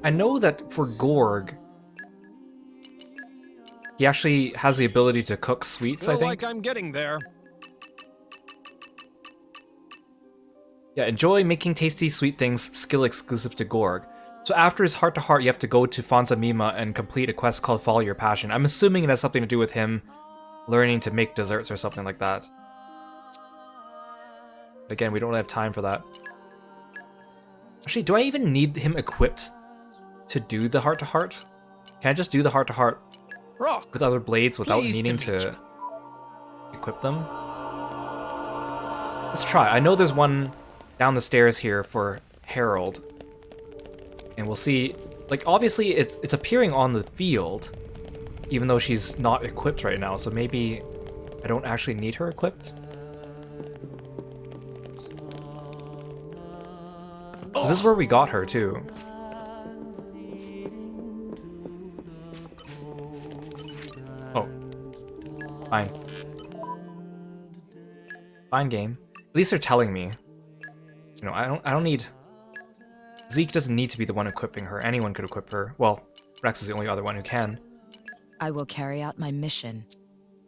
I know that for Gorg, he actually has the ability to cook sweets, I think. Like I'm getting there. Yeah, enjoy making tasty sweet things, skill exclusive to Gorg. So after his heart-to-heart, you have to go to Fonza Mima and complete a quest called Follow Your Passion. I'm assuming it has something to do with him learning to make desserts or something like that. Again, we don't really have time for that. Actually, do I even need him equipped to do the heart-to-heart? Can I just do the heart-to-heart with other blades without needing to equip them? Let's try. I know there's one down the stairs here for Harold. And we'll see, like, obviously it's appearing on the field, even though she's not equipped right now, so maybe I don't actually need her equipped? This is where we got her, too. Oh. Fine. Fine game. At least they're telling me. You know, I don't need... Zeke doesn't need to be the one equipping her. Anyone could equip her. Well, Rex is the only other one who can. I will carry out my mission.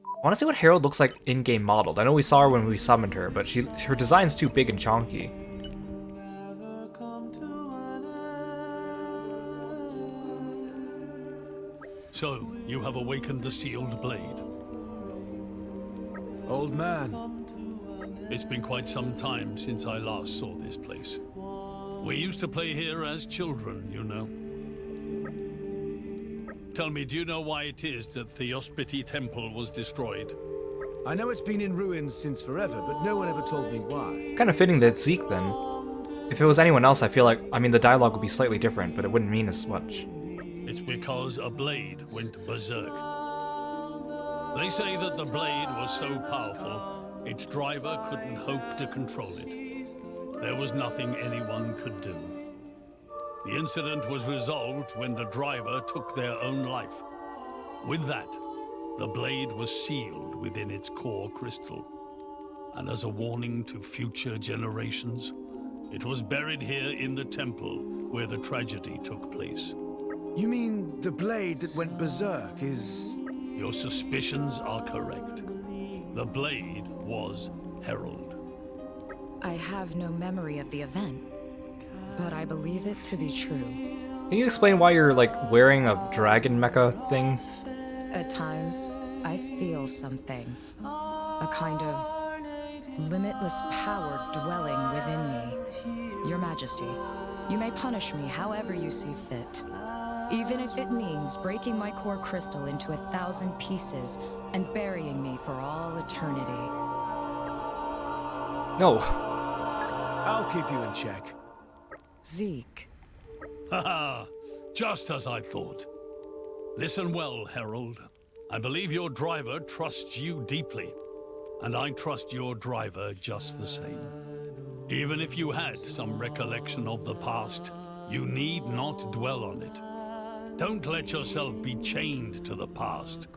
I want to see what Harold looks like in-game modeled. I know we saw her when we summoned her, but her design's too big and chonky. So, you have awakened the sealed blade. Old man. It's been quite some time since I last saw this place. We used to play here as children, you know. Tell me, do you know why it is that Theospiti Temple was destroyed? I know it's been in ruins since forever, but no one ever told me why. Kind of fitting that it's Zeke, then. If it was anyone else, I feel like, I mean, the dialogue would be slightly different, but it wouldn't mean as much. It's because a blade went berserk. They say that the blade was so powerful, its driver couldn't hope to control it. There was nothing anyone could do. The incident was resolved when the driver took their own life. With that, the blade was sealed within its core crystal. And as a warning to future generations, it was buried here in the temple where the tragedy took place. You mean the blade that went berserk is... Your suspicions are correct. The blade was Herald. I have no memory of the event, but I believe it to be true. Can you explain why you're, like, wearing a dragon mecha thing? At times, I feel something. A kind of limitless power dwelling within me. Your Majesty, you may punish me however you see fit. Even if it means breaking my core crystal into 1,000 pieces and burying me for all eternity. No. I'll keep you in check. Zeke. Haha, just as I thought. Listen well, Herald. I believe your driver trusts you deeply, and I trust your driver just the same. Even if you had some recollection of the past, you need not dwell on it. Don't let yourself be chained to the past.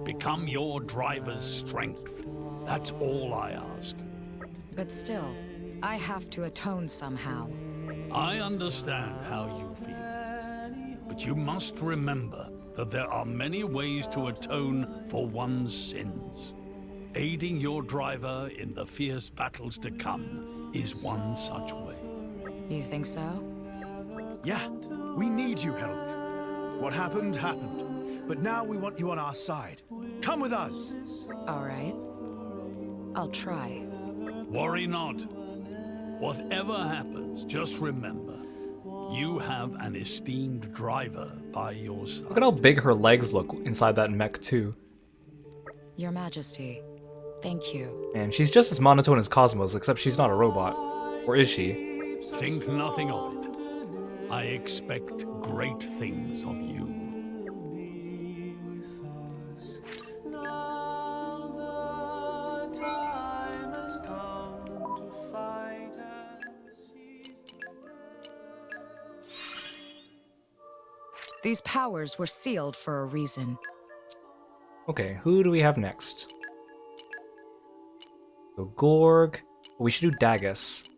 Become your driver's strength. That's all I ask. But still, I have to atone somehow. I understand how you feel. But you must remember that there are many ways to atone for one's sins. Aiding your driver in the fierce battles to come is one such way. You think so? Yeah, we need you, Herald. What happened, happened. But now we want you on our side. Come with us! All right. I'll try. Worry not. Whatever happens, just remember, you have an esteemed driver by your side. Look at how big her legs look inside that mech too. Your Majesty, thank you. And she's just as monotone as Cosmos, except she's not a robot. Or is she? Think nothing of it. I expect great things of you. These powers were sealed for a reason. Okay, who do we have next? So Gorg. We should do Dagus.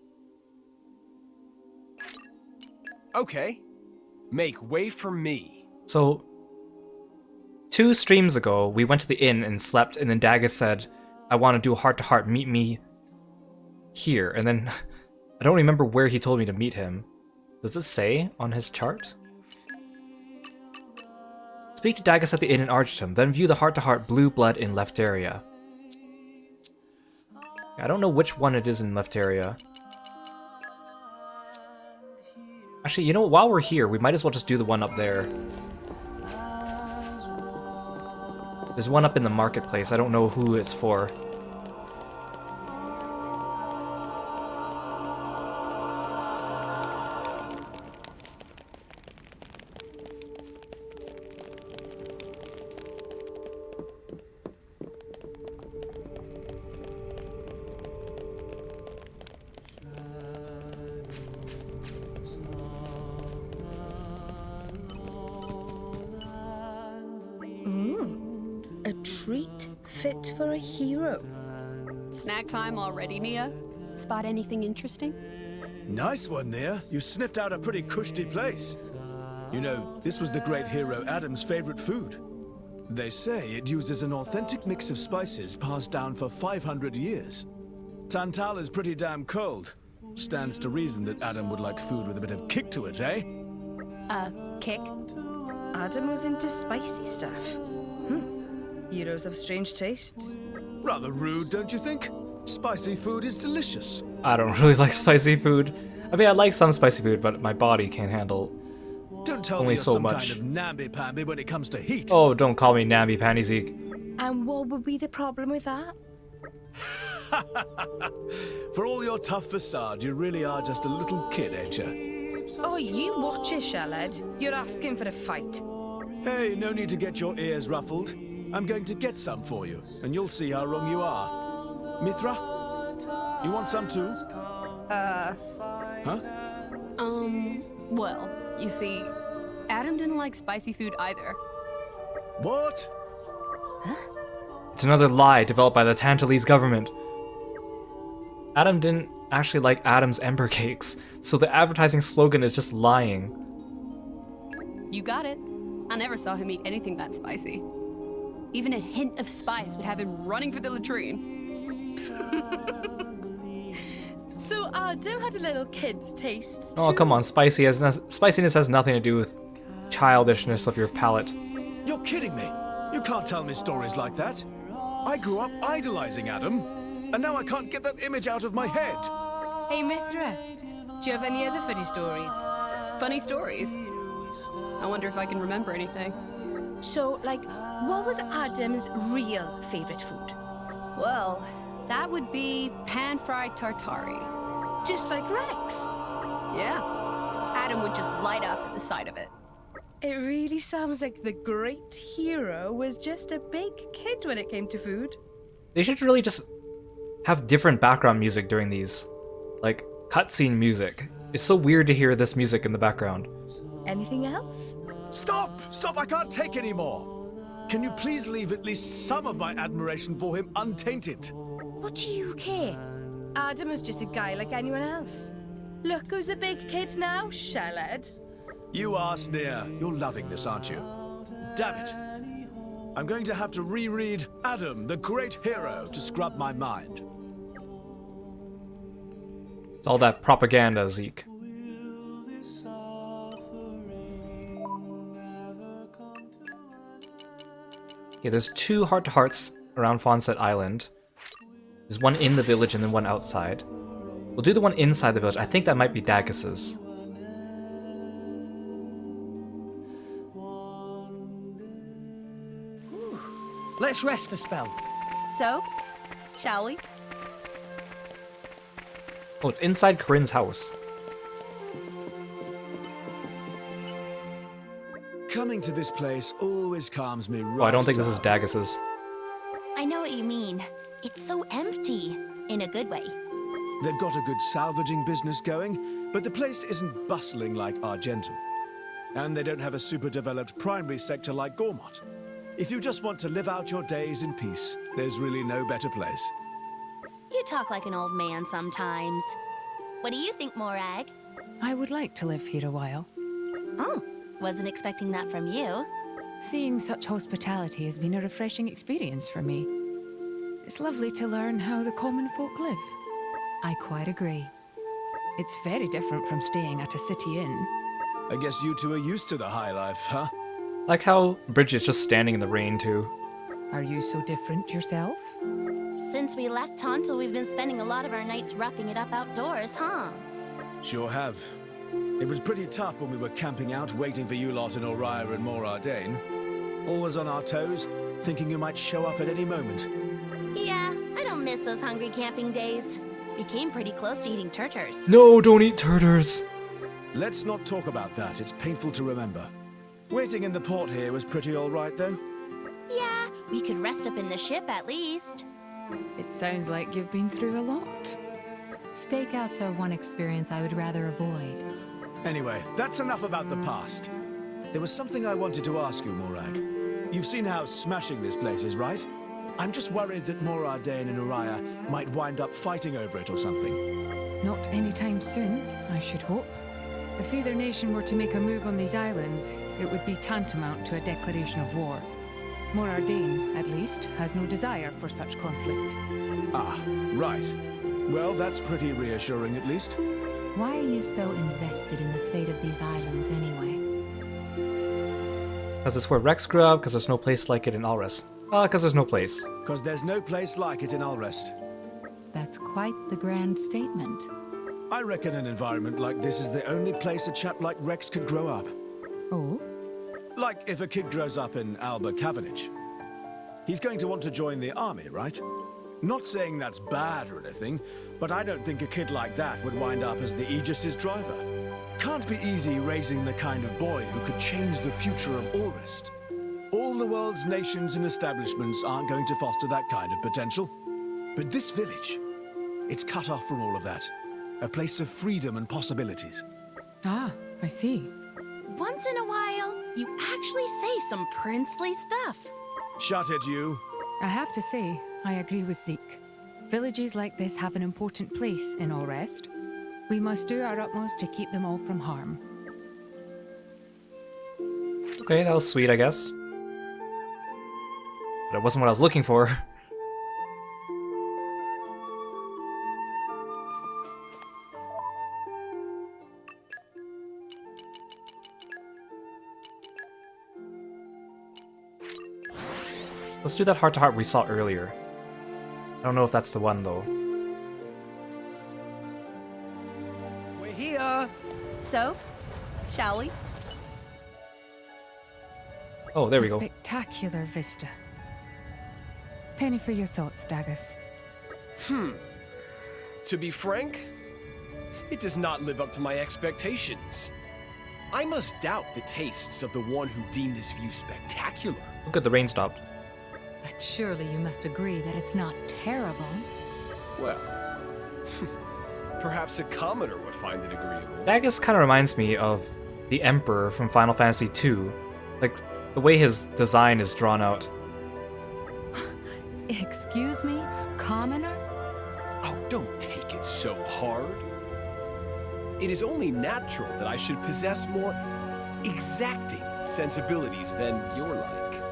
Okay. Make way for me. So, 2 streams ago, we went to the inn and slept, and then Dagus said, I want to do a heart-to-heart, meet me here. And then, I don't remember where he told me to meet him. Does it say on his chart? Speak to Dagus at the inn in Archtum, then view the heart-to-heart blue blood in left area. I don't know which one it is in left area. Actually, you know what? While we're here, we might as well just do the one up there. There's one up in the marketplace. I don't know who it's for. A treat fit for a hero. Snack time already, Nia? Spot anything interesting? Nice one, Nia. You sniffed out a pretty cushy place. You know, this was the great hero Adam's favorite food. They say it uses an authentic mix of spices passed down for 500 years. Tantal is pretty damn cold. Stands to reason that Adam would like food with a bit of kick to it, eh? Kick? Adam was into spicy stuff. Heroes have strange tastes. Rather rude, don't you think? Spicy food is delicious. I don't really like spicy food. I mean, I like some spicy food, but my body can't handle Don't tell only me you're so some much. kind of namby-pamby when it comes to heat. Oh, don't call me namby-panty, Zeke. And what would be the problem with that? For all your tough facade, you really are just a little kid, ain't you? Oh, you watch it, Shellhead. You're asking for a fight. Hey, no need to get your ears ruffled. I'm going to get some for you, and you'll see how wrong you are. Mithra? You want some too? Huh? Well, you see, Adam didn't like spicy food either. What? It's another lie developed by the Tantalese government. Adam didn't actually like Adam's Ember Cakes, so the advertising slogan is just lying. You got it. I never saw him eat anything that spicy. Even a hint of spice would have him running for the latrine. So Adam had a little kid's taste. Oh, come on, spiciness has nothing to do with childishness of your palate. You're kidding me. You can't tell me stories like that. I grew up idolizing Adam, and now I can't get that image out of my head. Hey, Mithra, do you have any other funny stories? Funny stories? I wonder if I can remember anything. So, like, what was Adam's real favorite food? Well, that would be pan-fried tartare. Just like Rex? Yeah. Adam would just light up at the sight of it. It really sounds like the great hero was just a big kid when it came to food. They should really just have different background music during these. Like, cutscene music. It's so weird to hear this music in the background. Anything else? Stop! Stop! I can't take any more! Can you please leave at least some of my admiration for him untainted? What do you care? Adam was just a guy like anyone else. Look who's a big kid now, Shellhead. You are, Sneer. You're loving this, aren't you? Damn it. I'm going to have to reread Adam, the great hero, to scrub my mind. It's all that propaganda, Zeke. Okay, there's 2 heart-to-hearts around Fawncett Island. There's one in the village and then one outside. We'll do the one inside the village. I think that might be Dagus's. Let's rest a spell. So, shall we? Oh, it's inside Corinne's house. Coming to this place always calms me right Oh, I don't think this is down. Dagus's. I know what you mean. It's so empty, in a good way. They've got a good salvaging business going, but the place isn't bustling like Argentum. And they don't have a super developed primary sector like Gormott. If you just want to live out your days in peace, there's really no better place. You talk like an old man sometimes. What do you think, Morag? I would like to live here a while. Oh, wasn't expecting that from you. Seeing such hospitality has been a refreshing experience for me. It's lovely to learn how the common folk live. I quite agree. It's very different from staying at a city inn. I guess you two are used to the high life, huh? Like how Bridget's just standing in the rain, too. Are you so different yourself? Since we left Tonsil, we've been spending a lot of our nights roughing it up outdoors, huh? Sure have. It was pretty tough when we were camping out, waiting for you lot in Oriah and Morardane. Always on our toes, thinking you might show up at any moment. Yeah, I don't miss those hungry camping days. We came pretty close to eating turters. No, don't eat turters. Let's not talk about that. It's painful to remember. Waiting in the port here was pretty all right, though. Yeah, we could rest up in the ship at least. It sounds like you've been through a lot. Stakeouts are one experience I would rather avoid. Anyway, that's enough about the past. There was something I wanted to ask you, Morag. You've seen how smashing this place is, right? I'm just worried that Morardane and Oriah might wind up fighting over it or something. Not anytime soon, I should hope. If either nation were to make a move on these islands, it would be tantamount to a declaration of war. Morardane, at least, has no desire for such conflict. Ah, right. Well, that's pretty reassuring at least. Why are you so invested in the fate of these islands anyway? Because it's where Rex grew up, because there's no place like it in Alrest. Because there's no place. Because there's no place like it in Alrest. That's quite the grand statement. I reckon an environment like this is the only place a chap like Rex could grow up. Oh? Like if a kid grows up in Alba Cavendish. He's going to want to join the army, right? Not saying that's bad or anything, but I don't think a kid like that would wind up as the Aegis's driver. Can't be easy raising the kind of boy who could change the future of Alrest. All the world's nations and establishments aren't going to foster that kind of potential. But this village, it's cut off from all of that. A place of freedom and possibilities. Ah, I see. Once in a while, you actually say some princely stuff. Shut it, you. I have to say, I agree with Zeke. Villages like this have an important place in Alrest. We must do our utmost to keep them all from harm. Okay, that was sweet, I guess. But it wasn't what I was looking for. Let's do that heart-to-heart we saw earlier. I don't know if that's the one, though. We're here! So, shall we? Oh, there we go. Spectacular vista. Penny for your thoughts, Dagus. To be frank, it does not live up to my expectations. I must doubt the tastes of the one who deemed this view spectacular. Oh, good, the rain stopped. But surely you must agree that it's not terrible. Well, perhaps a commoner would find it agreeable. Dagus kind of reminds me of the Emperor from Final Fantasy II. Like, the way his design is drawn out. Excuse me? Commoner? Oh, don't take it so hard. It is only natural that I should possess more exacting sensibilities than your like.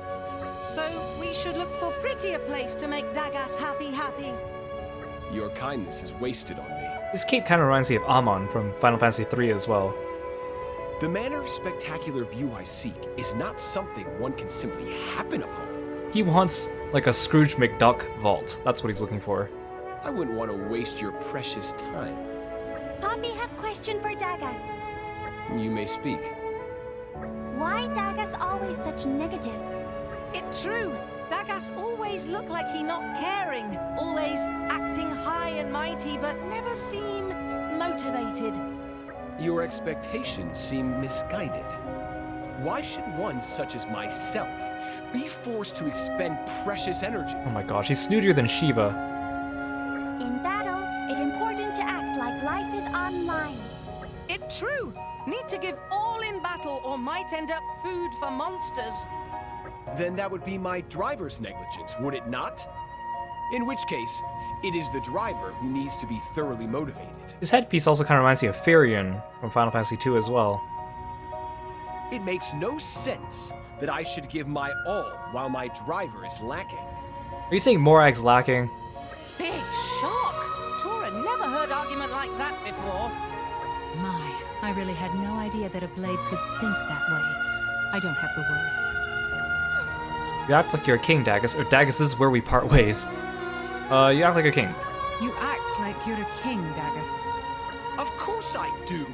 So we should look for prettier place to make Dagas happy. Your kindness is wasted on me. This cape kind of reminds me of Amon from Final Fantasy III as well. The manner of spectacular view I seek is not something one can simply happen upon. He wants, like, a Scrooge McDuck vault. That's what he's looking for. I wouldn't want to waste your precious time. Poppy have question for Dagas. You may speak. Why Dagas always such negative? It's true. Dagas always look like he not caring, always acting high and mighty, but never seem motivated. Your expectations seem misguided. Why should one such as myself be forced to expend precious energy? Oh my gosh, he's snootier than Shiva. In battle, it's important to act like life is online. It's true. Need to give all in battle or might end up food for monsters. Then that would be my driver's negligence, would it not? In which case, it is the driver who needs to be thoroughly motivated. His headpiece also kind of reminds me of Firion from Final Fantasy II as well. It makes no sense that I should give my all while my driver is lacking. Are you saying Morag's lacking? Big shock. Tora never heard argument like that before. My, I really had no idea that a blade could think that way. I don't have the words. You act like you're a king, Dagus, or Dagus, this is where we part ways. You act like a king. You act like you're a king, Dagus. Of course I do.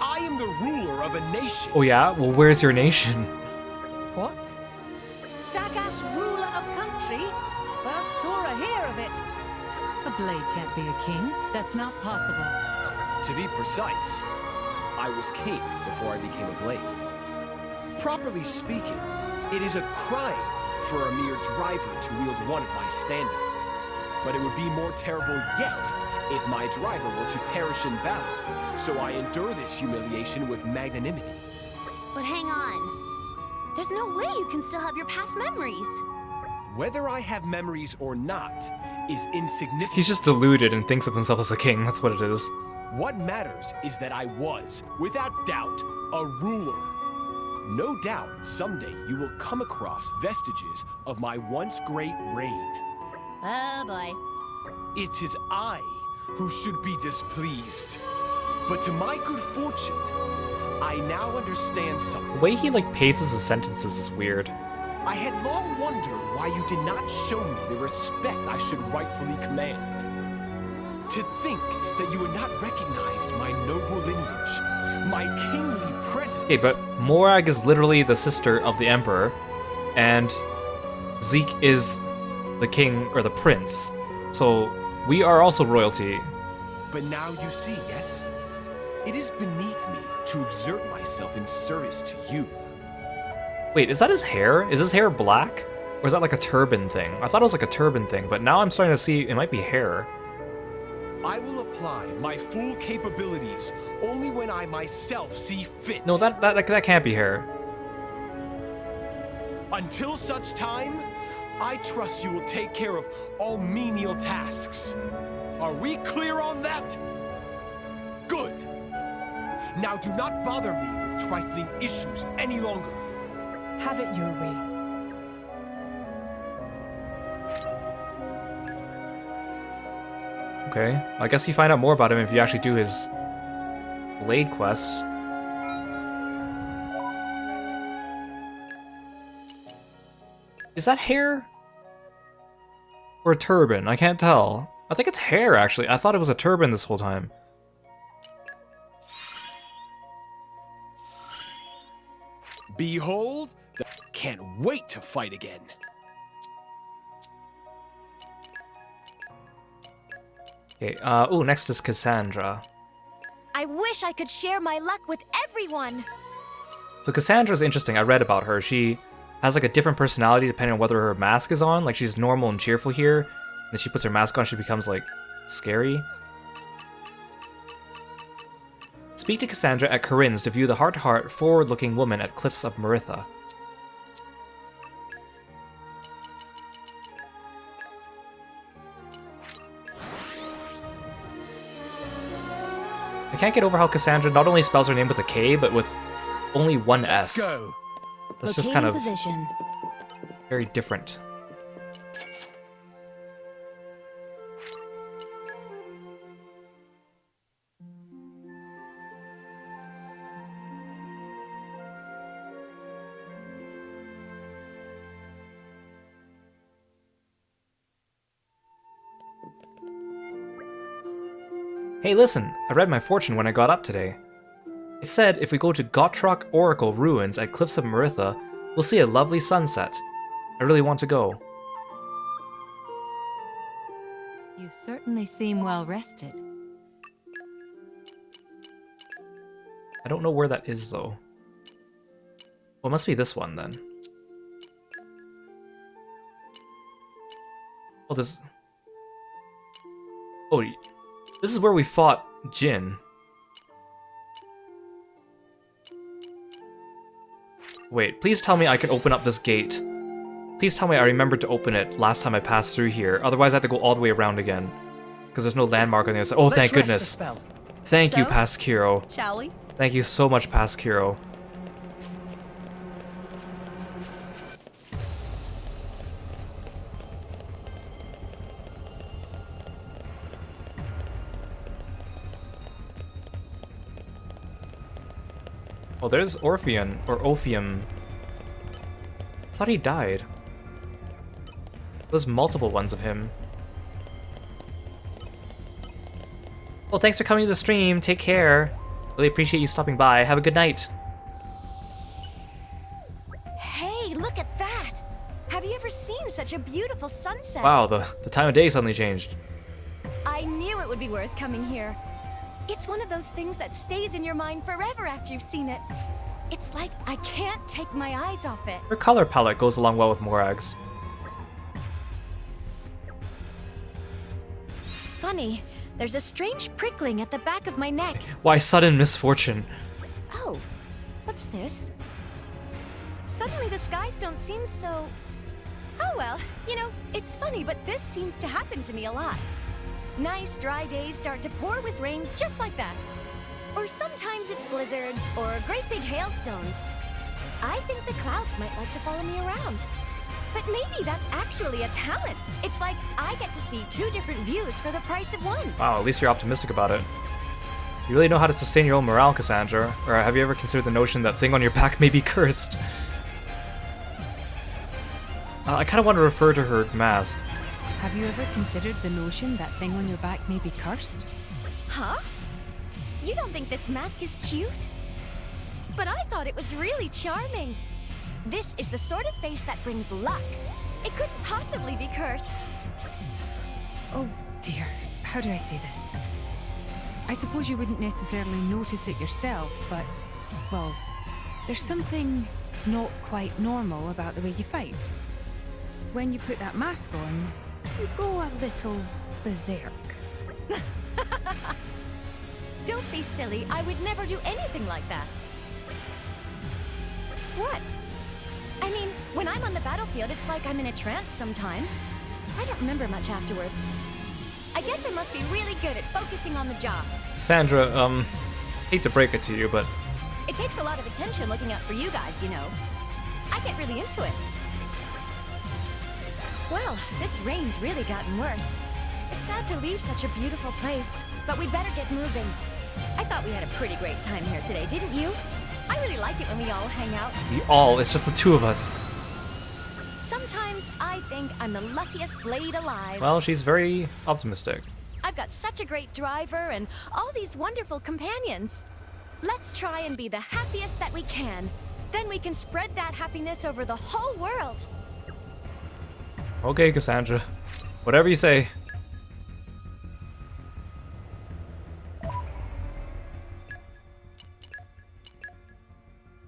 I am the ruler of a nation. Oh yeah? Well, where's your nation? What? Dagas, ruler of country? First Tora hear of it. A blade can't be a king. That's not possible. To be precise, I was king before I became a blade. Properly speaking, it is a crime for a mere driver to wield one at my standing. But it would be more terrible yet if my driver were to perish in battle, so I endure this humiliation with magnanimity. But hang on. There's no way you can still have your past memories. Whether I have memories or not is insignificant. He's just deluded and thinks of himself as a king, that's what it is. What matters is that I was, without doubt, a ruler. No doubt, someday you will come across vestiges of my once great reign. Oh boy. It is I who should be displeased. But to my good fortune, I now understand something. The way he paces his sentences is weird. I had long wondered why you did not show me the respect I should rightfully command. To think that you had not recognized my noble lineage, my kingly presence. Okay, but Morag is literally the sister of the Emperor, and Zeke is the king or the prince. So we are also royalty. But now you see, yes? It is beneath me to exert myself in service to you. Wait, is that his hair? Is his hair black? Or is that like a turban thing? I thought it was like a turban thing, but now I'm starting to see it might be hair. I will apply my full capabilities only when I myself see fit. No, that can't be hair. Until such time, I trust you will take care of all menial tasks. Are we clear on that? Good. Now do not bother me with trifling issues any longer. Have it your way. Okay, I guess you find out more about him if you actually do his blade quest. Is that hair? Or a turban? I can't tell. I think it's hair, actually. I thought it was a turban this whole time. Behold, can't wait to fight again. Okay, ooh, next is Cassandra. I wish I could share my luck with everyone. So Cassandra's interesting. I read about her. She has like a different personality depending on whether her mask is on. Like she's normal and cheerful here. And then she puts her mask on, she becomes like scary. Speak to Cassandra at Corinne's to view the heart-to-heart, forward-looking woman at Cliffs of Meritha. I can't get over how Cassandra not only spells her name with a K, but with only one S. Let's go. That's just kind of very different. Hey, listen, I read my fortune when I got up today. It said if we go to Gotrok Oracle Ruins at Cliffs of Maritha, we'll see a lovely sunset. I really want to go. You certainly seem well rested. I don't know where that is, though. Well, it must be this one, then. Oh, this... Oh, this is where we fought Jin. Wait, please tell me I can open up this gate. Please tell me I remembered to open it last time I passed through here. Otherwise, I have to go all the way around again. Because there's no landmark on the other side. Oh, thank goodness. Thank you, past Kiro. Shall we? Thank you so much, past Kiro. Oh, there's Orpheon, or Ophium. I thought he died. There's multiple ones of him. Well, thanks for coming to the stream. Take care. Really appreciate you stopping by. Have a good night. Hey, look at that! Have you ever seen such a beautiful sunset? Wow, the time of day suddenly changed. I knew it would be worth coming here. It's one of those things that stays in your mind forever after you've seen it. It's like I can't take my eyes off it. Her color palette goes along well with Morag's. Funny, there's a strange prickling at the back of my neck. Why sudden misfortune? Oh, what's this? Suddenly the skies don't seem so... Oh well, you know, it's funny, but this seems to happen to me a lot. Nice dry days start to pour with rain just like that. Or sometimes it's blizzards or great big hailstones. I think the clouds might like to follow me around. But maybe that's actually a talent. It's like I get to see two different views for the price of one. Wow, at least you're optimistic about it. You really know how to sustain your own morale, Cassandra. Or have you ever considered the notion that thing on your back may be cursed? I kind of want to refer to her mask. Have you ever considered the notion that thing on your back may be cursed? Huh? You don't think this mask is cute? But I thought it was really charming. This is the sort of face that brings luck. It couldn't possibly be cursed. Oh dear, how do I say this? I suppose you wouldn't necessarily notice it yourself, but, well, there's something not quite normal about the way you fight. When you put that mask on, you go a little berserk. Don't be silly. I would never do anything like that. What? I mean, when I'm on the battlefield, it's like I'm in a trance sometimes. I don't remember much afterwards. I guess I must be really good at focusing on the job. Sandra, hate to break it to you, but... It takes a lot of attention looking out for you guys, you know. I get really into it. Well, this rain's really gotten worse. It's sad to leave such a beautiful place, but we'd better get moving. I thought we had a pretty great time here today, didn't you? I really like it when we all hang out. We all? It's just the two of us. Sometimes I think I'm the luckiest blade alive. Well, she's very optimistic. I've got such a great driver and all these wonderful companions. Let's try and be the happiest that we can. Then we can spread that happiness over the whole world. Okay, Cassandra. Whatever you say.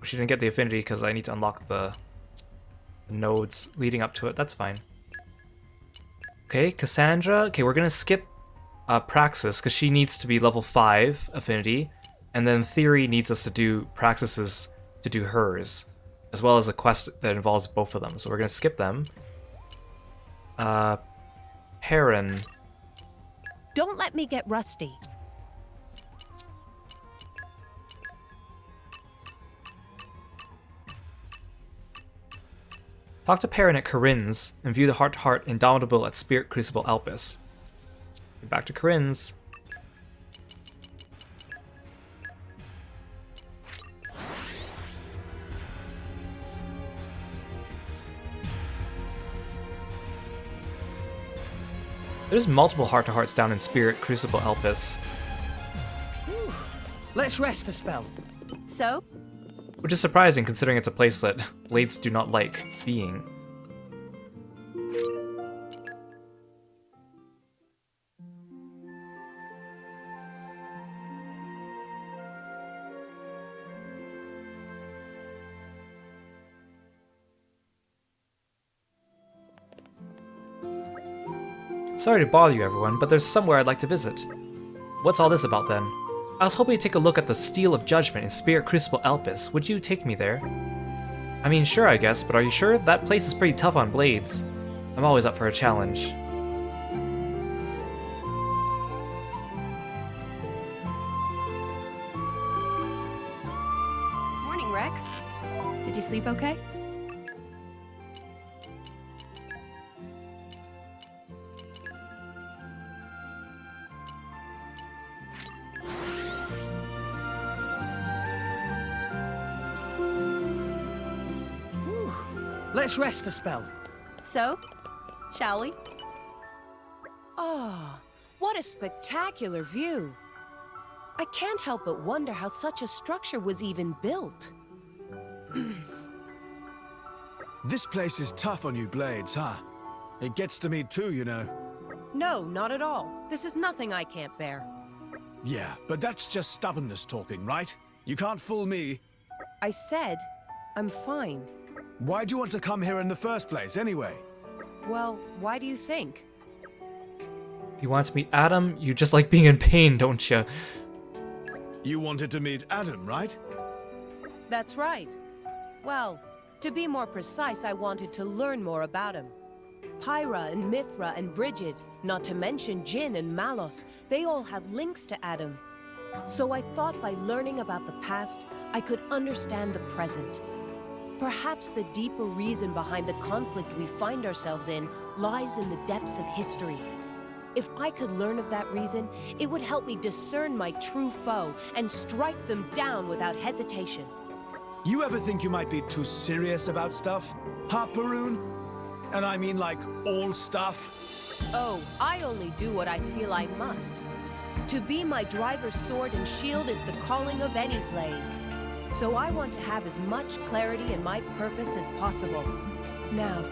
She didn't get the affinity because I need to unlock the nodes leading up to it. That's fine. Okay, Cassandra. Okay, we're gonna skip Praxis because she needs to be level 5 affinity, and then Theory needs us to do Praxis's to do hers, as well as a quest that involves both of them. So we're gonna skip them. Perrin. Don't let me get rusty. Talk to Perrin at Corinne's and view the heart-to-heart Indomitable at Spirit Crucible Elpis. Back to Corinne's. There's multiple heart-to-hearts down in Spirit Crucible Elpis. Let's rest a spell. So? Which is surprising considering it's a place that blades do not like being. Sorry to bother you, everyone, but there's somewhere I'd like to visit. What's all this about, then? I was hoping to take a look at the Steel of Judgment in Spirit Crucible Elpis. Would you take me there? I mean, sure, I guess, but are you sure? That place is pretty tough on blades. I'm always up for a challenge. Morning, Rex. Did you sleep okay? Let's rest a spell. So, shall we? Ah, what a spectacular view. I can't help but wonder how such a structure was even built. This place is tough on you blades, huh? It gets to me too, you know. No, not at all. This is nothing I can't bear. Yeah, but that's just stubbornness talking, right? You can't fool me. I said, I'm fine. Why'd you want to come here in the first place, anyway? Well, why do you think? You want to meet Adam? You just like being in pain, don't you? You wanted to meet Adam, right? That's right. Well, to be more precise, I wanted to learn more about him. Pyra and Mithra and Brigid, not to mention Jin and Malos, they all have links to Adam. So I thought by learning about the past, I could understand the present. Perhaps the deeper reason behind the conflict we find ourselves in lies in the depths of history. If I could learn of that reason, it would help me discern my true foe and strike them down without hesitation. You ever think you might be too serious about stuff? Huh, Parun? And I mean like all stuff? Oh, I only do what I feel I must. To be my driver's sword and shield is the calling of any blade. So I want to have as much clarity in my purpose as possible. Now,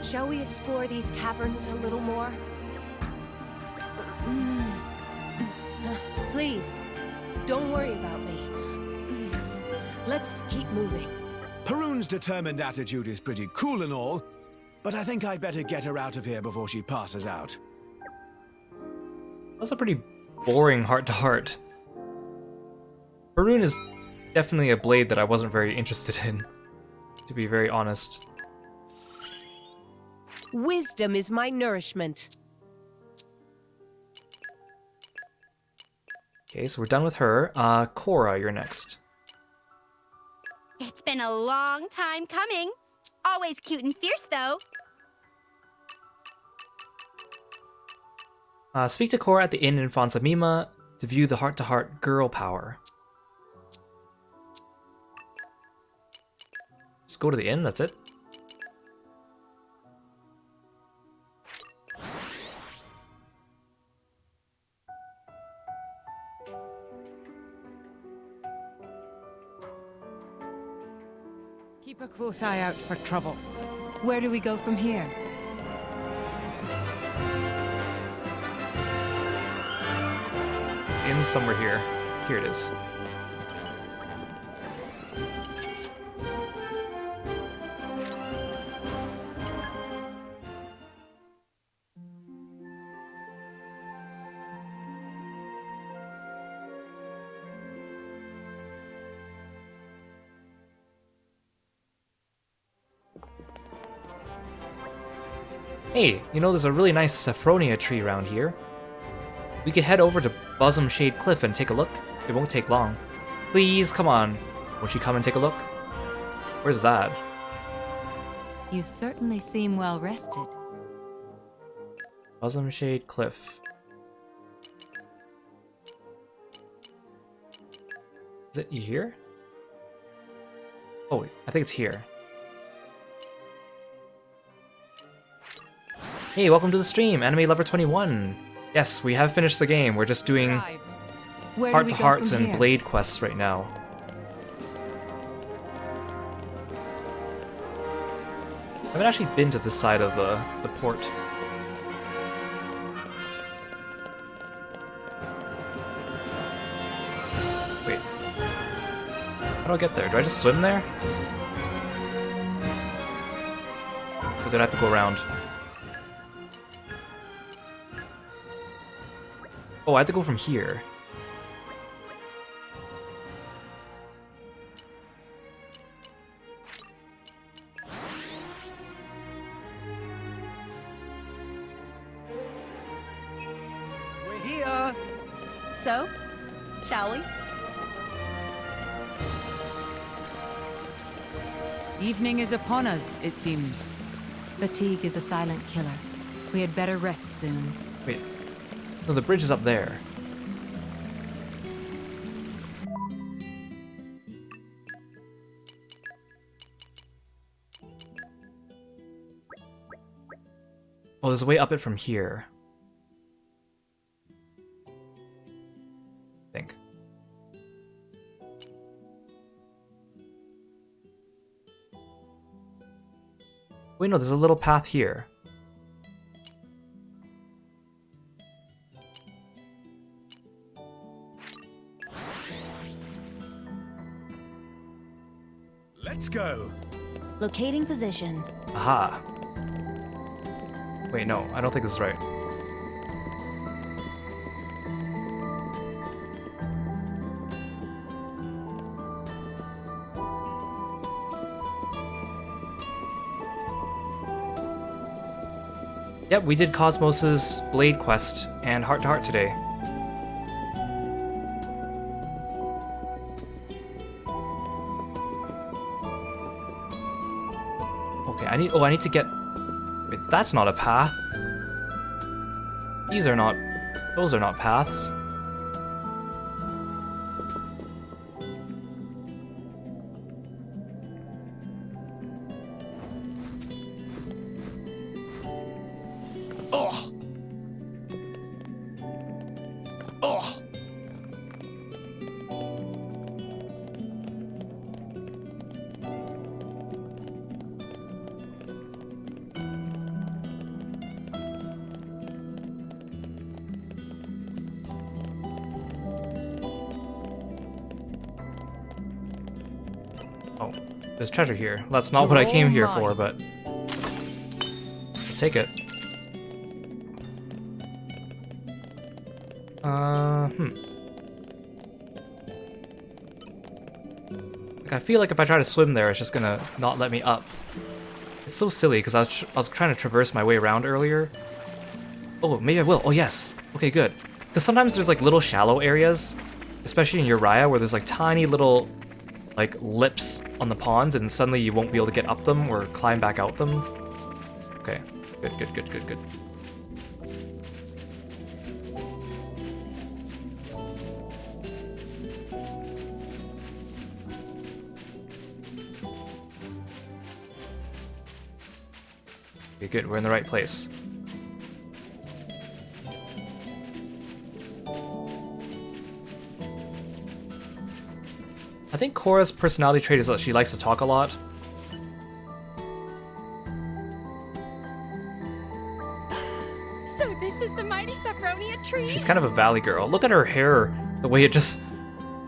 shall we explore these caverns a little more? Please, don't worry about me. Let's keep moving. Parun's determined attitude is pretty cool and all, but I think I'd better get her out of here before she passes out. That's a pretty boring heart-to-heart. Parun is definitely a blade that I wasn't very interested in, to be very honest. Wisdom is my nourishment. Okay, so we're done with her. Cora, you're next. It's been a long time coming. Always cute and fierce, though. Speak to Cora at the inn in Fonsamima to view the heart-to-heart girl power. Just go to the inn, that's it. Keep a close eye out for trouble. Where do we go from here? Inn somewhere here. Here it is. Hey, you know there's a really nice Saffronia tree around here. We could head over to Bosom Shade Cliff and take a look. It won't take long. Please, come on. Won't you come and take a look? Where's that? You certainly seem well rested. Bosom Shade Cliff. Is it here? Oh, wait, I think it's here. Hey, welcome to the stream, Anime Lover 21. Yes, we have finished the game. We're just doing Where do heart we to go hearts from and here? blade quests right now. I haven't actually been to this side of the port. Wait. How do I get there? Do I just swim there? Or did I have to go around? Oh, I have to go from here. We're here! So, shall we? Evening is upon us, it seems. Fatigue is a silent killer. We had better rest soon. Wait. No, the bridge is up there. Oh, there's a way up it from here. I think. Wait, no, there's a little path here. Let's go. Locating position. Aha. Wait, no, I don't think this is right. Yep, we did Cosmos's Blade Quest and Heart to Heart today. Okay, I need to get... Wait, that's not a path. Those are not paths. Oh! Oh! Oh, there's treasure here. That's not what I came here for, but... Let's take it. Like, I feel like if I try to swim there, it's just gonna not let me up. It's so silly, because I was trying to traverse my way around earlier. Oh, maybe I will. Oh, yes. Okay, good. Because sometimes there's, like, little shallow areas, especially in Uriah, where there's, like, tiny little, like, lips on the ponds, and suddenly you won't be able to get up them or climb back out them. Okay. Good, good, good, good, good. Okay, good. We're in the right place. I think Cora's personality trait is that she likes to talk a lot. So this is the mighty Saffronia tree? She's kind of a valley girl. Look at her hair, the way it just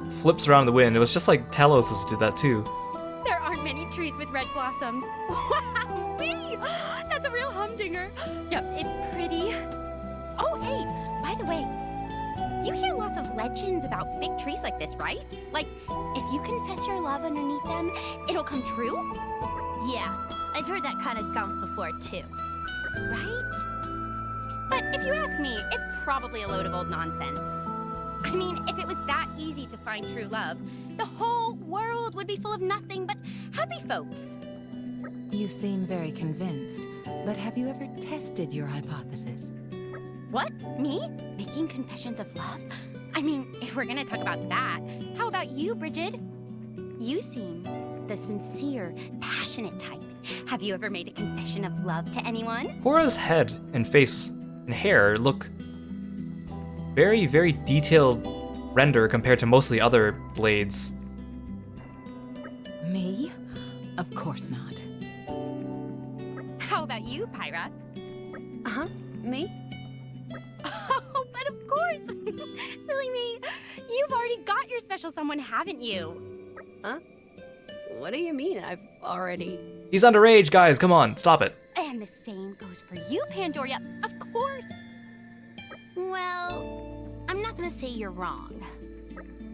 flips around the wind. It was just like Telos's did that too. There aren't many trees with red blossoms. Wow-wee! That's a real humdinger. Yeah, it's pretty. Oh, hey, by the way, you hear lots of legends about big trees like this, right? Like, if you confess your love underneath them, it'll come true? Yeah, I've heard that kind of gumph before too. Right? But if you ask me, it's probably a load of old nonsense. I mean, if it was that easy to find true love, the whole world would be full of nothing but happy folks. You seem very convinced, but have you ever tested your hypothesis? What? Me? Making confessions of love? I mean, if we're gonna talk about that, how about you, Bridget? You seem the sincere, passionate type. Have you ever made a confession of love to anyone? Cora's head and face and hair look very, very detailed render compared to most of the other blades. Me? Of course not. How about you, Pyra? Uh-huh. Me? Oh, but of course! Silly me. You've already got your special someone, haven't you? Huh? What do you mean I've already... He's underage, guys. Come on, stop it. And the same goes for you, Pandoria. Of course. Well, I'm not gonna say you're wrong.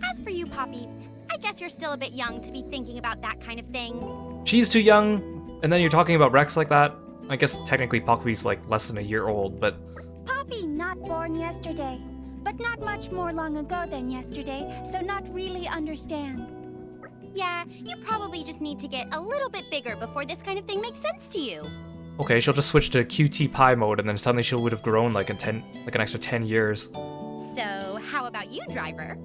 As for you, Poppy, I guess you're still a bit young to be thinking about that kind of thing. She's too young, and then you're talking about Rex like that? I guess technically Poppy's like less than a year old, but... Poppy not born yesterday, but not much more long ago than yesterday, so not really understand. Yeah, you probably just need to get a little bit bigger before this kind of thing makes sense to you. Okay, she'll just switch to QT Pie mode, and then suddenly she would have grown like an extra 10 years. So, how about you, driver?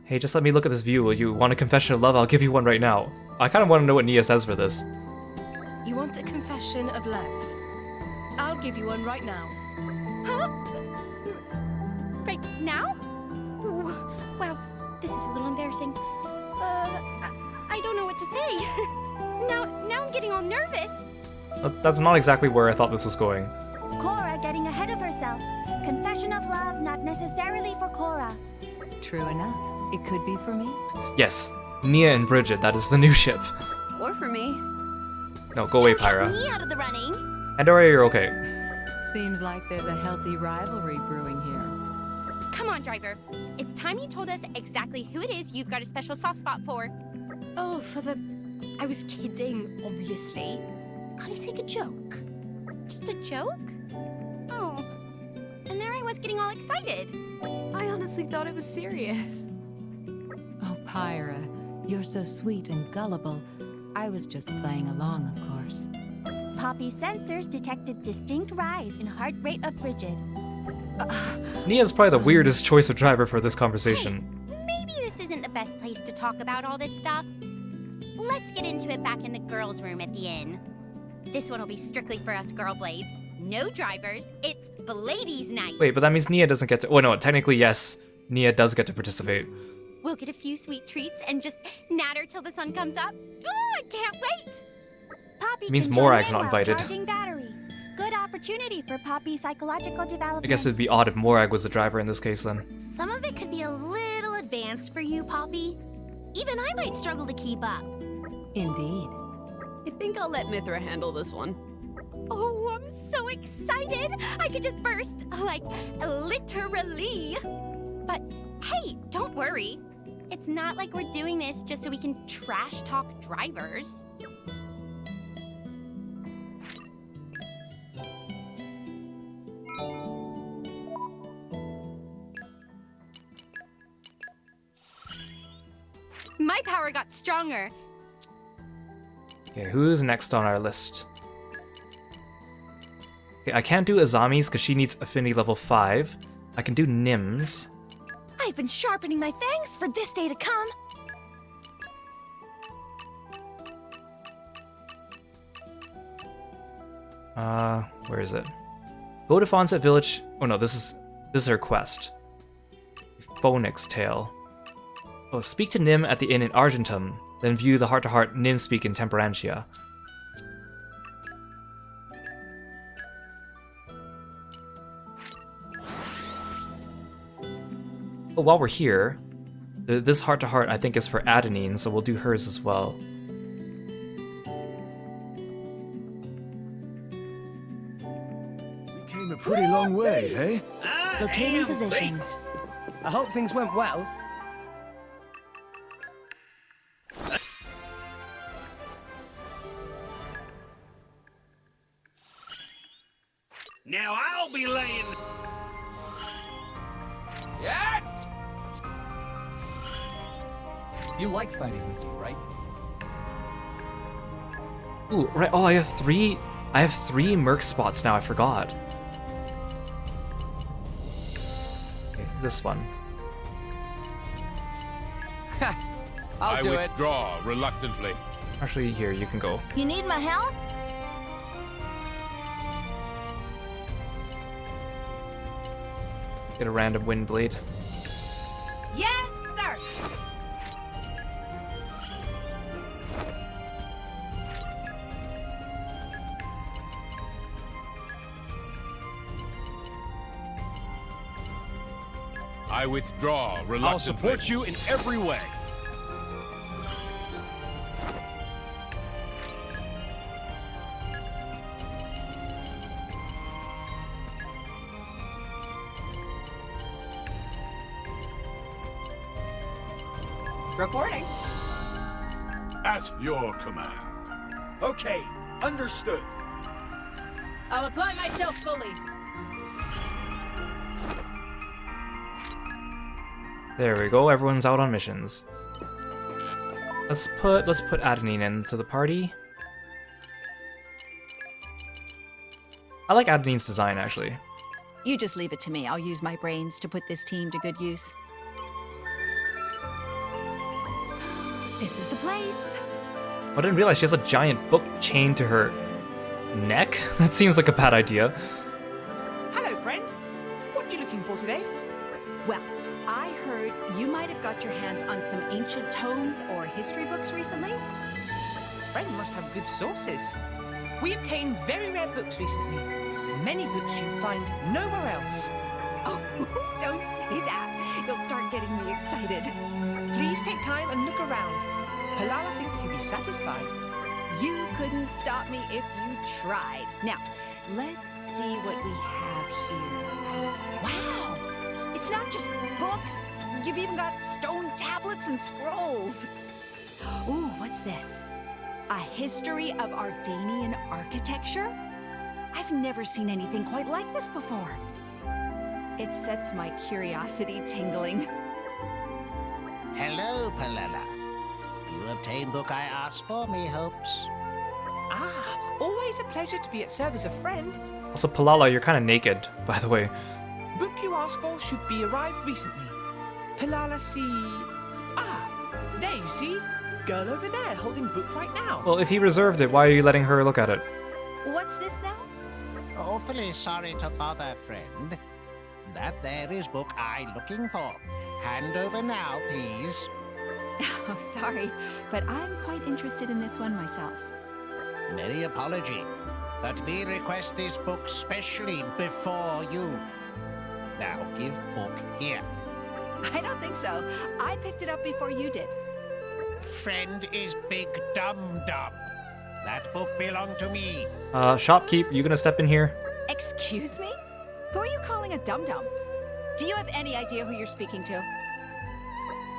Hey, just let me look at this view. Will you want a confession of love? I'll give you one right now. I kind of want to know what Nia says for this. You want a confession of love? I'll give you one right now. Huh? Right now? Ooh, well, this is a little embarrassing. I don't know what to say. now I'm getting all nervous. That's not exactly where I thought this was going. Cora getting ahead of herself. Confession of love, not necessarily for Cora. True enough. It could be for me. Yes, Nia and Bridget, that is the new ship. Or for me. No, go away, Pyra. Me out of the running. Pandora, you're okay. Seems like there's a healthy rivalry brewing here. Come on, driver. It's time you told us exactly who it is you've got a special soft spot for. Oh, for the... I was kidding, obviously. Can't you take a joke? Just a joke? Oh. And there I was getting all excited. I honestly thought it was serious. Oh, Pyra, you're so sweet and gullible. I was just playing along, of course. Poppy's sensors detected distinct rise in heart rate of Bridget. Nia's probably the weirdest choice of driver for this conversation. Maybe this isn't the best place to talk about all this stuff. Let's get into it back in the girls' room at the inn. This one will be strictly for us girl blades. No drivers. It's Bladies night. Wait, but that means Nia doesn't get to... Oh, no, technically, yes. Nia does get to participate. We'll get a few sweet treats and just natter till the sun comes up. Oh, I can't wait! Poppy It means can join Morag's in not while invited. charging battery. Good opportunity for Poppy's psychological development. I guess it'd be odd if Morag was the driver in this case, then. Some of it could be a little advanced for you, Poppy. Even I might struggle to keep up. Indeed. I think I'll let Mithra handle this one. Oh, I'm so excited! I could just burst, like, literally. But hey, don't worry. It's not like we're doing this just so we can trash talk drivers. My power got stronger. Okay, who's next on our list? Okay, I can't do Azami's because she needs affinity level 5. I can do Nim's. I've been sharpening my fangs for this day to come. Where is it? Go to Fonset Village. Oh no, this is her quest. Phoenix Tale. Oh, speak to Nim at the inn in Argentum, then view the heart-to-heart Nim speak in Temperantia. But while we're here, this heart-to-heart I think is for Adenine, so we'll do hers as well. We came a pretty long way, eh? Locating position. I hope things went well. Now I'll be laying... Yes! You like fighting with me, right? Ooh, right. Oh, I have three merc spots now. I forgot. Okay, this one. I withdraw reluctantly. Actually, here you can go. You need my help? Get a random wind blade. I withdraw reluctantly. I'll support you in every way. Reporting. At your command. Okay, understood. I'll apply myself fully. There we go. Everyone's out on missions. Let's put Adenine into the party. I like Adenine's design actually. You just leave it to me. I'll use my brains to put this team to good use. This is the place. I didn't realize she has a giant book chained to her neck. That seems like a bad idea. Hello, friend. What are you looking for today? Well, I heard you might have got your hands on some ancient tomes or history books recently. Friend must have good sources. We obtained very rare books recently. Many books you'll find nowhere else. Oh, don't say that. You'll start getting me excited. Please take time and look around. Palala thinks you'll be satisfied. You couldn't stop me if you tried. Now, let's see what we have here. Wow! It's not just books. You've even got stone tablets and scrolls. Ooh, what's this? A history of Ardanian architecture? I've never seen anything quite like this before. It sets my curiosity tingling. Hello, Palala. You obtained book I asked for, me hopes. Ah, always a pleasure to be at service of friend. Also, Palala, you're kind of naked, by the way. Book you asked for should be arrived recently. Palala see... Ah, there you see. Girl over there holding book right now. Well, if he reserved it, why are you letting her look at it? What's this now? Awfully sorry to bother, friend. That there is book I looking for. Hand over now, please. Oh, sorry, but I'm quite interested in this one myself. Many apology, but we request this book specially before you. Now give book here. I don't think so. I picked it up before you did. Friend is big dum-dum. That book belonged to me. Shopkeep, you gonna step in here? Excuse me? Who are you calling a dum-dum? Do you have any idea who you're speaking to?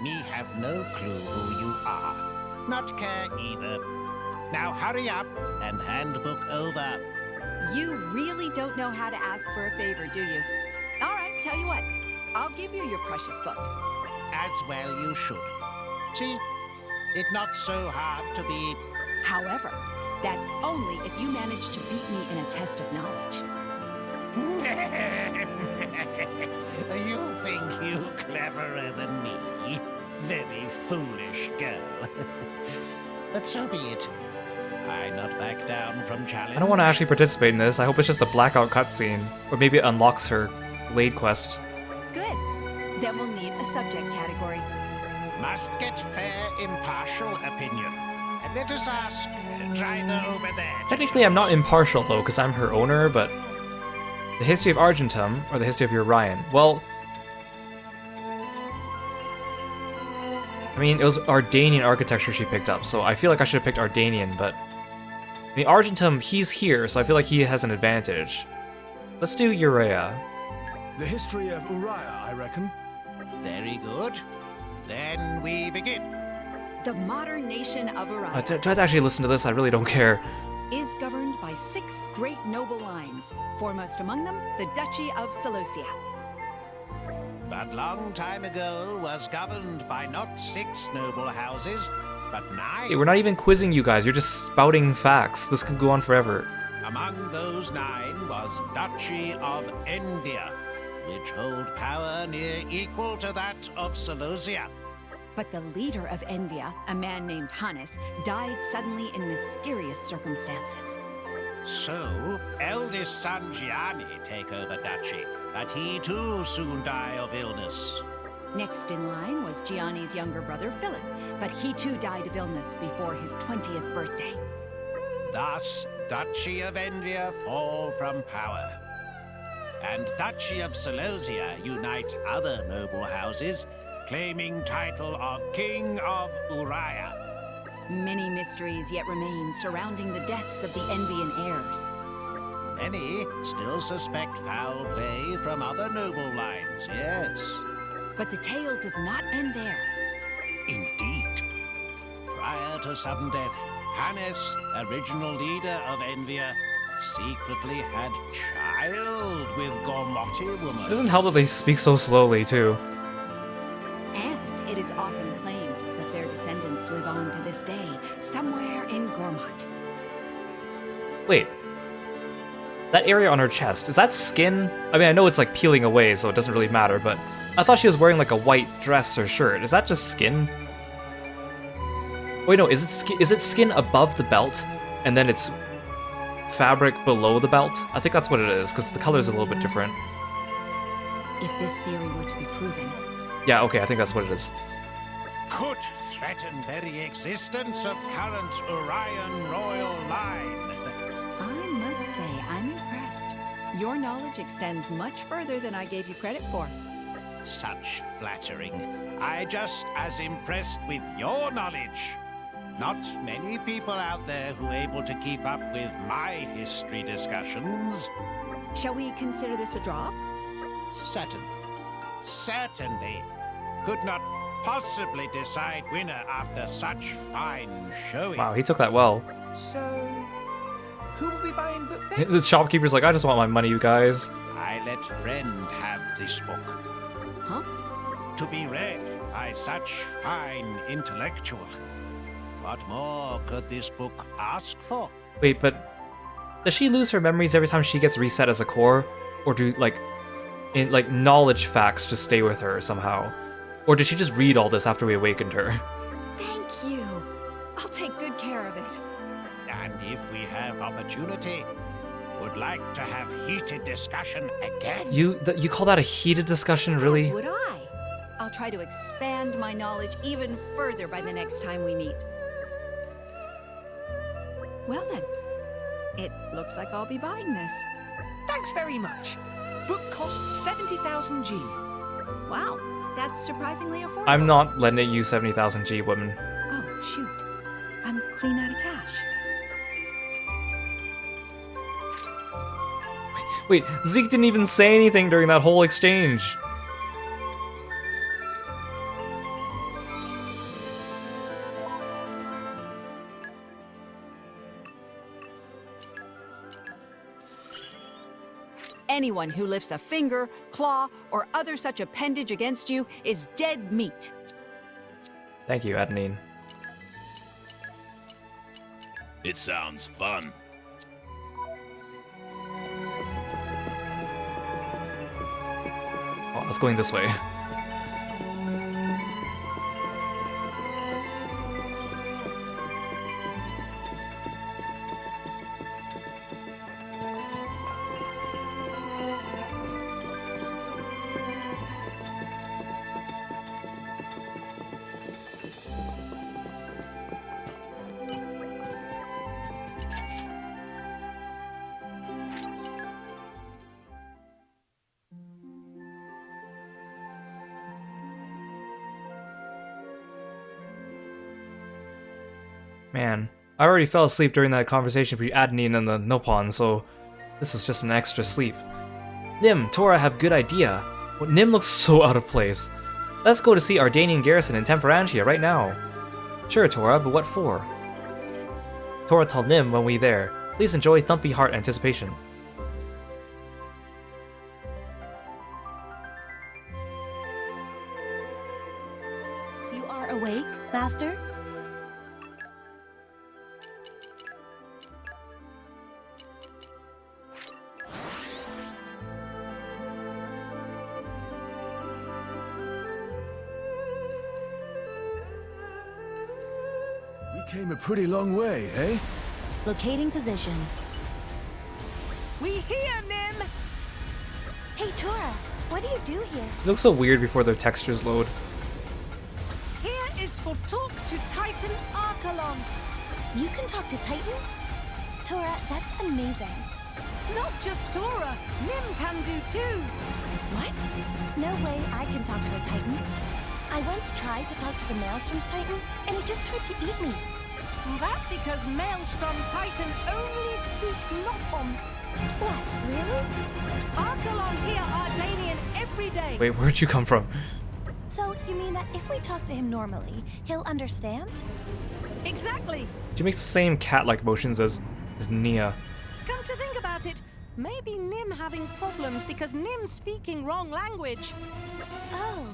Me have no clue who you are. Not care either. Now hurry up and hand book over. You really don't know how to ask for a favor, do you? All right, tell you what. I'll give you your precious book. As well you should. See, it's not so hard to be... However, that's only if you manage to beat me in a test of knowledge. You think you cleverer than me? Very foolish girl. But so be it. I not back down from challenge. I don't want to actually participate in this. I hope it's just a blackout cutscene. Or maybe it unlocks her Blade quest. Good. Then we'll need a subject category. Must get fair, impartial opinion. And let us ask, driver over there. Technically, I'm not impartial, though, because I'm her owner, but... The history of Argentum, or the history of Orion. Well... I mean, it was Ardanian architecture she picked up, so I feel like I should have picked Ardanian, but... I mean, Argentum, he's here, so I feel like he has an advantage. Let's do Urea. The history of Uriah, I reckon. Very good. Then we begin. The modern nation of Orion Do I have to actually listen to this? I really don't care. is governed by 6 great noble lines, foremost among them the Duchy of Salosia. But long time ago was governed by not 6 noble houses, but 9. Hey, we're not even quizzing you guys, you're just spouting facts. This can go on forever. Among those 9 was Duchy of Envia, which hold power near equal to that of Salosia. But the leader of Envia, a man named Hannes, died suddenly in mysterious circumstances. So, eldest son Gianni take over Duchy, but he too soon die of illness. Next in line was Gianni's younger brother, Philip, but he too died of illness before his 20th birthday. Thus, Duchy of Envia fall from power. and Duchy of Solosia unite other noble houses, claiming title of King of Uriah. Many mysteries yet remain surrounding the deaths of the Envian heirs. Many still suspect foul play from other noble lines, yes. But the tale does not end there. Indeed. Prior to sudden death, Hannes, original leader of Envia, secretly had child with Gormoti woman. It doesn't help that they speak so slowly, too. And it is often claimed that their descendants live on to this day, somewhere in Gormot. Wait. That area on her chest, is that skin? I mean, I know it's like peeling away, so it doesn't really matter, but I thought she was wearing like a white dress or shirt. Is that just skin? Wait, no, is it skin above the belt, and then it's fabric below the belt? I think that's what it is, because the color is a little bit different. If this theory were to be proven... Yeah, okay, I think that's what it is. Could threaten very existence of current Urian royal line. I must say, I'm impressed. Your knowledge extends much further than I gave you credit for. Such flattering. I just as impressed with your knowledge. Not many people out there who are able to keep up with my history discussions. Shall we consider this a draw? Certainly. Certainly. Could not possibly decide winner after such fine showing. Wow, he took that well. So, who will be buying book then? The shopkeeper's like, I just want my money, you guys. I let friend have this book. Huh? To be read by such fine intellectual. What more could this book ask for? Wait, but does she lose her memories every time she gets reset as a core? Or do, like knowledge facts just stay with her somehow? Or did she just read all this after we awakened her? Thank you. I'll take good care of it. And if we have opportunity, would like to have heated discussion again. You call that a heated discussion, really? As would I. I'll try to expand my knowledge even further by the next time we meet. Well then, it looks like I'll be buying this. Thanks very much. Book costs 70,000 G. Wow, that's surprisingly affordable. I'm not lending you 70,000 G, woman. Oh, shoot. I'm clean out of cash. Wait, Zeke didn't even say anything during that whole exchange. Anyone who lifts a finger, claw, or other such appendage against you is dead meat. Thank you, Adenine. It sounds fun. Oh, I was going this way. Man, I already fell asleep during that conversation between Adenine and the Nopon, so this was just an extra sleep. Nim, Tora have good idea. Well, Nim looks so out of place. Let's go to see Ardanian garrison in Temperantia right now. Sure, Tora, but what for? Tora told Nim when we there. Please enjoy thumpy heart anticipation. You are awake, Master? Came a pretty long way, eh? Locating position. We hear, Nim! Hey, Tora, what do you do here? It looks so weird before their textures load. Here is for talk to Titan Archelon. You can talk to Titans? Tora, that's amazing. Not just Tora, Nim can do too. What? No way I can talk to a Titan. I once tried to talk to the Maelstrom's Titan, and he just tried to eat me. That's because Maelstrom Titan only speak Nothom. What, really? Archelon hear Ardanian every day. Wait, where'd you come from? So, you mean that if we talk to him normally, he'll understand? Exactly. She makes the same cat-like motions as Nia. Come to think about it, maybe Nim having problems because Nim's speaking wrong language. Oh.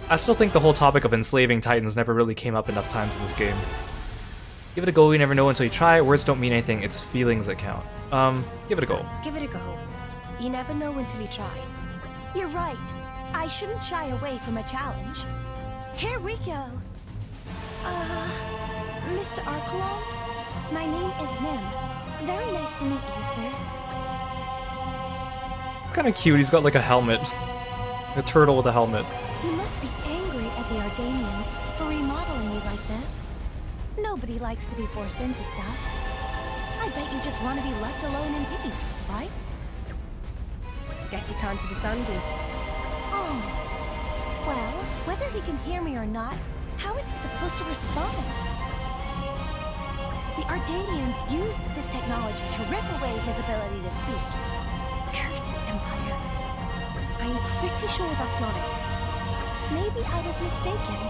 I still think the whole topic of enslaving Titans never really came up enough times in this game. Give it a go, you never know until you try. Words don't mean anything, it's feelings that count. Give it a go. Give it a go. You never know until you try. You're right. I shouldn't shy away from a challenge. Here we go. Mr. Archelon? My name is Nim. Very nice to meet you, sir. It's kind of cute, he's got like a helmet. A turtle with a helmet. You must be angry at the Ardanians for remodeling you like this. Nobody likes to be forced into stuff. I bet you just want to be left alone in peace, right? Guess he can't understand you. Oh. Well, whether he can hear me or not, how is he supposed to respond? The Ardanians used this technology to rip away his ability to speak. Curse the Empire. I'm pretty sure that's not it. Maybe I was mistaken.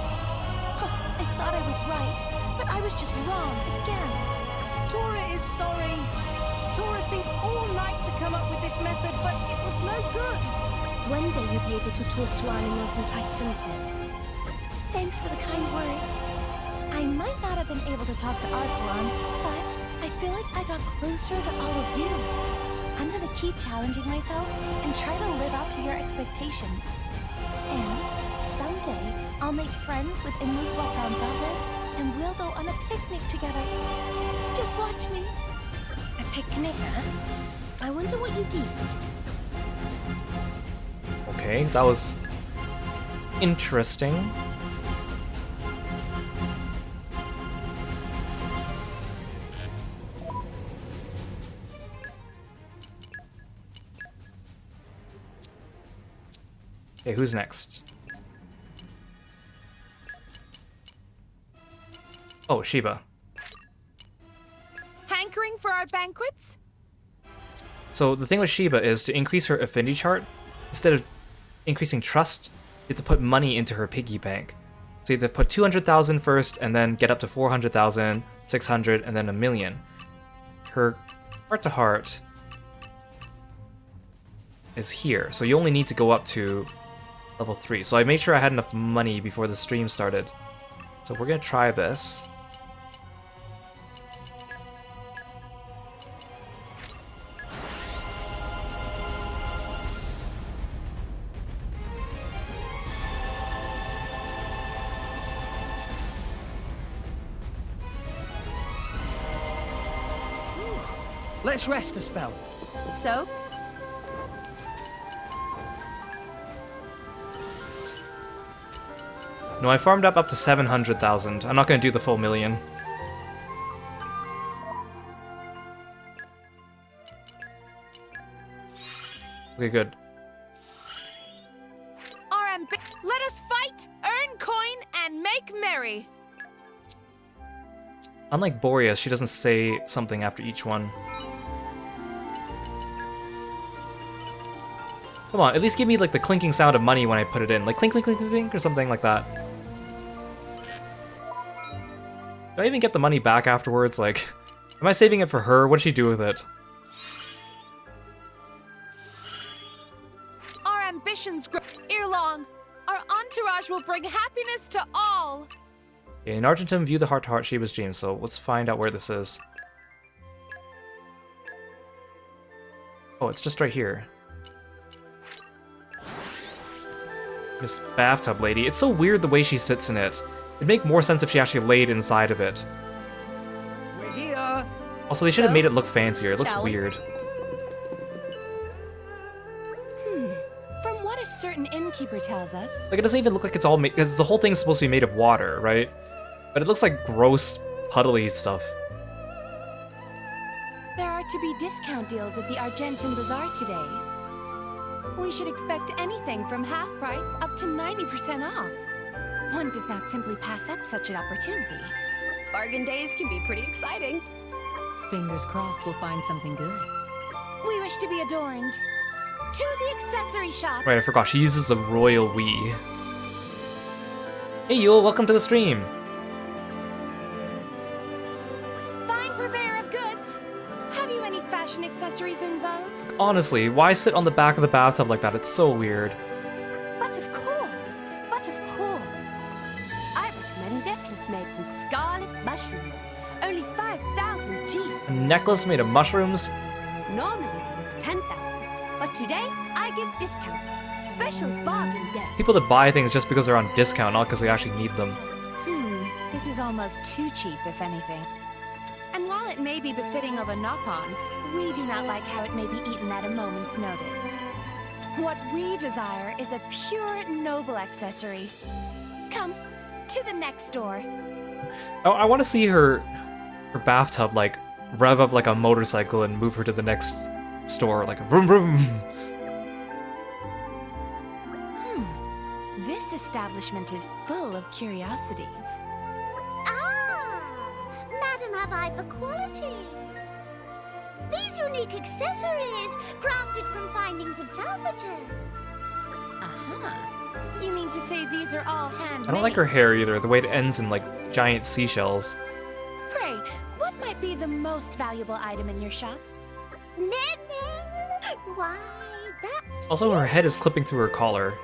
Oh, I thought I was right, but I was just wrong again. Tora is sorry. Tora think all night to come up with this method, but it was no good. One day you'll be able to talk to animals and Titans. Thanks for the kind words. I might not have been able to talk to Archelon, but I feel like I got closer to all of you. I'm gonna keep challenging myself and try to live up to your expectations. And someday, I'll make friends with immovable Gonzalez, and we'll go on a picnic together. Just watch me. A picnic, huh? I wonder what you'd eat. Okay, that was interesting. Okay, who's next? Oh, Sheba. Hankering for our banquets? So the thing with Sheba is to increase her affinity chart, instead of increasing trust, you have to put money into her piggy bank. So you have to put 200,000 first and then get up to 400,000, 600, and then 1,000,000. Her heart-to-heart is here, so you only need to go up to level 3. So I made sure I had enough money before the stream started. So we're gonna try this. Let's rest a spell. So? No, I farmed up to 700,000. I'm not gonna do the full 1,000,000. Okay, good. Let us fight, earn coin, and make merry. Unlike Boreas, she doesn't say something after each one. Come on, at least give me like the clinking sound of money when I put it in. Like clink, clink, clink, clink, clink, or something like that. Do I even get the money back afterwards? Like, am I saving it for her? What does she do with it? Our ambitions grow long. Our entourage will bring happiness to all. Okay, in Argentum, view the heart-to-heart Sheba's dream, so let's find out where this is. Oh, it's just right here. This bathtub lady. It's so weird the way she sits in it. It'd make more sense if she actually laid inside of it. We're here. Also, they should have made it look fancier. It looks weird. From what a certain innkeeper tells us. Like, it doesn't even look like it's all made, because the whole thing's supposed to be made of water, right? But it looks like gross, puddly stuff. There are to be discount deals at the Argentan Bazaar today. We should expect anything from half price up to 90% off. One does not simply pass up such an opportunity. Bargain days can be pretty exciting. Fingers crossed we'll find something good. We wish to be adorned. To the accessory shop. Right, I forgot. She uses the royal we. Hey, Yule, welcome to the stream. Fine purveyor of goods. Have you any fashion accessories in vogue? Honestly, why sit on the back of the bathtub like that? It's so weird. But of course, I recommend a necklace made from scarlet mushrooms. Only 5,000 G. A necklace made of mushrooms? Normally it is 10,000, but today I give discount. Special bargain day. People that buy things just because they're on discount, not because they actually need them. This is almost too cheap, if anything. And while it may be befitting of a knock-on, we do not like how it may be eaten at a moment's notice. What we desire is a pure, noble accessory. Come, to the next door. Oh, I want to see her bathtub, like, rev up like a motorcycle and move her to the next store, like, vroom vroom. This establishment is full of curiosities. Ah! Madam, have I for quality? These unique accessories, crafted from findings of salvagers. You mean to say these are all handmade? I don't like her hair either, the way it ends in, like, giant seashells. Pray, what might be the most valuable item in your shop? Why, that... Also, her head is clipping through her collar.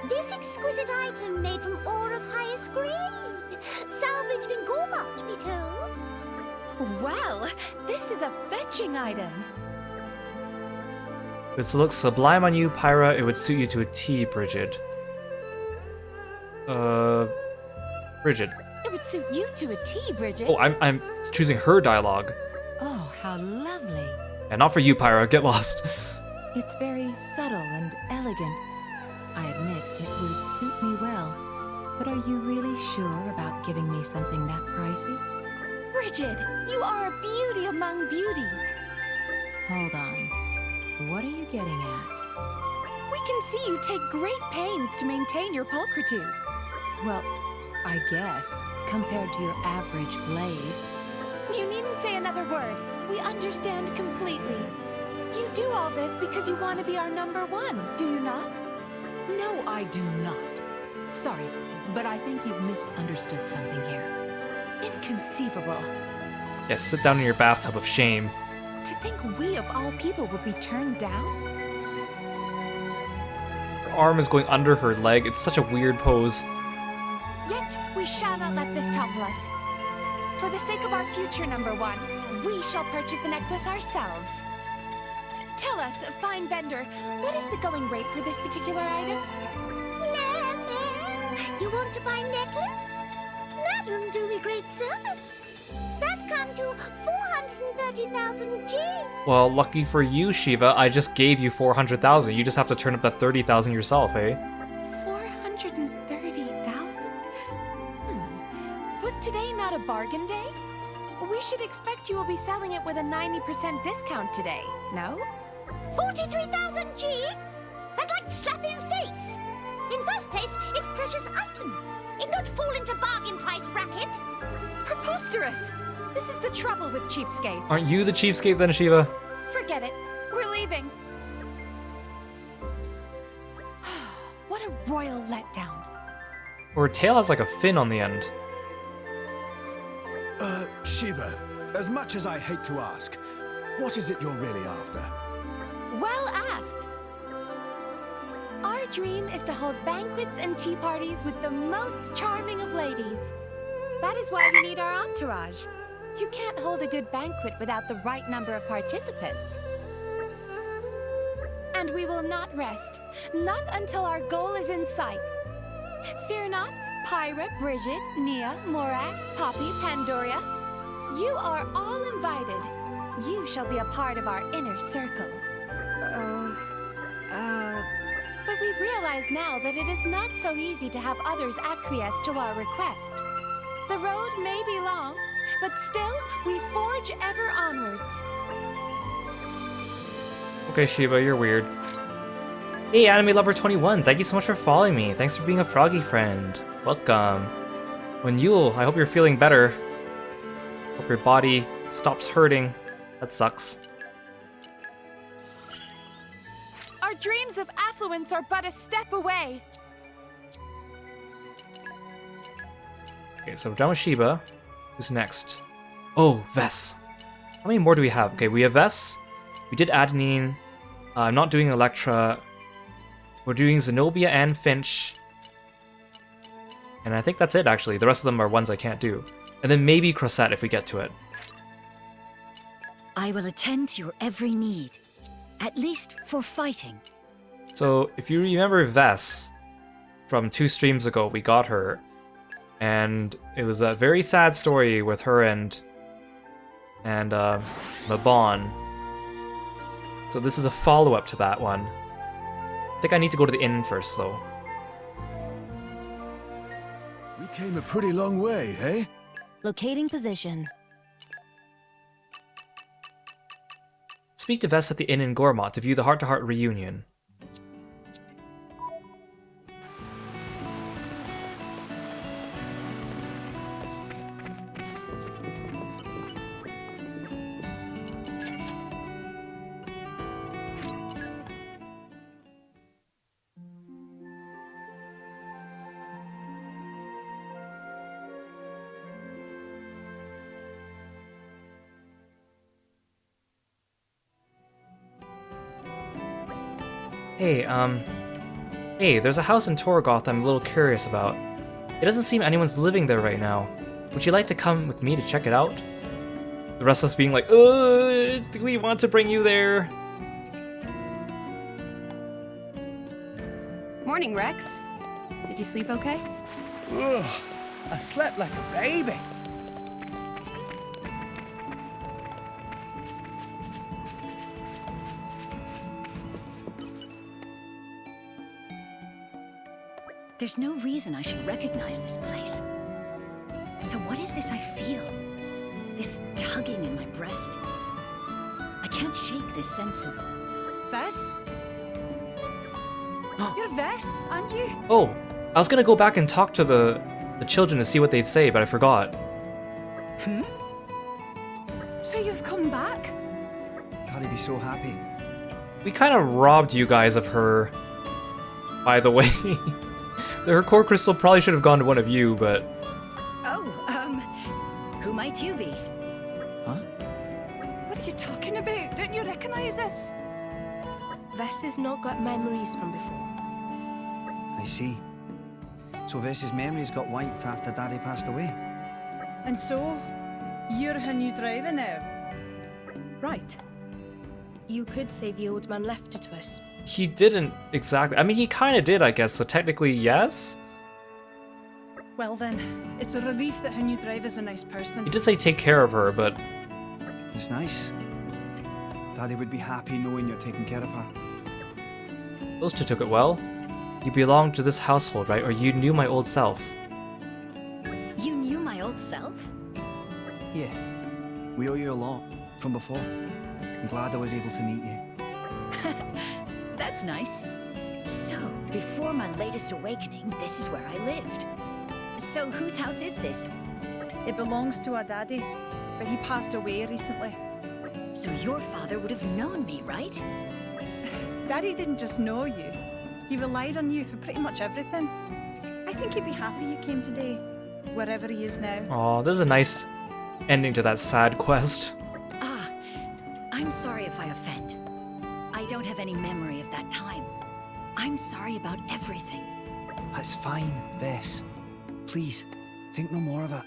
This exquisite item made from ore of highest grade. Salvaged in Gormont, to be told. Well, this is a fetching item. If it looks sublime on you, Pyra, it would suit you to a T, Bridget. Bridget. It would suit you to a T, Bridget. Oh, I'm choosing her dialogue. Oh, how lovely. And not for you, Pyra, get lost. It's very subtle and elegant. I admit it would suit me well. But are you really sure about giving me something that pricey? Bridget, you are a beauty among beauties. Hold on. What are you getting at? We can see you take great pains to maintain your pulchritude. Well, I guess, compared to your average blade. You needn't say another word. We understand completely. You do all this because you want to be our #1, do you not? No, I do not. Sorry, but I think you've misunderstood something here. Inconceivable. Yes, sit down in your bathtub of shame. To think we of all people would be turned down? Her arm is going under her leg. It's such a weird pose. Yet, we shall not let this topple us. For the sake of our future #1, we shall purchase the necklace ourselves. Tell us, fine vendor, what is the going rate for this particular item? You want to buy necklace? Madam, do me great service. That come to 430,000 G. Well, lucky for you, Shiva, I just gave you 400,000. You just have to turn up that 30,000 yourself, eh? 430,000? Was today not a bargain day? We should expect you will be selling it with a 90% discount today, no? 43,000 G? I'd like to slap in face. In first place, it's precious item. It not fall into bargain price bracket. Preposterous! This is the trouble with cheapskates. Aren't you the cheapskate then, Shiva? Forget it. We're leaving. What a royal letdown. Or her tail has like a fin on the end. Shiva, as much as I hate to ask, what is it you're really after? Well asked. Our dream is to hold banquets and tea parties with the most charming of ladies. That is why we need our entourage. You can't hold a good banquet without the right number of participants. And we will not rest, not until our goal is in sight. Fear not, Pyra, Bridget, Nia, Morak, Poppy, Pandoria. You are all invited. You shall be a part of our inner circle. But we realize now that it is not so easy to have others acquiesce to our request. The road may be long, but still we forge ever onwards. Okay, Shiba, you're weird. Hey, Anime Lover 21, thank you so much for following me. Thanks for being a froggy friend. Welcome. When Yule, I hope you're feeling better. Hope your body stops hurting. That sucks. Our dreams of affluence are but a step away. Okay, so we're done with Shiba. Who's next? Oh, Vess. How many more do we have? Okay, we have Vess. We did Adenine. I'm not doing Electra. We're doing Zenobia and Finch. And I think that's it, actually. The rest of them are ones I can't do. And then maybe Crosette if we get to it. I will attend to your every need. At least for fighting. So, if you remember Vess, from 2 streams ago, we got her. And it was a very sad story with her and Mabon. So this is a follow-up to that one. I think I need to go to the inn first, though. We came a pretty long way, eh? Locating position. Speak to Vess at the inn in Gormott to view the heart-to-heart reunion. Hey, there's a house in Torgoth I'm a little curious about. It doesn't seem anyone's living there right now. Would you like to come with me to check it out? The rest of us being like, do we want to bring you there? Morning, Rex. Did you sleep okay? Ugh, I slept like a baby. There's no reason I should recognize this place. So what is this I feel? This tugging in my breast? I can't shake this sense of... Vess? You're Vess, aren't you? Oh, I was gonna go back and talk to the children to see what they'd say, but I forgot. Hmm? So you've come back? Daddy'd be so happy. We kind of robbed you guys of her, by the way. Her core crystal probably should have gone to one of you, but... Oh, who might you be? Huh? What are you talking about? Don't you recognize us? Vess has not got memories from before. I see. So Vess's memories got wiped after Daddy passed away? And so, you're her new driver now? Right. You could say the old man left it to us. He didn't exactly. I mean, he kind of did, I guess, so technically, yes? Well then, it's a relief that her new driver's a nice person. He did say take care of her, but... It's nice. Daddy would be happy knowing you're taking care of her. Those two took it well. You belonged to this household, right? Or you knew my old self. You knew my old self? Yeah. We owe you a lot, from before. I'm glad I was able to meet you. That's nice. So, before my latest awakening, this is where I lived. So, whose house is this? It belongs to our daddy, but he passed away recently. So your father would have known me, right? Daddy didn't just know you. He relied on you for pretty much everything. I think he'd be happy you came today, wherever he is now. Aw, this is a nice ending to that sad quest. I'm sorry if I offend. I don't have any memory of that time. I'm sorry about everything. That's fine, Vess. Please, think no more of it.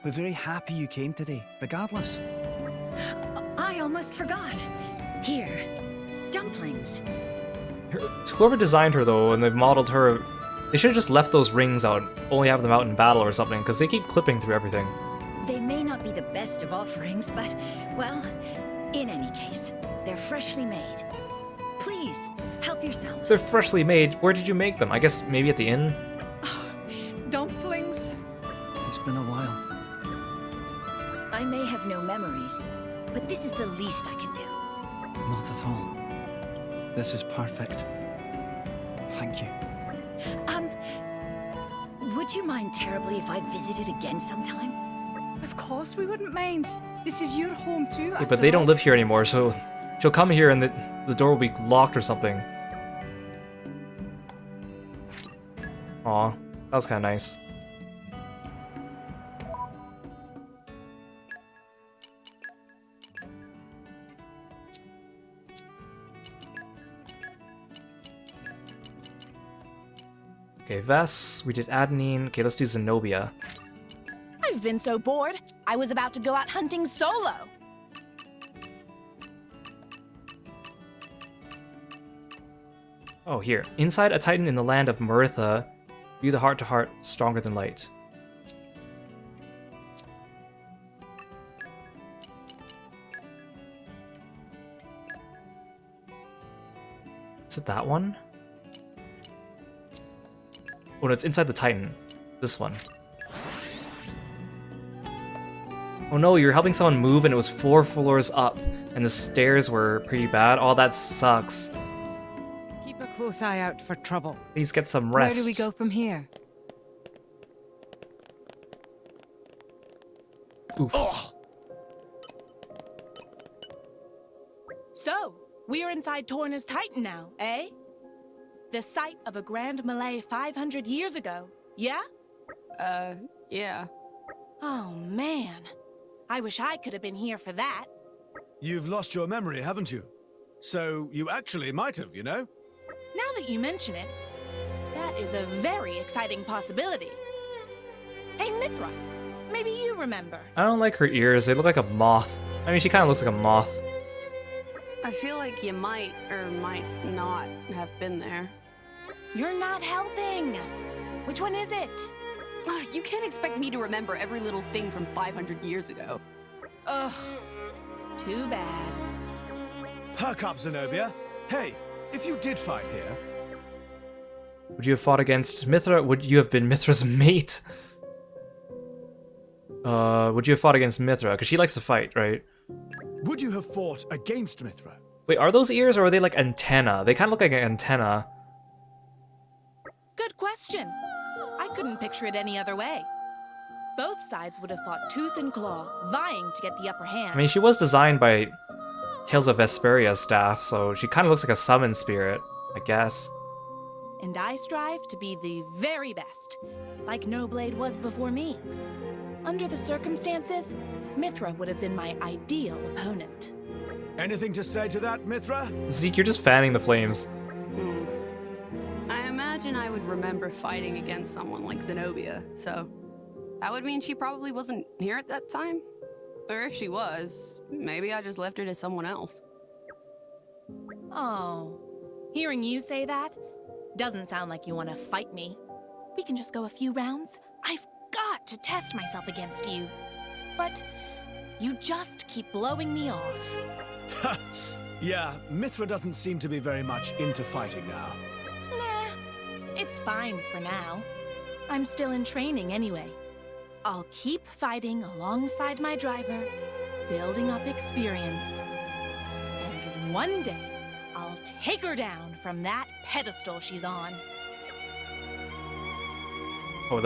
We're very happy you came today, regardless. I almost forgot. Here, dumplings. Whoever designed her, though, and they've modeled her, they should have just left those rings out, only have them out in battle or something, because they keep clipping through everything. They may not be the best of offerings, but, well, in any case, they're freshly made. Please, help yourselves. They're freshly made. Where did you make them? I guess maybe at the inn? Dumplings? It's been a while. I may have no memories, but this is the least I can do. Not at all. This is perfect. Thank you. Would you mind terribly if I visited again sometime? Of course we wouldn't mind. This is your home too. Yeah, but they don't live here anymore, so she'll come here and the door will be locked or something. Aw, that was kind of nice. Okay, Vess, we did Adenine. Okay, let's do Zenobia. I've been so bored, I was about to go out hunting solo. Oh, here. Inside a Titan in the land of Maritha, view the heart-to-heart stronger than light. Is it that one? Oh no, it's inside the Titan. This one. Oh no, you're helping someone move and it was 4 floors up and the stairs were pretty bad. Oh, that sucks. Keep a close eye out for trouble. Please get some rest. Where do we go from here? Oof. Oh. So, we're inside Torna's Titan now, eh? The site of a grand melee 500 years ago, yeah? Yeah. Oh, man. I wish I could have been here for that. You've lost your memory, haven't you? So you actually might have, you know? Now that you mention it, that is a very exciting possibility. Hey, Mithra, maybe you remember. I don't like her ears. They look like a moth. I mean, she kind of looks like a moth. I feel like you might or might not have been there. You're not helping. Which one is it? You can't expect me to remember every little thing from 500 years ago. Ugh. Too bad. Perk up, Zenobia. Hey, if you did fight here... Would you have fought against Mithra? Would you have been Mithra's mate? Would you have fought against Mithra? Because she likes to fight, right? Would you have fought against Mithra? Wait, are those ears or are they like antenna? They kind of look like an antenna. Good question. I couldn't picture it any other way. Both sides would have fought tooth and claw, vying to get the upper hand. I mean, she was designed by Tales of Vesperia's staff, so she kind of looks like a summon spirit, I guess. And I strive to be the very best, like Xenoblade was before me. Under the circumstances, Mithra would have been my ideal opponent. Anything to say to that, Mithra? Zeke, you're just fanning the flames. I imagine I would remember fighting against someone like Zenobia, so that would mean she probably wasn't here at that time. Or if she was, maybe I just left her to someone else. Oh, hearing you say that doesn't sound like you want to fight me. We can just go a few rounds. I've got to test myself against you. But you just keep blowing me off. Yeah, Mithra doesn't seem to be very much into fighting now. Nah, it's fine for now. I'm still in training anyway. I'll keep fighting alongside my driver, building up experience. And one day, I'll take her down from that pedestal she's on. Oh,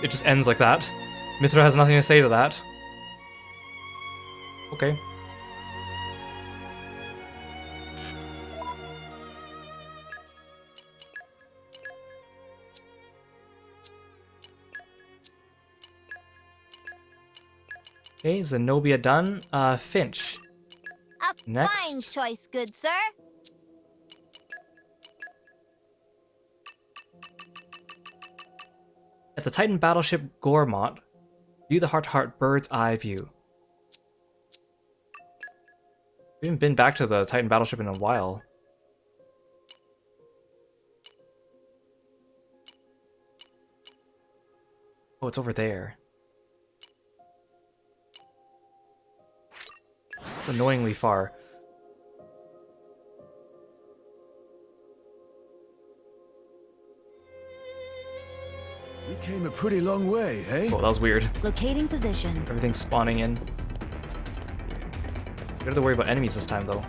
it just ends like that? Mithra has nothing to say to that. Okay. Okay, Zenobia done. Finch. A Next. fine choice, good sir. At the Titan battleship Gormont, view the heart-to-heart bird's eye view. We haven't been back to the Titan battleship in a while. Oh, it's over there. It's annoyingly far. We came a pretty long way, eh? Oh, that was weird. Locating position. Everything's spawning in. We don't have to worry about enemies this time, though.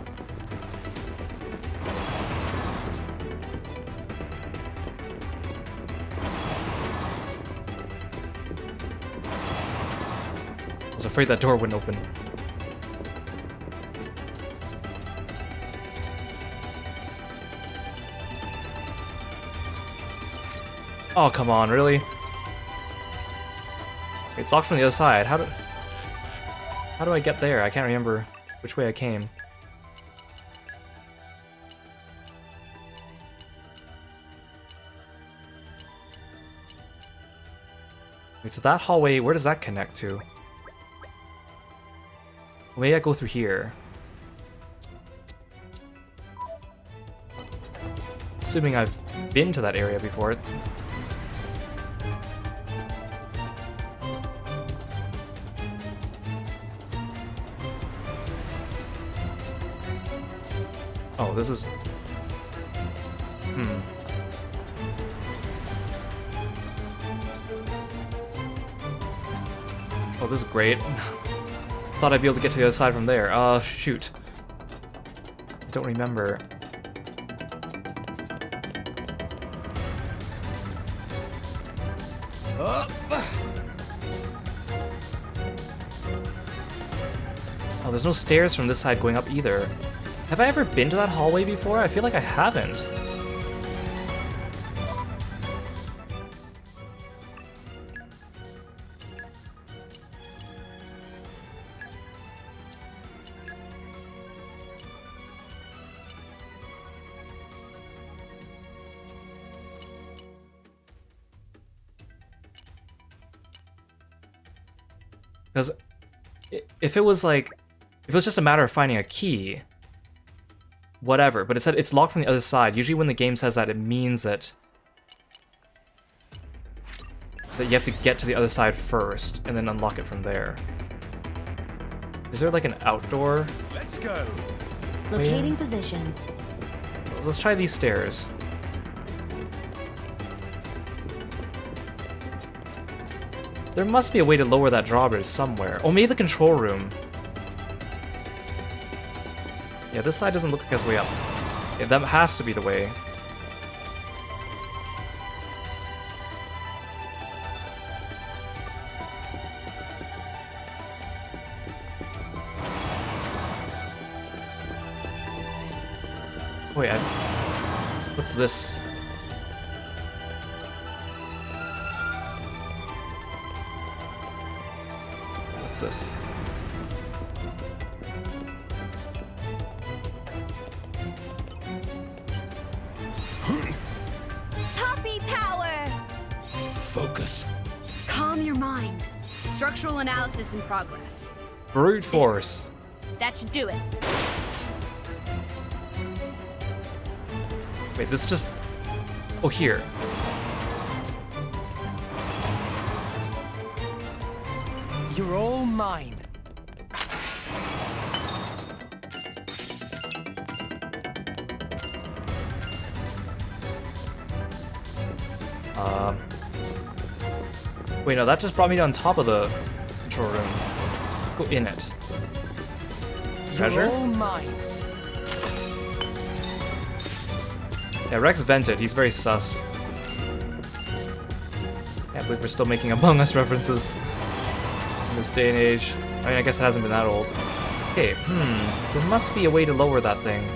afraid that door wouldn't open. Oh, come on, really? It's locked from the other side. How do I get there? I can't remember which way I came. Wait, so that hallway, where does that connect to? Maybe I go through here. Assuming I've been to that area before. Oh, this is... Oh, this is great. Thought I'd be able to get to the other side from there. Shoot. I don't remember. Oh, there's no stairs from this side going up either. Have I ever been to that hallway before? I feel like I haven't. Because if it was like, if it was just a matter of finding a key, whatever, but it said it's locked from the other side. Usually when the game says that, it means that you have to get to the other side first and then unlock it from there. Is there like an outdoor? Let's go. Locating position. Let's try these stairs. There must be a way to lower that drawbridge somewhere. Oh, maybe the control room. Yeah, this side doesn't look like it's way up. Yeah, that has to be the way. Wait, what's this? What's this? Puppy power! Focus. Calm your mind. Structural analysis in progress. Brute force. That should do it. Wait, this just... Oh, here. You're all mine. Wait, no, that just brought me on top of the control room. Go in it. Treasure? You're all mine. Yeah, Rex vented. He's very sus. Can't believe we're still making Among Us references in this day and age. I mean, I guess it hasn't been that old. Okay, there must be a way to lower that thing.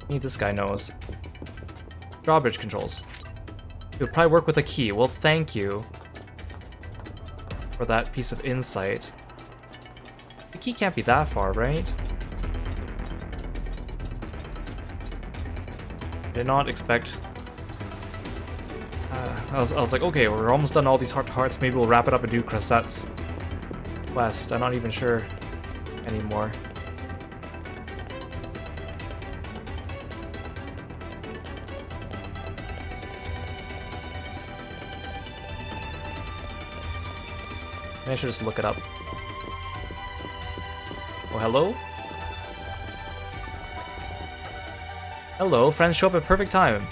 Maybe this guy knows. Drawbridge controls. It would probably work with a key. Well, thank you for that piece of insight. The key can't be that far, right? Did not expect... I was like, okay, we're almost done all these heart-to-hearts. Maybe we'll wrap it up and do Croissette's quest. I'm not even sure anymore. Maybe I should just look it up. Oh, hello? Hello, friends show up at perfect time.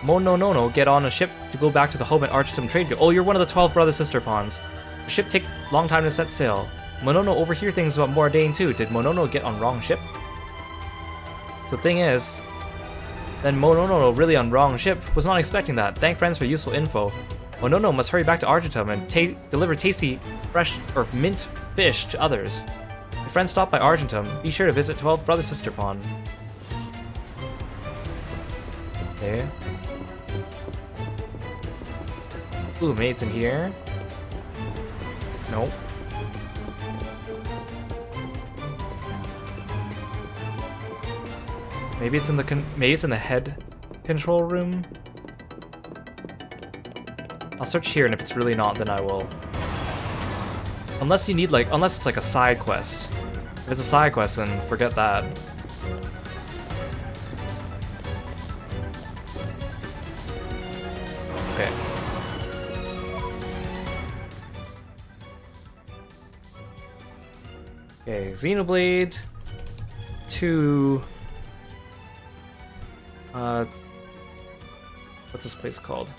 Mononono get on a ship to go back to the home at Archtum Trade Guild. Oh, you're one of the 12 brother-sister pawns. The ship take long time to set sail. Monono overhear things about Moradane too. Did Monono get on wrong ship? So the thing is, Then Monono really on wrong ship. Was not expecting that. Thank friends for useful info. Monono must hurry back to Argentum and deliver tasty, fresh, or mint fish to others. If friends stop by Argentum, be sure to visit 12 Brother Sister Pond. Okay. Ooh, maid's in here. Nope. Maybe it's in the head control room. I'll search here, and if it's really not, then I will. Unless you need unless it's like a side quest. If it's a side quest, then forget that. Okay. Okay, Xenoblade 2. What's this place called?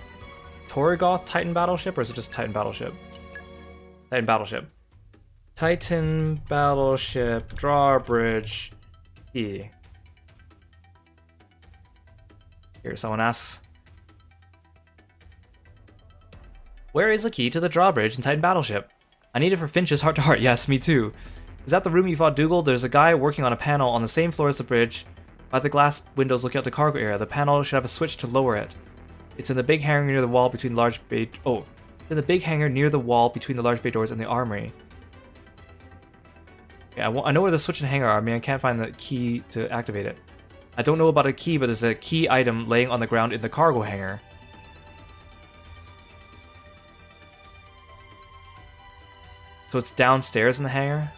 Torrigoth Titan Battleship, or is it just Titan Battleship? Titan Battleship. Titan Battleship, drawbridge, key. Here, someone asks, where is the key to the drawbridge in Titan Battleship? I need it for Finch's heart to heart. Yes, me too. Is that the room you fought Dougal? There's a guy working on a panel on the same floor as the bridge. By the glass windows looking out the cargo area, the panel should have a switch to lower it. It's in the big hangar near the wall between large bay. Oh, it's in the big hangar near the wall between the large bay doors and the armory. Yeah, I know where the switch and hangar are. I mean, I can't find the key to activate it. I don't know about a key, but there's a key item laying on the ground in the cargo hangar. So it's downstairs in the hangar?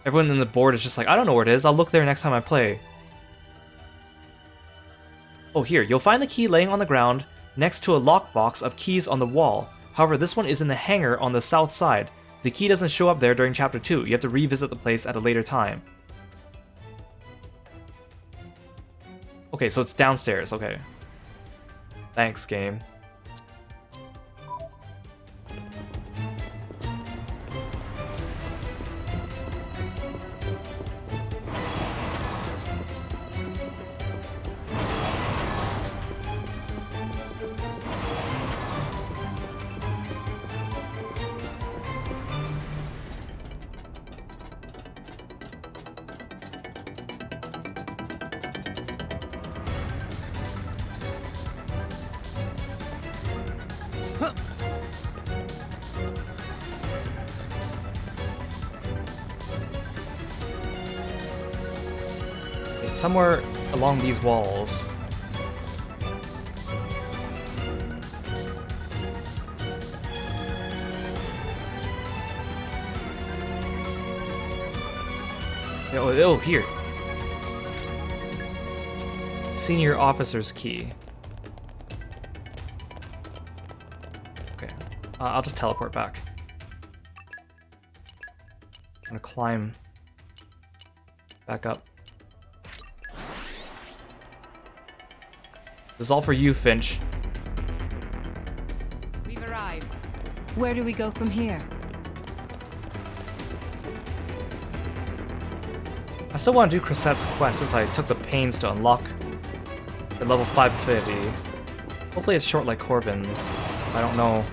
Everyone in the board is just like, I don't know where it is. I'll look there next time I play. Oh, here. You'll find the key laying on the ground next to a lockbox of keys on the wall. However, this one is in the hangar on the south side. The key doesn't show up there during Chapter 2. You have to revisit the place at a later time. Okay, so it's downstairs. Okay. Thanks, game. Somewhere along these walls. Oh, here. Senior officer's key. Okay, I'll just teleport back. I'm gonna climb back up. This is all for you, Finch. We've arrived. Where do we go from here? I still want to do Crosette's quest since I took the pains to unlock the level 5 affinity. Hopefully it's short like Corbin's. I don't know.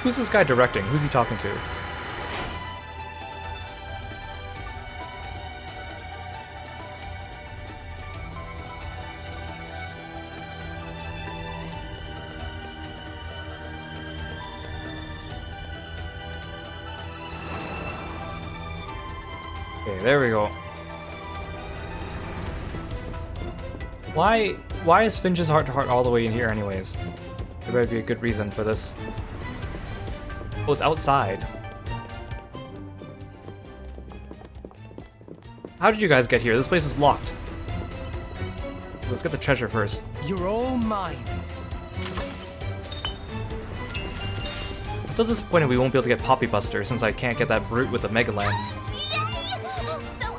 Who's this guy directing? Who's he talking to? Okay, there we go. Why is Finch's heart to heart all the way in here anyways? There better be a good reason for this. Oh, it's outside. How did you guys get here? This place is locked. Let's get the treasure first. You're all mine. I'm still disappointed we won't be able to get Poppy Buster since I can't get that brute with the Mega Lance. So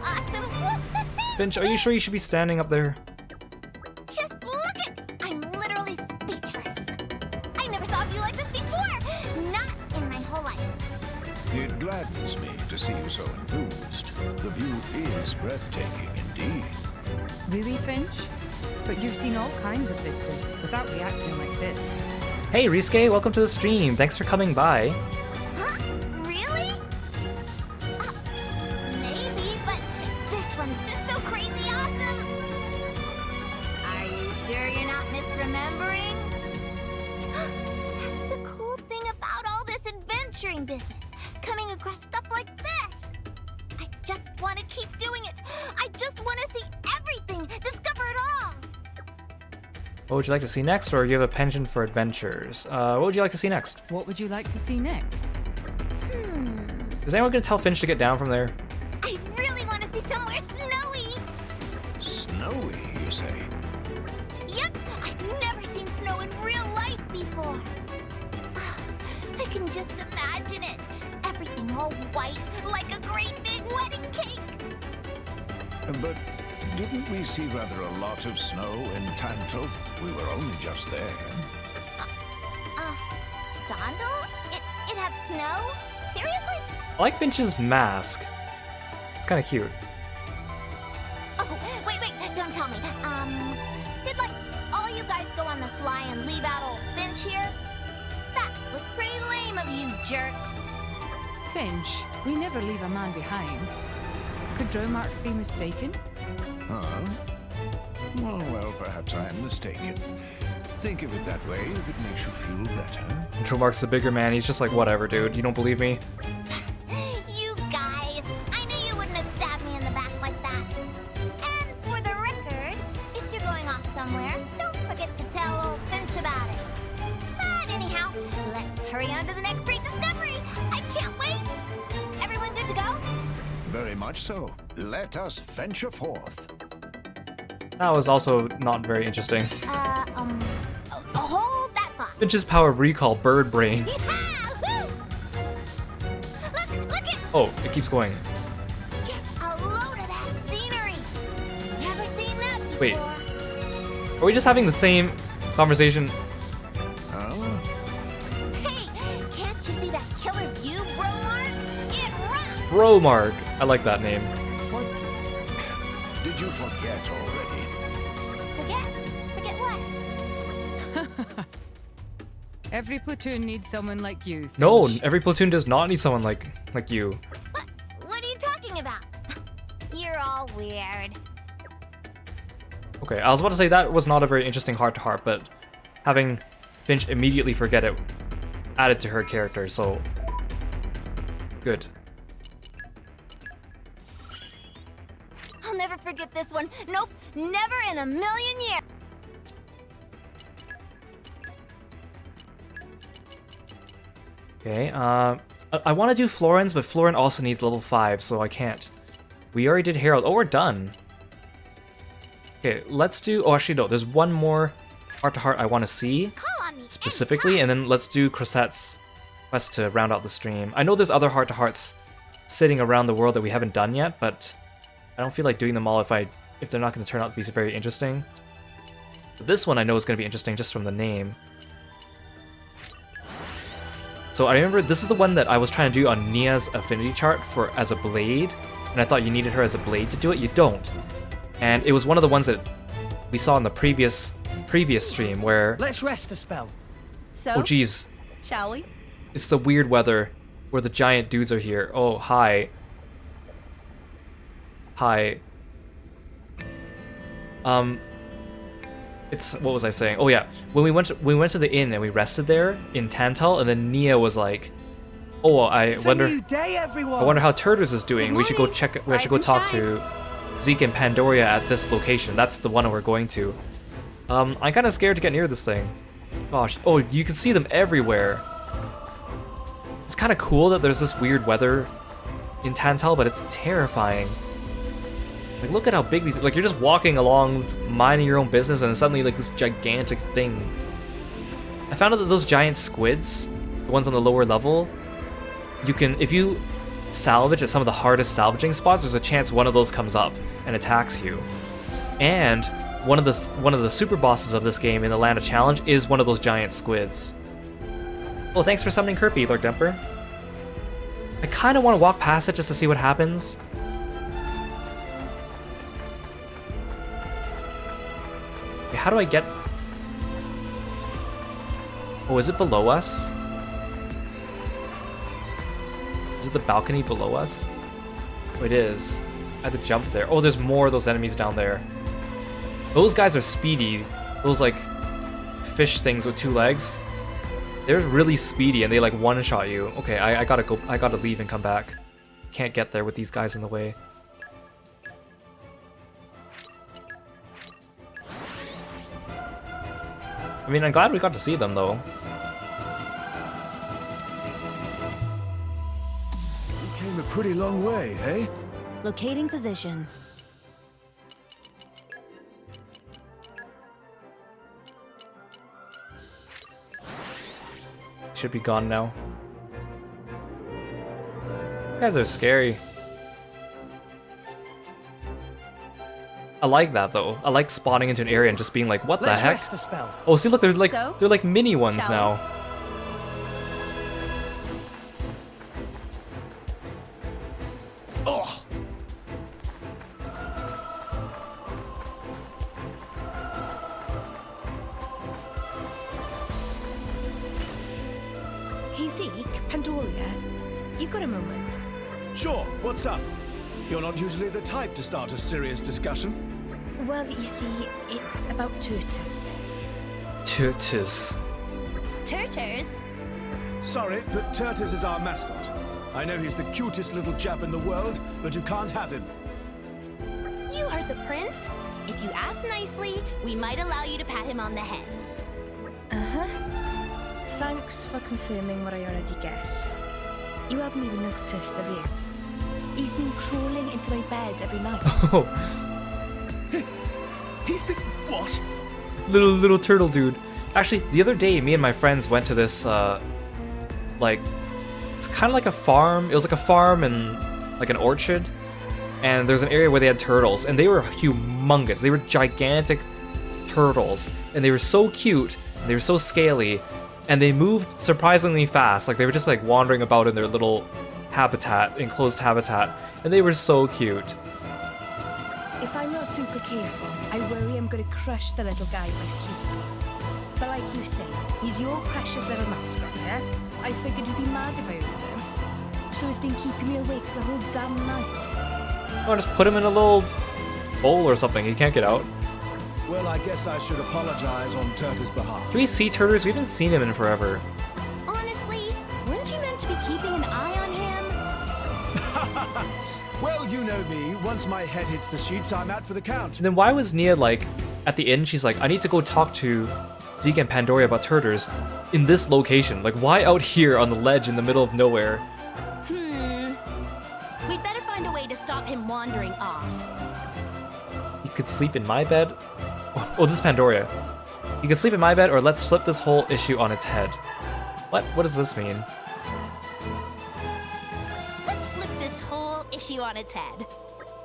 awesome! Finch, are you sure you should be standing up there? Just look at... I'm literally speechless. to see you so enthused. The view is breathtaking indeed. Really, Finch? But you've seen all kinds of vistas without reacting like this. Hey, Risuke, welcome to the stream. Thanks for coming by. Huh? Really? Maybe, but this one's just so crazy awesome. Are you sure you're not misremembering? That's the cool thing about all this adventuring business. Coming across stuff like this. I just want to keep doing it. I just want to see everything, discover it all. What would you like to see next, or you have a penchant for adventures? What would you like to see next? What would you like to see next? Is anyone going to tell Finch to get down from there? I really want to see somewhere snowy. Snowy, you say? Yep, I've never seen snow in real life before. I can just imagine it. Everything all white, like a great big wedding cake. But didn't we see rather a lot of snow in Tantal? We were only just there. Gondal? It had snow? Seriously? I like Finch's mask. It's kind of cute. Oh, wait, don't tell me. Did like all you guys go on the sly and leave out old Finch here? That was pretty lame of you jerks. Finch, we never leave a man behind. Could Dromark be mistaken? Huh? Well, perhaps I am mistaken. Think of it that way if it makes you feel better. Dromark's the bigger man. He's just like, whatever, dude. You don't believe me? You guys, I knew you wouldn't have stabbed me in the back like that. And for the record, if you're going off somewhere, don't forget to tell old Finch about it. But anyhow, let's hurry on to the next great discovery. I can't wait. Everyone good to go? Very much so. Let us venture forth. That was also not very interesting. Hold that thought. Finch's power of recall, bird brain. Look it. Oh, it keeps going. Get a load of that scenery. Never seen that before. Wait. Are we just having the same conversation? Hey, can't you see that killer view, Bromark? It rocks. Bromark. I like that name. What? Did you forget already? Forget what? Every platoon needs someone like you, Finch. No, every platoon does not need someone like you. What are you talking about? You're all weird. Okay, I was about to say that was not a very interesting heart-to-heart, but having Finch immediately forget it added to her character, so good. I'll never forget this one. Nope, never in a million years. Okay, I want to do Florin's, but Florin also needs level 5, so I can't. We already did Herald. Oh, we're done. Okay, let's do... Oh, actually, no. There's one more heart-to-heart I want to see specifically, and then let's do Crosette's quest to round out the stream. I know there's other heart-to-hearts sitting around the world that we haven't done yet, but I don't feel like doing them all if they're not going to turn out to be very interesting. But this one I know is going to be interesting just from the name. So I remember this is the one that I was trying to do on Nia's affinity chart for as a blade, and I thought you needed her as a blade to do it. You don't. And it was one of the ones that we saw in the previous stream where... Let's rest a spell. So? Oh geez. Shall we? It's the weird weather where the giant dudes are here. Oh, hi. Hi. It's... What was I saying? Oh yeah. When we went to the inn and we rested there in Tantal, and then Nia was like, "Oh, I wonder... It's a new day, everyone. I wonder how Turtles is doing. We should go check... We should go talk to Zeke and Pandoria at this location. That's the one we're going to." I'm kind of scared to get near this thing. Gosh. Oh, you can see them everywhere. It's kind of cool that there's this weird weather in Tantal, but it's terrifying. Like, look at how big these... Like, you're just walking along, minding your own business, and then suddenly, like, this gigantic thing. I found out that those giant squids, the ones on the lower level, you can... If you salvage at some of the hardest salvaging spots, there's a chance one of those comes up and attacks you. And one of the super bosses of this game in the Land of Challenge is one of those giant squids. Oh, thanks for summoning Kirby, Lord Demper. I kind of want to walk past it just to see what happens. Okay, how do I get... Oh, is it below us? Is it the balcony below us? Oh, it is. I had to jump there. Oh, there's more of those enemies down there. Those guys are speedy. Those, like, fish things with 2 legs. They're really speedy and they, like, one-shot you. Okay, I gotta go. I gotta leave and come back. Can't get there with these guys in the way. I mean, I'm glad we got to see them, though. You came a pretty long way, eh? Locating position. Should be gone now. These guys are scary. I like that though. I like spawning into an area and just being like, what the heck? Rest the spell. Oh, see, look, they're like So? they're like mini ones Shall we? now. Oh! Hey Zeke, Pandoria, you got a moment? Sure, what's up? You're not usually the type to start a serious discussion. Well, you see, it's about turtles. Turtles. Turters? Sorry, but Turtis is our mascot. I know he's the cutest little chap in the world, but you can't have him. You heard the prince. If you ask nicely, we might allow you to pat him on the head. Uh-huh. Thanks for confirming what I already guessed. You haven't even noticed, have you? He's been crawling into my bed every night. He's been what? Little turtle dude. Actually, the other day, me and my friends went to this, like, it's kind of like a farm. It was like a farm and like an orchard. And there's an area where they had turtles, and they were humongous. They were gigantic turtles, and they were so cute, and they were so scaly, and they moved surprisingly fast. Like, they were just like wandering about in their little habitat, enclosed habitat, and they were so cute. If I'm not super careful, I worry I'm going to crush the little guy by sleep. But like you say, he's your precious little mascot, yeah? I figured you'd be mad if I owned him. So it's been keeping me awake the whole damn night. Oh, just put him in a little bowl or something. He can't get out. Well, I guess I should apologize on Turtis' behalf. Can we see Turtles? We haven't seen him in forever. Honestly, weren't you meant to be keeping an eye on him? Well, you know me. Once my head hits the sheets, I'm out for the count. And then why was Nia like, at the end, she's like, I need to go talk to Zeke and Pandoria about Turtles in this location. Like, why out here on the ledge in the middle of nowhere? We'd better find a way to stop him wandering off. You could sleep in my bed? Oh, this is Pandoria. You can sleep in my bed, or let's flip this whole issue on its head. What? What does this mean? Let's flip this whole issue on its head.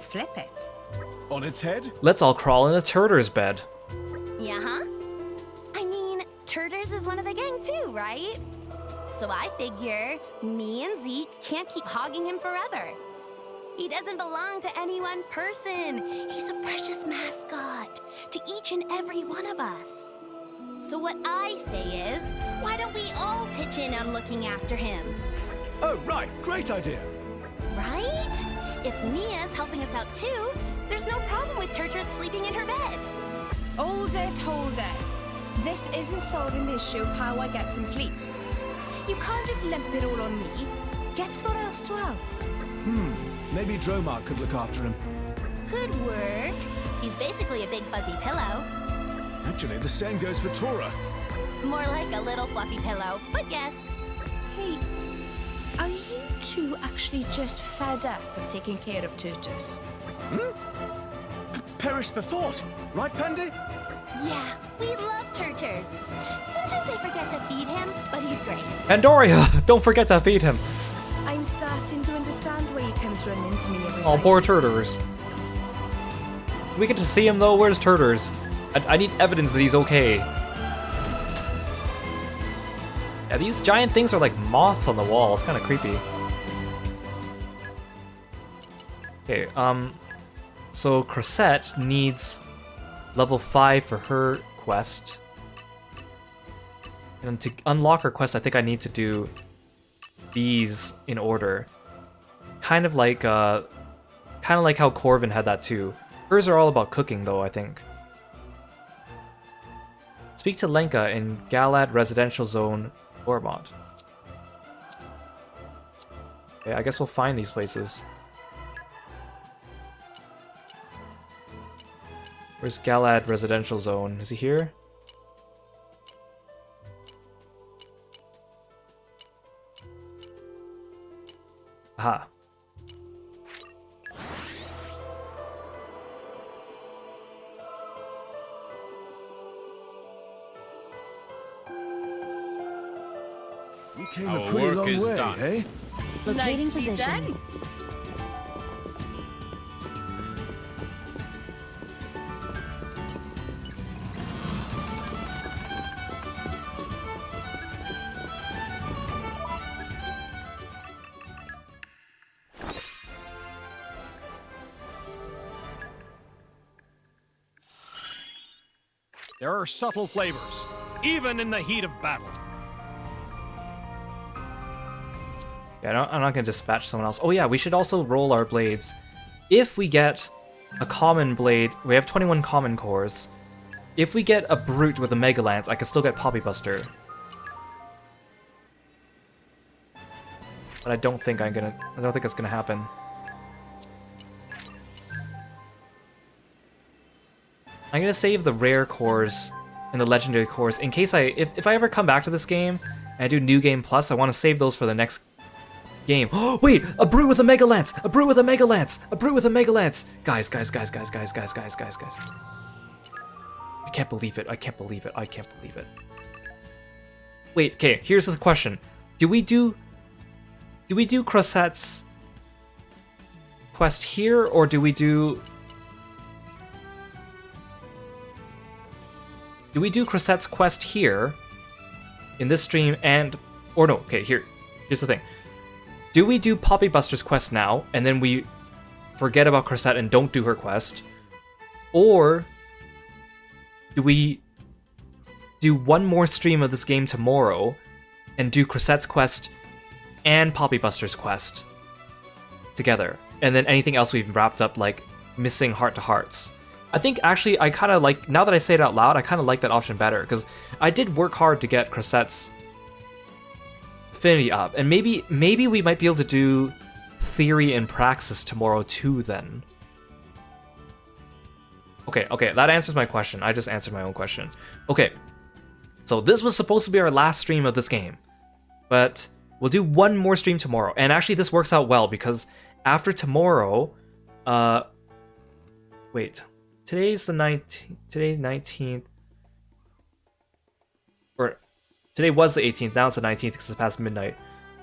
Flip it? On its head? Let's all crawl in a Turtles bed. Yeah, huh? I mean, Turtles is one of the gang too, right? So I figure me and Zeke can't keep hogging him forever. He doesn't belong to any one person. He's a precious mascot to each and every one of us. So what I say is, why don't we all pitch in on looking after him? Oh, right. Great idea. Right? If Nia's helping us out too, there's no problem with Turtles sleeping in her bed. Hold it. This isn't solving the issue of how I get some sleep. You can't just lump it all on me. Get someone else to help. Maybe Dromar could look after him. Could work. He's basically a big fuzzy pillow. Actually, the same goes for Tora. More like a little fluffy pillow, but yes. Hey, are you two actually just fed up of taking care of Turtles? Perish the thought. Right, Pandy? Yeah, we love Turtles. Sometimes I forget to feed him, but he's great. Pandoria! Don't forget to feed him! I'm starting to understand why he comes running into me every Oh, night. poor Turtles. We get to see him though? Where's Turtles? I need evidence that he's okay. Yeah, these giant things are like moths on the wall. It's kind of creepy. Okay, so Crosette needs level 5 for her quest. And to unlock her quest, I think I need to do these in order. Kind of like how Corvin had that too. Hers are all about cooking though, I think. Speak to Lenka in Galad Residential Zone, Ormont. Okay, I guess we'll find these places. Where's Galad Residential Zone? Is he here? Aha. You came a pretty long way, eh? Locating Nicely position. done. There are subtle flavors, even in the heat of battle. Yeah, I'm not gonna dispatch someone else. Oh yeah, we should also roll our blades. If we get a common blade, we have 21 common cores. If we get a brute with a Mega Lance, I can still get Poppy Buster. But I don't think it's gonna happen. I'm gonna save the rare cores and the legendary cores in case if I ever come back to this game and I do New Game Plus, I want to save those for the next game. Oh wait, a brute with a Mega Lance! A brute with a Mega Lance! A brute with a Mega Lance! Guys. I can't believe it. I can't believe it. Wait, okay, here's the question. Do we do Crosette's quest here, or do we do Crosette's quest here in this stream or no, okay, here's the thing. Do we do Poppy Buster's quest now, and then we forget about Crosette and don't do her quest? Or do we do one more stream of this game tomorrow and do Crosette's quest and Poppy Buster's quest together? And then anything else we've wrapped up, like missing Heart to Hearts. I think actually I kind of like, now that I say it out loud, I kind of like that option better, because I did work hard to get Crosette's affinity up, and maybe we might be able to do Theory and Praxis tomorrow too then. Okay, that answers my question. I just answered my own question. Okay, so this was supposed to be our last stream of this game, but we'll do one more stream tomorrow, and actually this works out well, because after tomorrow, wait, today's the 19th, today's 19th, or today was the 18th, now it's the 19th because it's past midnight.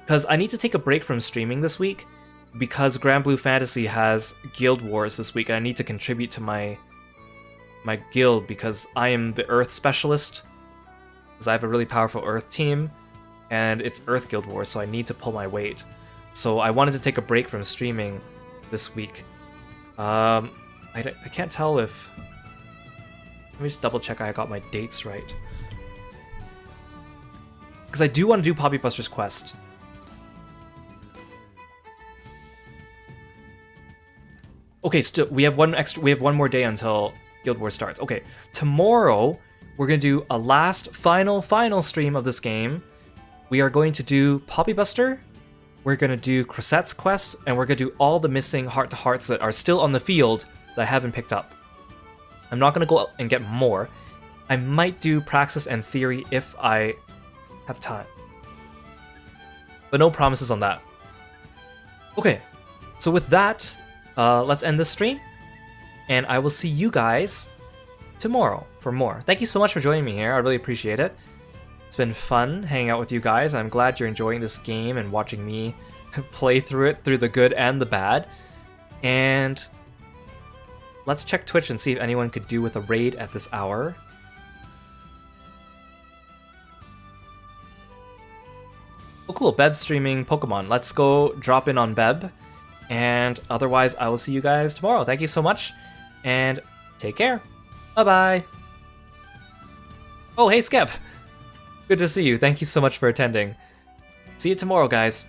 Because I need to take a break from streaming this week, because Grand Blue Fantasy has Guild Wars this week, and I need to contribute to my guild, because I am the Earth Specialist, because I have a really powerful Earth team, and it's Earth Guild Wars, so I need to pull my weight. So I wanted to take a break from streaming this week. I can't tell if... Let me just double check I got my dates right. Because I do want to do Poppy Buster's quest. Okay, still we have one more day until Guild Wars starts. Okay, tomorrow we're gonna do a last final stream of this game. We are going to do Poppy Buster, we're gonna do Crosette's quest, and we're gonna do all the missing Heart to Hearts that are still on the field that I haven't picked up. I'm not gonna go out and get more. I might do Praxis and Theory if I have time, but no promises on that. Okay, so with that, let's end this stream, and I will see you guys tomorrow for more. Thank you so much for joining me here. I really appreciate it. It's been fun hanging out with you guys. I'm glad you're enjoying this game and watching me play through it, through the good and the bad. And let's check Twitch and see if anyone could do with a raid at this hour. Oh cool, Beb's streaming Pokemon. Let's go drop in on Beb And otherwise, I will see you guys tomorrow. Thank you so much, and take care. Bye-bye. Oh, hey, Skep. Good to see you. Thank you so much for attending. See you tomorrow, guys.